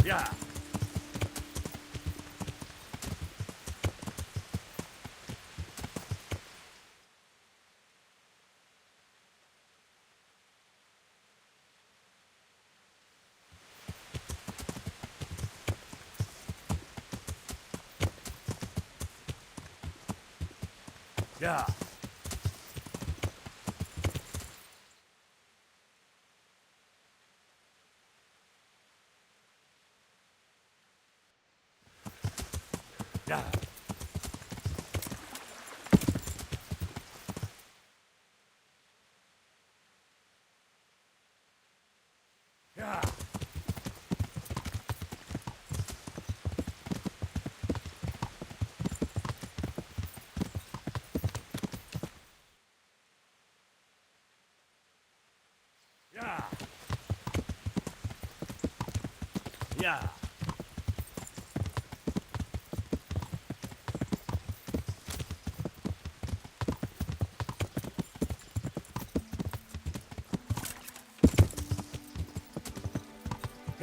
Yeah. Yeah. Yeah. Yeah. Yeah. Yeah.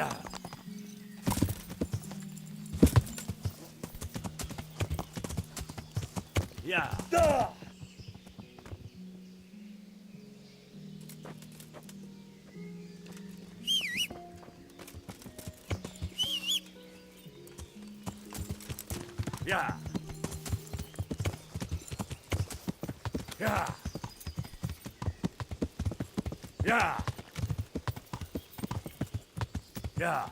Yeah. Yeah. Yeah. Yeah. Yeah. Yeah.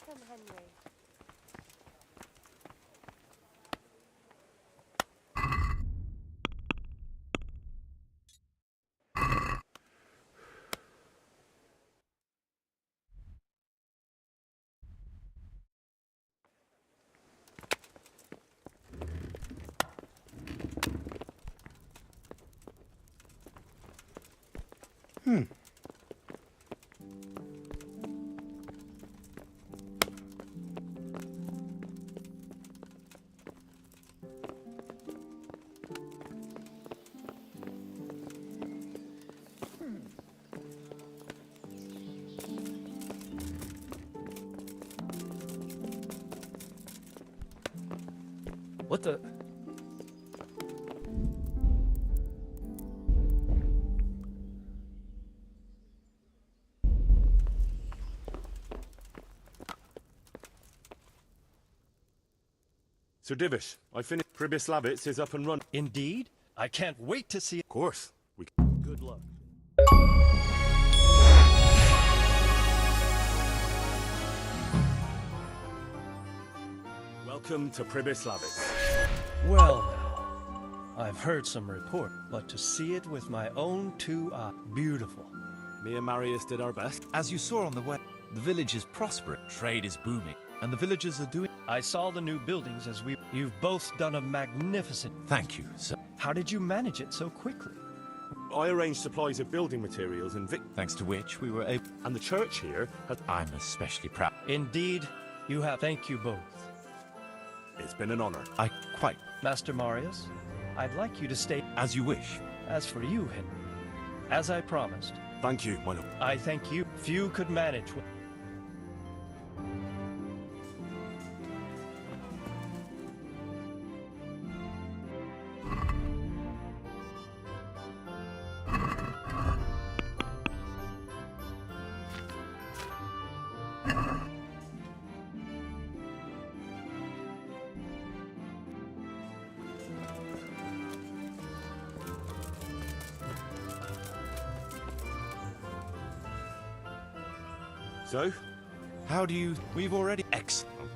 Welcome, Henry. What the? Sir Divish, I finished. Pribyslavitz is up and running. Indeed? I can't wait to see it. Of course. Good luck. Welcome to Pribyslavitz. Well, I've heard some report, but to see it with my own two eyes, beautiful. Me and Marius did our best. As you saw on the way, the village is prospering, trade is booming, and the villagers are doing... I saw the new buildings as we... You've both done a magnificent... Thank you, sir. How did you manage it so quickly? I arranged supplies of building materials and Thanks to which we were able... And the church here has... I'm especially proud. Indeed, you have... Thank you both. It's been an honor. I quite... Master Marius, I'd like you to stay... As you wish. As for you, Henry, as I promised... Thank you, my lord. I thank you. Few could manage with... So? How do you... We've already... Excellent.